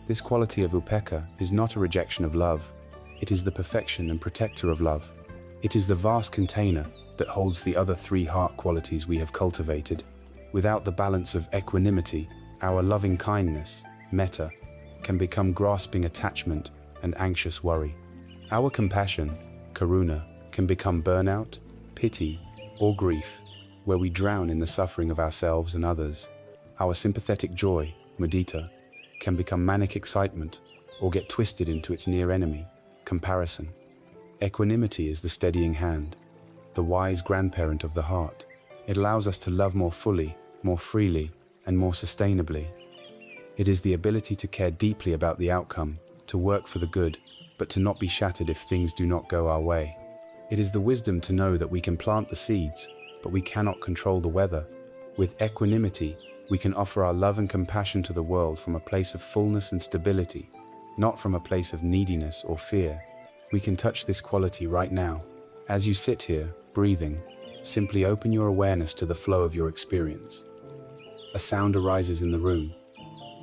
This quality of upekkha is not a rejection of love. It is the perfection and protector of love. It is the vast container that holds the other 3 heart qualities we have cultivated. Without the balance of equanimity, our loving kindness, metta, can become grasping attachment and anxious worry. Our compassion, karuna, can become burnout, pity, or grief, where we drown in the suffering of ourselves and others. Our sympathetic joy, mudita, can become manic excitement or get twisted into its near enemy, comparison. Equanimity is the steadying hand, the wise grandparent of the heart. It allows us to love more fully, more freely, and more sustainably. It is the ability to care deeply about the outcome, to work for the good, but to not be shattered if things do not go our way. It is the wisdom to know that we can plant the seeds, but we cannot control the weather. With equanimity, we can offer our love and compassion to the world from a place of fullness and stability, not from a place of neediness or fear. We can touch this quality right now. As you sit here, breathing, simply open your awareness to the flow of your experience. A sound arises in the room,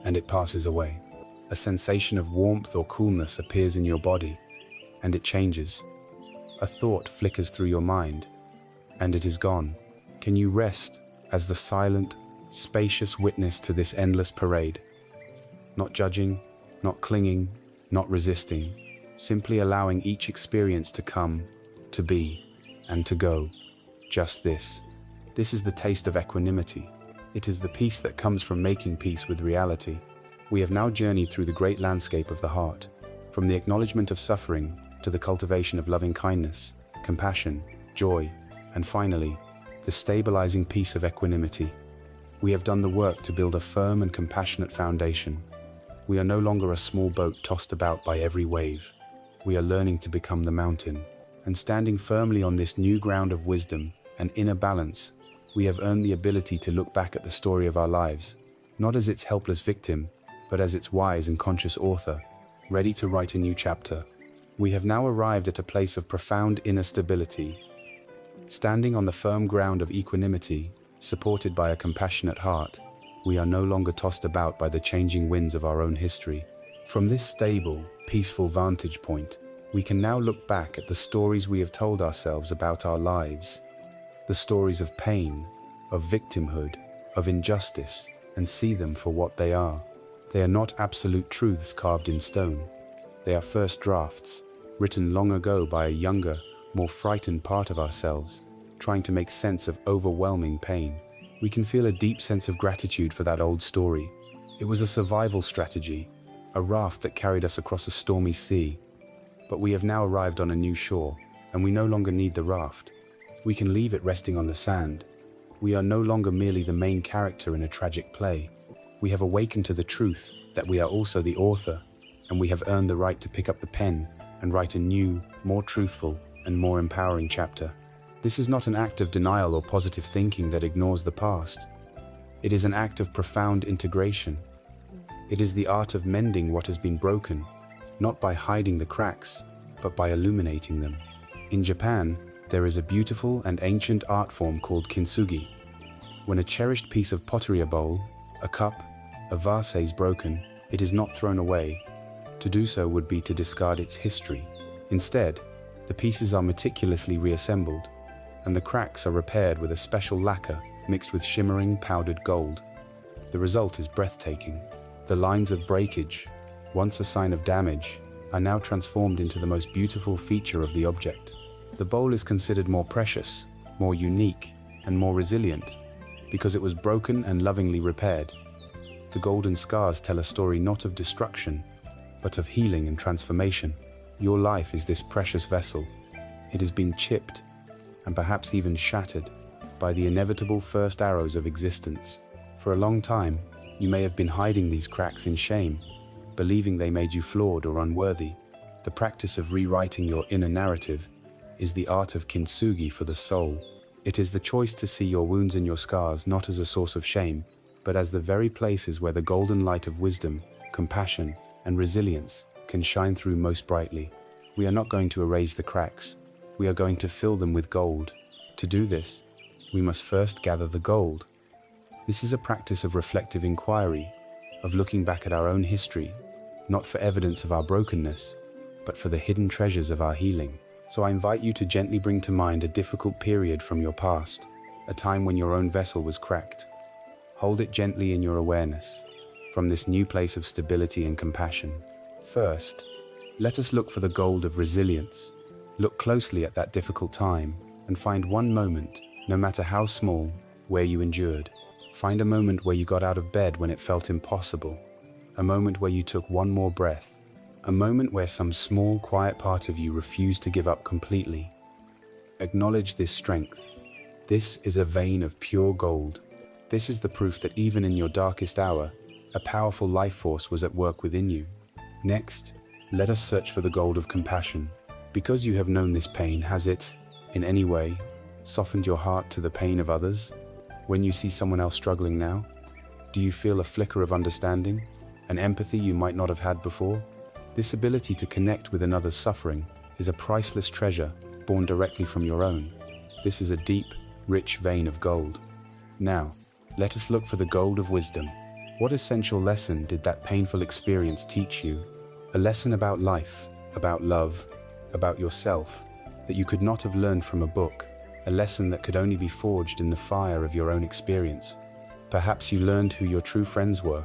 and it passes away. A sensation of warmth or coolness appears in your body, and it changes. A thought flickers through your mind, and it is gone. Can you rest as the silent, spacious witness to this endless parade? Not judging, not clinging, not resisting, simply allowing each experience to come, to be, and to go. Just this. This is the taste of equanimity. It is the peace that comes from making peace with reality. We have now journeyed through the great landscape of the heart, from the acknowledgement of suffering to the cultivation of loving kindness, compassion, joy, and finally, the stabilizing peace of equanimity. We have done the work to build a firm and compassionate foundation. We are no longer a small boat tossed about by every wave. We are learning to become the mountain. And standing firmly on this new ground of wisdom and inner balance, we have earned the ability to look back at the story of our lives, not as its helpless victim, but as its wise and conscious author, ready to write a new chapter. We have now arrived at a place of profound inner stability. Standing on the firm ground of equanimity, supported by a compassionate heart, we are no longer tossed about by the changing winds of our own history. From this stable, peaceful vantage point, we can now look back at the stories we have told ourselves about our lives, the stories of pain, of victimhood, of injustice, and see them for what they are. They are not absolute truths carved in stone. They are first drafts, written long ago by a younger, more frightened part of ourselves, trying to make sense of overwhelming pain. We can feel a deep sense of gratitude for that old story. It was a survival strategy, a raft that carried us across a stormy sea. But we have now arrived on a new shore, and we no longer need the raft. We can leave it resting on the sand. We are no longer merely the main character in a tragic play. We have awakened to the truth that we are also the author, and we have earned the right to pick up the pen and write a new, more truthful, and more empowering chapter. This is not an act of denial or positive thinking that ignores the past. It is an act of profound integration. It is the art of mending what has been broken, not by hiding the cracks, but by illuminating them. In Japan, there is a beautiful and ancient art form called kintsugi. When a cherished piece of pottery, a bowl, a cup, a vase is broken, it is not thrown away. To do so would be to discard its history. Instead, the pieces are meticulously reassembled, and the cracks are repaired with a special lacquer mixed with shimmering powdered gold. The result is breathtaking. The lines of breakage, once a sign of damage, are now transformed into the most beautiful feature of the object. The bowl is considered more precious, more unique, and more resilient because it was broken and lovingly repaired. The golden scars tell a story not of destruction, but of healing and transformation. Your life is this precious vessel. It has been chipped, and perhaps even shattered, by the inevitable first arrows of existence. For a long time, you may have been hiding these cracks in shame, believing they made you flawed or unworthy. The practice of rewriting your inner narrative is the art of kintsugi for the soul. It is the choice to see your wounds and your scars not as a source of shame, but as the very places where the golden light of wisdom, compassion, and resilience can shine through most brightly. We are not going to erase the cracks. We are going to fill them with gold. To do this, we must first gather the gold. This is a practice of reflective inquiry, of looking back at our own history, not for evidence of our brokenness, but for the hidden treasures of our healing. So I invite you to gently bring to mind a difficult period from your past, a time when your own vessel was cracked. Hold it gently in your awareness, from this new place of stability and compassion. First, let us look for the gold of resilience. Look closely at that difficult time and find one moment, no matter how small, where you endured. Find a moment where you got out of bed when it felt impossible. A moment where you took one more breath. A moment where some small, quiet part of you refused to give up completely. Acknowledge this strength. This is a vein of pure gold. This is the proof that even in your darkest hour, a powerful life force was at work within you. Next, let us search for the gold of compassion. Because you have known this pain, has it, in any way, softened your heart to the pain of others? When you see someone else struggling now, do you feel a flicker of understanding, an empathy you might not have had before? This ability to connect with another's suffering is a priceless treasure born directly from your own. This is a deep, rich vein of gold. Now, let us look for the gold of wisdom. What essential lesson did that painful experience teach you? A lesson about life, about love, about yourself, that you could not have learned from a book, a lesson that could only be forged in the fire of your own experience. Perhaps you learned who your true friends were.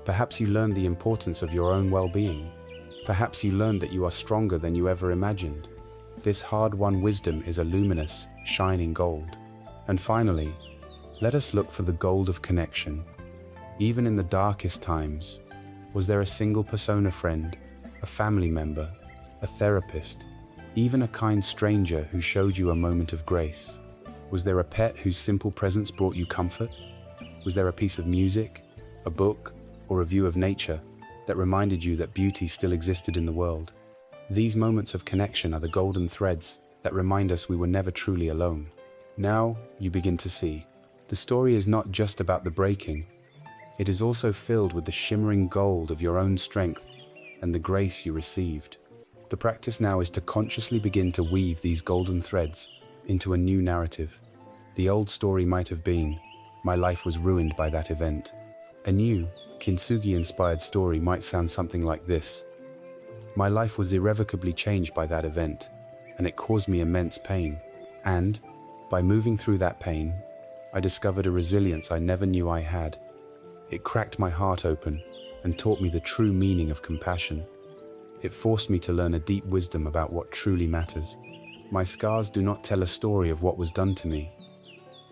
Perhaps you learned the importance of your own well-being. Perhaps you learned that you are stronger than you ever imagined. This hard-won wisdom is a luminous, shining gold. And finally, let us look for the gold of connection. Even in the darkest times, was there a single persona friend, a family member, a therapist, even a kind stranger who showed you a moment of grace? Was there a pet whose simple presence brought you comfort? Was there a piece of music, a book, or a view of nature that reminded you that beauty still existed in the world? These moments of connection are the golden threads that remind us we were never truly alone. Now you begin to see. The story is not just about the breaking. It is also filled with the shimmering gold of your own strength and the grace you received. The practice now is to consciously begin to weave these golden threads into a new narrative. The old story might have been, "My life was ruined by that event." A new, kintsugi-inspired story might sound something like this: "My life was irrevocably changed by that event, and it caused me immense pain. And, by moving through that pain, I discovered a resilience I never knew I had. It cracked my heart open and taught me the true meaning of compassion. It forced me to learn a deep wisdom about what truly matters. My scars do not tell a story of what was done to me.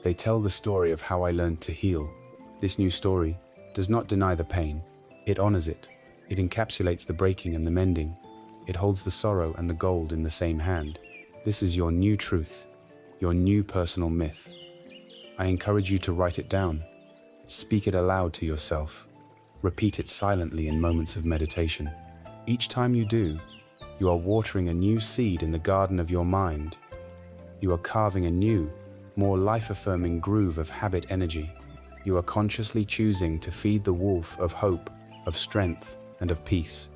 They tell the story of how I learned to heal." This new story does not deny the pain. It honors it. It encapsulates the breaking and the mending. It holds the sorrow and the gold in the same hand. This is your new truth, your new personal myth. I encourage you to write it down. Speak it aloud to yourself. Repeat it silently in moments of meditation. Each time you do, you are watering a new seed in the garden of your mind. You are carving a new, more life-affirming groove of habit energy. You are consciously choosing to feed the wolf of hope, of strength, and of peace.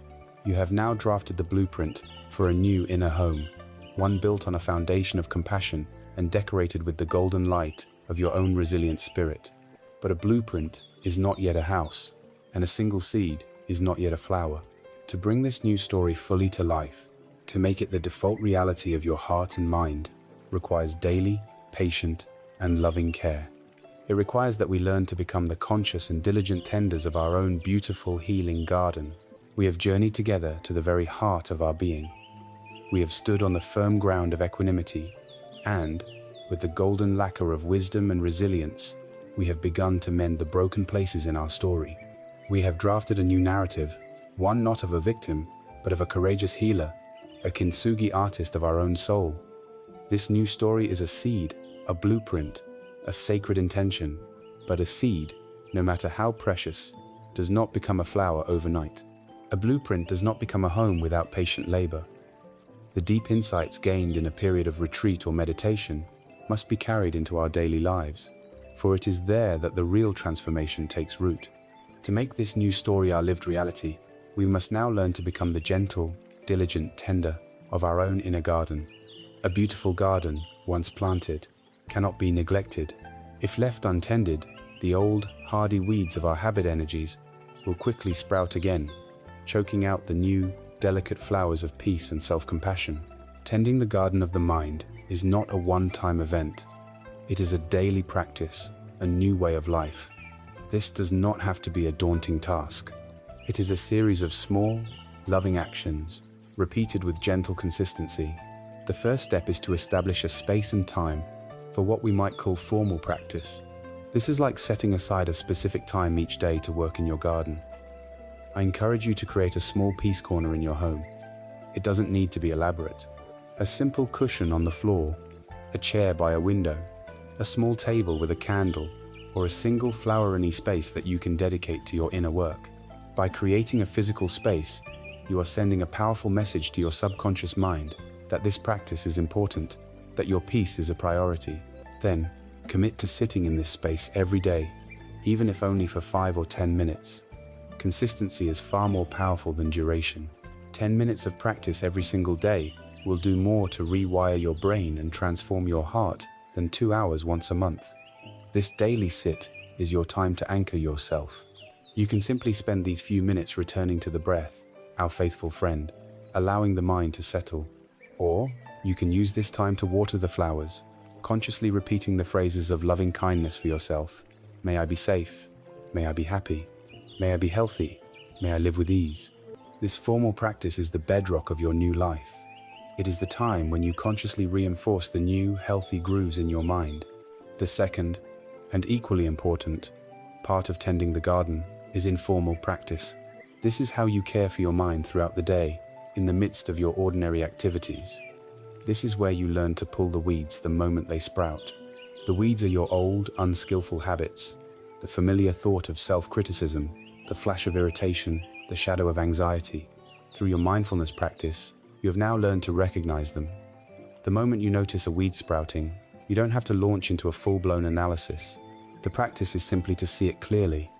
You have now drafted the blueprint for a new inner home, one built on a foundation of compassion and decorated with the golden light of your own resilient spirit. But a blueprint is not yet a house, and a single seed is not yet a flower. To bring this new story fully to life, to make it the default reality of your heart and mind, requires daily, patient, and loving care. It requires that we learn to become the conscious and diligent tenders of our own beautiful healing garden. We have journeyed together to the very heart of our being. We have stood on the firm ground of equanimity, and, with the golden lacquer of wisdom and resilience, we have begun to mend the broken places in our story. We have drafted a new narrative, one not of a victim, but of a courageous healer, a kintsugi artist of our own soul. This new story is a seed, a blueprint, a sacred intention, but a seed, no matter how precious, does not become a flower overnight. A blueprint does not become a home without patient labor. The deep insights gained in a period of retreat or meditation must be carried into our daily lives, for it is there that the real transformation takes root. To make this new story our lived reality, we must now learn to become the gentle, diligent tender of our own inner garden. A beautiful garden, once planted, cannot be neglected. If left untended, the old, hardy weeds of our habit energies will quickly sprout again, choking out the new, delicate flowers of peace and self-compassion. Tending the garden of the mind is not a one-time event. It is a daily practice, a new way of life. This does not have to be a daunting task. It is a series of small, loving actions, repeated with gentle consistency. The first step is to establish a space and time for what we might call formal practice. This is like setting aside a specific time each day to work in your garden. I encourage you to create a small peace corner in your home. It doesn't need to be elaborate. A simple cushion on the floor, a chair by a window, a small table with a candle, or a single flowery space that you can dedicate to your inner work. By creating a physical space, you are sending a powerful message to your subconscious mind that this practice is important, that your peace is a priority. Then, commit to sitting in this space every day, even if only for 5 or 10 minutes. Consistency is far more powerful than duration. 10 minutes of practice every single day will do more to rewire your brain and transform your heart than 2 hours once a month. This daily sit is your time to anchor yourself. You can simply spend these few minutes returning to the breath, our faithful friend, allowing the mind to settle. Or you can use this time to water the flowers, consciously repeating the phrases of loving kindness for yourself. May I be safe. May I be happy. May I be healthy. May I live with ease. This formal practice is the bedrock of your new life. It is the time when you consciously reinforce the new, healthy grooves in your mind. The second, and equally important, part of tending the garden is informal practice. This is how you care for your mind throughout the day, in the midst of your ordinary activities. This is where you learn to pull the weeds the moment they sprout. The weeds are your old, unskillful habits, the familiar thought of self-criticism, the flash of irritation, the shadow of anxiety. Through your mindfulness practice, you have now learned to recognize them. The moment you notice a weed sprouting, you don't have to launch into a full-blown analysis. The practice is simply to see it clearly.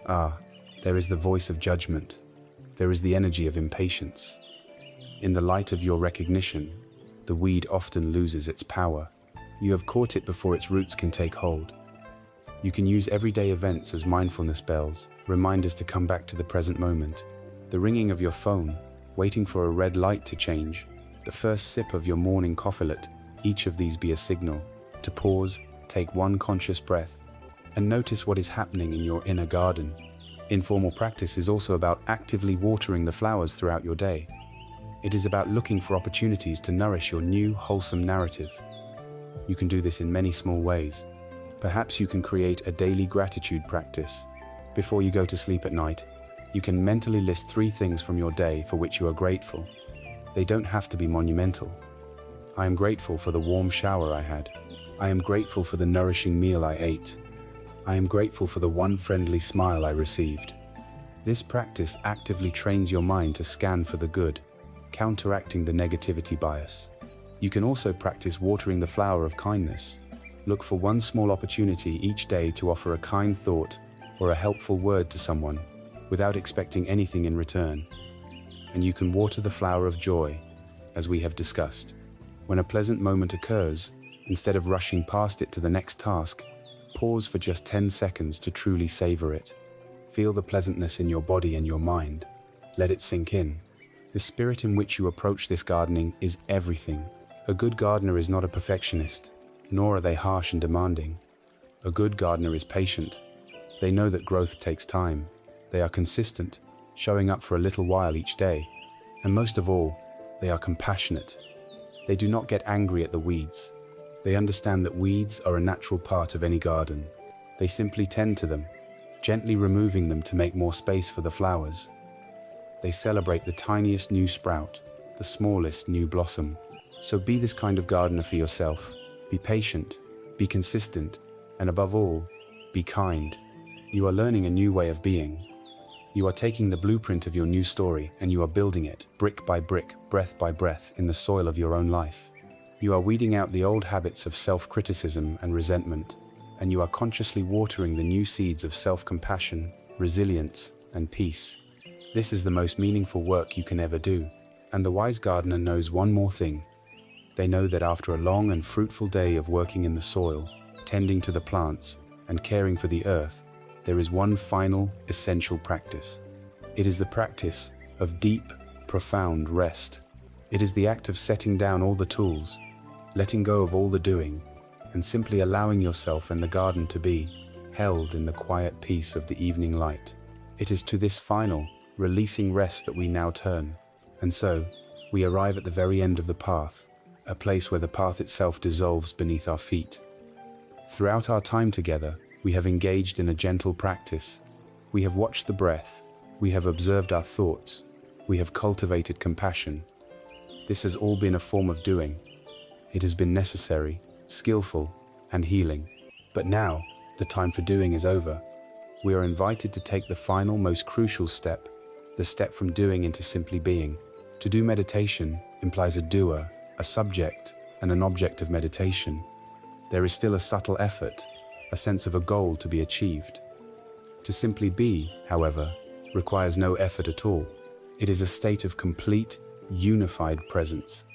There is the voice of judgment. There is the energy of impatience. In the light of your recognition, the weed often loses its power. You have caught it before its roots can take hold. You can use everyday events as mindfulness bells, reminders to come back to the present moment. The ringing of your phone, waiting for a red light to change, the first sip of your morning coffee, let each of these be a signal to pause, take one conscious breath, and notice what is happening in your inner garden. Informal practice is also about actively watering the flowers throughout your day. It is about looking for opportunities to nourish your new, wholesome narrative. You can do this in many small ways. Perhaps you can create a daily gratitude practice. Before you go to sleep at night, you can mentally list 3 things from your day for which you are grateful. They don't have to be monumental. I am grateful for the warm shower I had. I am grateful for the nourishing meal I ate. I am grateful for the one friendly smile I received. This practice actively trains your mind to scan for the good, counteracting the negativity bias. You can also practice watering the flower of kindness. Look for one small opportunity each day to offer a kind thought or a helpful word to someone, without expecting anything in return. And you can water the flower of joy, as we have discussed. When a pleasant moment occurs, instead of rushing past it to the next task, pause for just 10 seconds to truly savor it. Feel the pleasantness in your body and your mind. Let it sink in. The spirit in which you approach this gardening is everything. A good gardener is not a perfectionist, nor are they harsh and demanding. A good gardener is patient. They know that growth takes time. They are consistent, showing up for a little while each day. And most of all, they are compassionate. They do not get angry at the weeds. They understand that weeds are a natural part of any garden. They simply tend to them, gently removing them to make more space for the flowers. They celebrate the tiniest new sprout, the smallest new blossom. So be this kind of gardener for yourself. Be patient, be consistent, and above all, be kind. You are learning a new way of being. You are taking the blueprint of your new story and you are building it, brick by brick, breath by breath, in the soil of your own life. You are weeding out the old habits of self-criticism and resentment, and you are consciously watering the new seeds of self-compassion, resilience, and peace. This is the most meaningful work you can ever do. And the wise gardener knows one more thing. They know that after a long and fruitful day of working in the soil, tending to the plants, and caring for the earth, there is one final, essential practice. It is the practice of deep, profound rest. It is the act of setting down all the tools, letting go of all the doing, and simply allowing yourself and the garden to be held in the quiet peace of the evening light. It is to this final, releasing rest that we now turn. And so, we arrive at the very end of the path, a place where the path itself dissolves beneath our feet. Throughout our time together, we have engaged in a gentle practice. We have watched the breath. We have observed our thoughts. We have cultivated compassion. This has all been a form of doing. It has been necessary, skillful, and healing. But now, the time for doing is over. We are invited to take the final, most crucial step, the step from doing into simply being. To do meditation implies a doer, a subject, and an object of meditation. There is still a subtle effort, a sense of a goal to be achieved. To simply be, however, requires no effort at all. It is a state of complete, unified presence.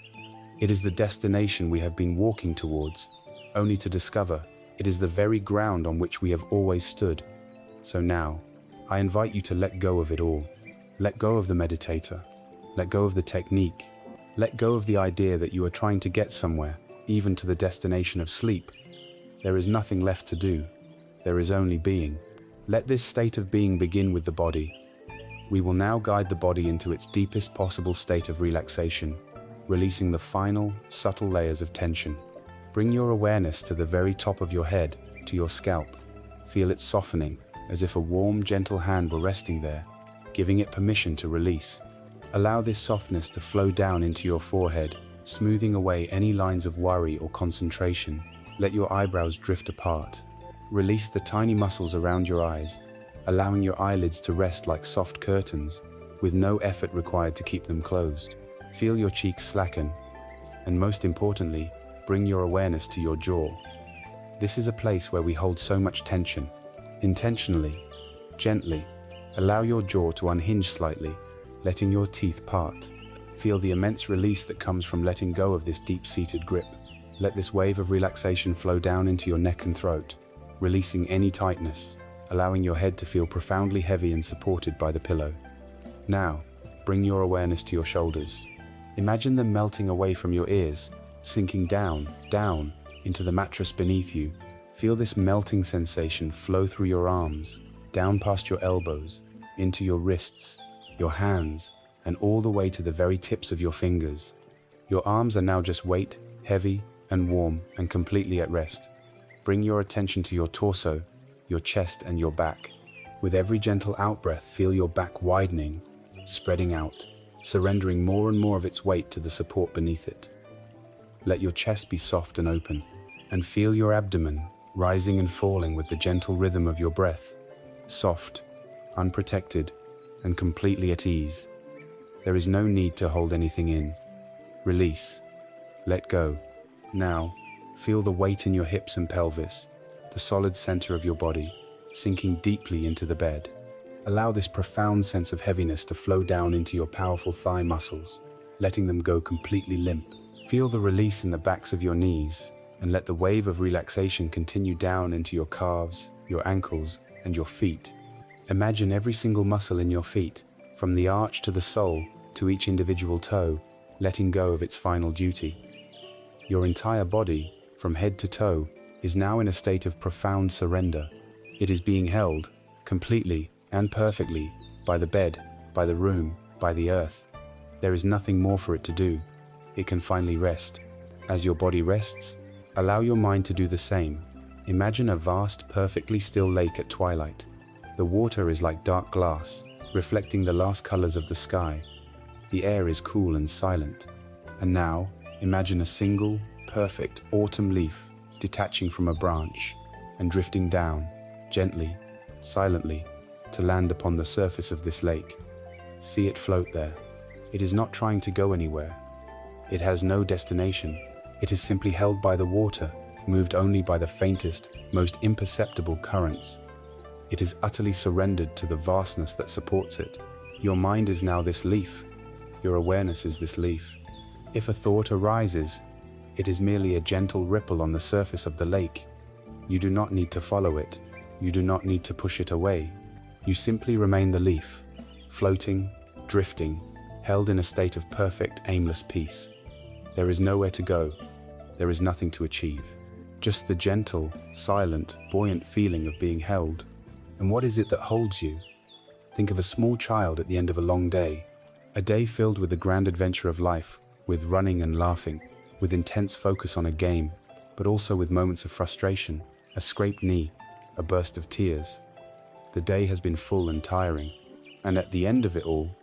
It is the destination we have been walking towards, only to discover it is the very ground on which we have always stood. So now, I invite you to let go of it all. Let go of the meditator. Let go of the technique. Let go of the idea that you are trying to get somewhere, even to the destination of sleep. There is nothing left to do. There is only being. Let this state of being begin with the body. We will now guide the body into its deepest possible state of relaxation, releasing the final, subtle layers of tension. Bring your awareness to the very top of your head, to your scalp. Feel it softening, as if a warm, gentle hand were resting there, giving it permission to release. Allow this softness to flow down into your forehead, smoothing away any lines of worry or concentration. Let your eyebrows drift apart. Release the tiny muscles around your eyes, allowing your eyelids to rest like soft curtains, with no effort required to keep them closed. Feel your cheeks slacken, and most importantly, bring your awareness to your jaw. This is a place where we hold so much tension. Intentionally, gently, allow your jaw to unhinge slightly, letting your teeth part. Feel the immense release that comes from letting go of this deep-seated grip. Let this wave of relaxation flow down into your neck and throat, releasing any tightness, allowing your head to feel profoundly heavy and supported by the pillow. Now, bring your awareness to your shoulders. Imagine them melting away from your ears, sinking down into the mattress beneath you. Feel this melting sensation flow through your arms, down past your elbows, into your wrists, your hands, and all the way to the very tips of your fingers. Your arms are now just weight, heavy and warm and completely at rest. Bring your attention to your torso, your chest and your back. With every gentle out-breath, feel your back widening, spreading out, surrendering more and more of its weight to the support beneath it. Let your chest be soft and open, and feel your abdomen rising and falling with the gentle rhythm of your breath, soft, unprotected, and completely at ease. There is no need to hold anything in. Release. Let go. Now, feel the weight in your hips and pelvis, the solid center of your body, sinking deeply into the bed. Allow this profound sense of heaviness to flow down into your powerful thigh muscles, letting them go completely limp. Feel the release in the backs of your knees, and let the wave of relaxation continue down into your calves, your ankles, and your feet. Imagine every single muscle in your feet, from the arch to the sole to each individual toe, letting go of its final duty. Your entire body, from head to toe, is now in a state of profound surrender. It is being held, completely and perfectly, by the bed, by the room, by the earth. There is nothing more for it to do. It can finally rest. As your body rests, allow your mind to do the same. Imagine a vast, perfectly still lake at twilight. The water is like dark glass, reflecting the last colors of the sky. The air is cool and silent. And now, imagine a single, perfect autumn leaf detaching from a branch and drifting down, gently, silently, to land upon the surface of this lake. See it float there. It is not trying to go anywhere. It has no destination. It is simply held by the water, moved only by the faintest, most imperceptible currents. It is utterly surrendered to the vastness that supports it. Your mind is now this leaf. Your awareness is this leaf. If a thought arises, it is merely a gentle ripple on the surface of the lake. You do not need to follow it. You do not need to push it away. You simply remain the leaf, floating, drifting, held in a state of perfect, aimless peace. There is nowhere to go. There is nothing to achieve. Just the gentle, silent, buoyant feeling of being held. And what is it that holds you? Think of a small child at the end of a long day. A day filled with the grand adventure of life, with running and laughing, with intense focus on a game, but also with moments of frustration, a scraped knee, a burst of tears. The day has been full and tiring, and at the end of it all,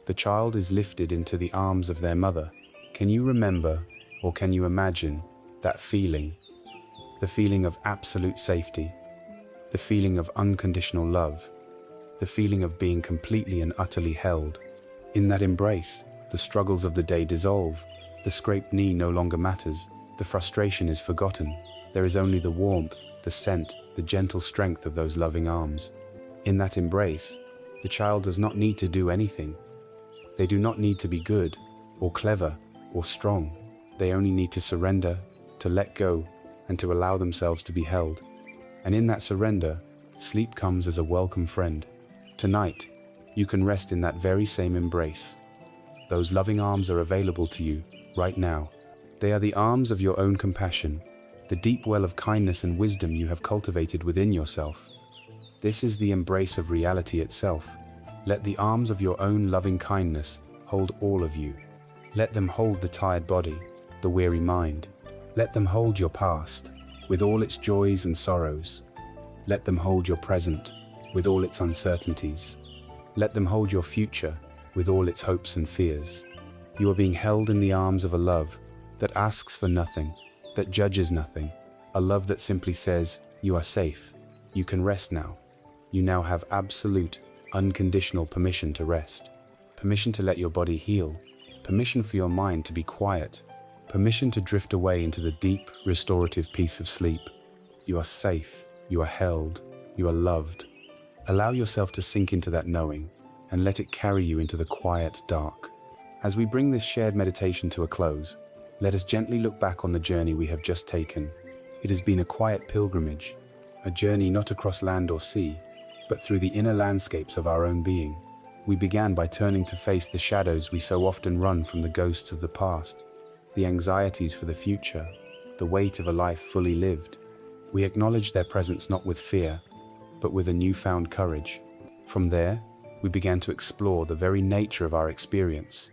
the child is lifted into the arms of their mother. Can you remember, or can you imagine, that feeling? The feeling of absolute safety, the feeling of unconditional love, the feeling of being completely and utterly held. In that embrace, the struggles of the day dissolve. The scraped knee no longer matters. The frustration is forgotten. There is only the warmth, the scent, the gentle strength of those loving arms. In that embrace, the child does not need to do anything. They do not need to be good, or clever, or strong. They only need to surrender, to let go, and to allow themselves to be held. And in that surrender, sleep comes as a welcome friend. Tonight, you can rest in that very same embrace. Those loving arms are available to you right now. They are the arms of your own compassion, the deep well of kindness and wisdom you have cultivated within yourself. This is the embrace of reality itself. Let the arms of your own loving kindness hold all of you. Let them hold the tired body, the weary mind. Let them hold your past, with all its joys and sorrows. Let them hold your present, with all its uncertainties. Let them hold your future, with all its hopes and fears. You are being held in the arms of a love that asks for nothing, that judges nothing, a love that simply says, You are safe. You can rest now. You now have absolute, unconditional permission to rest. Permission to let your body heal. Permission for your mind to be quiet. Permission to drift away into the deep, restorative peace of sleep. You are safe. You are held. You are loved. Allow yourself to sink into that knowing and let it carry you into the quiet dark. As we bring this shared meditation to a close, let us gently look back on the journey we have just taken. It has been a quiet pilgrimage, a journey not across land or sea, but through the inner landscapes of our own being. We began by turning to face the shadows we so often run from, the ghosts of the past, the anxieties for the future, the weight of a life fully lived. We acknowledged their presence not with fear, but with a newfound courage. From there, we began to explore the very nature of our experience,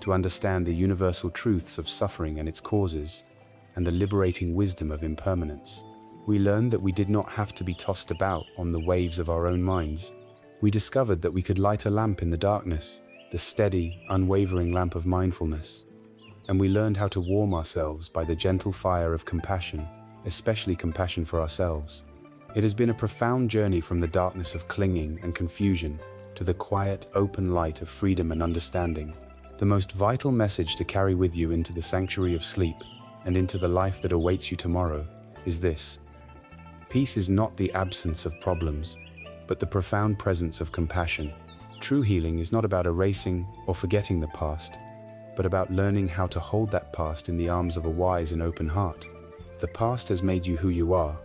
to understand the universal truths of suffering and its causes, and the liberating wisdom of impermanence. We learned that we did not have to be tossed about on the waves of our own minds. We discovered that we could light a lamp in the darkness, the steady, unwavering lamp of mindfulness. And we learned how to warm ourselves by the gentle fire of compassion, especially compassion for ourselves. It has been a profound journey from the darkness of clinging and confusion to the quiet, open light of freedom and understanding. The most vital message to carry with you into the sanctuary of sleep and into the life that awaits you tomorrow is this: peace is not the absence of problems, but the profound presence of compassion. True healing is not about erasing or forgetting the past, but about learning how to hold that past in the arms of a wise and open heart. The past has made you who you are,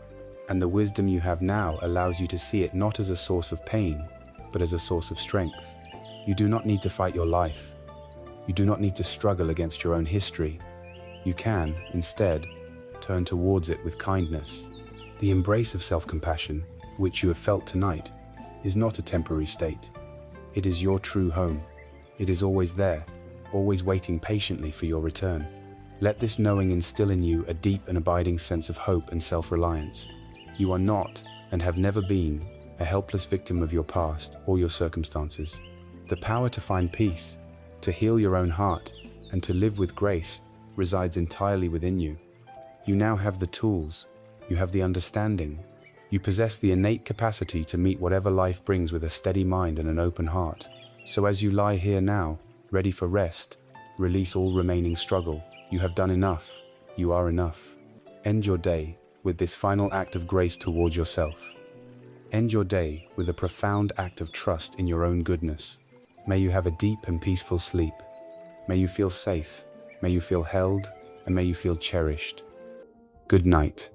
and the wisdom you have now allows you to see it not as a source of pain, but as a source of strength. You do not need to fight your life. You do not need to struggle against your own history. You can, instead, turn towards it with kindness. The embrace of self-compassion, which you have felt tonight, is not a temporary state. It is your true home. It is always there, always waiting patiently for your return. Let this knowing instill in you a deep and abiding sense of hope and self-reliance. You are not, and have never been, a helpless victim of your past or your circumstances. The power to find peace, to heal your own heart, and to live with grace resides entirely within you. You now have the tools, you have the understanding, you possess the innate capacity to meet whatever life brings with a steady mind and an open heart. So as you lie here now, ready for rest, release all remaining struggle. You have done enough. You are enough. End your day with this final act of grace towards yourself. End your day with a profound act of trust in your own goodness. May you have a deep and peaceful sleep. May you feel safe. May you feel held, and may you feel cherished. Good night.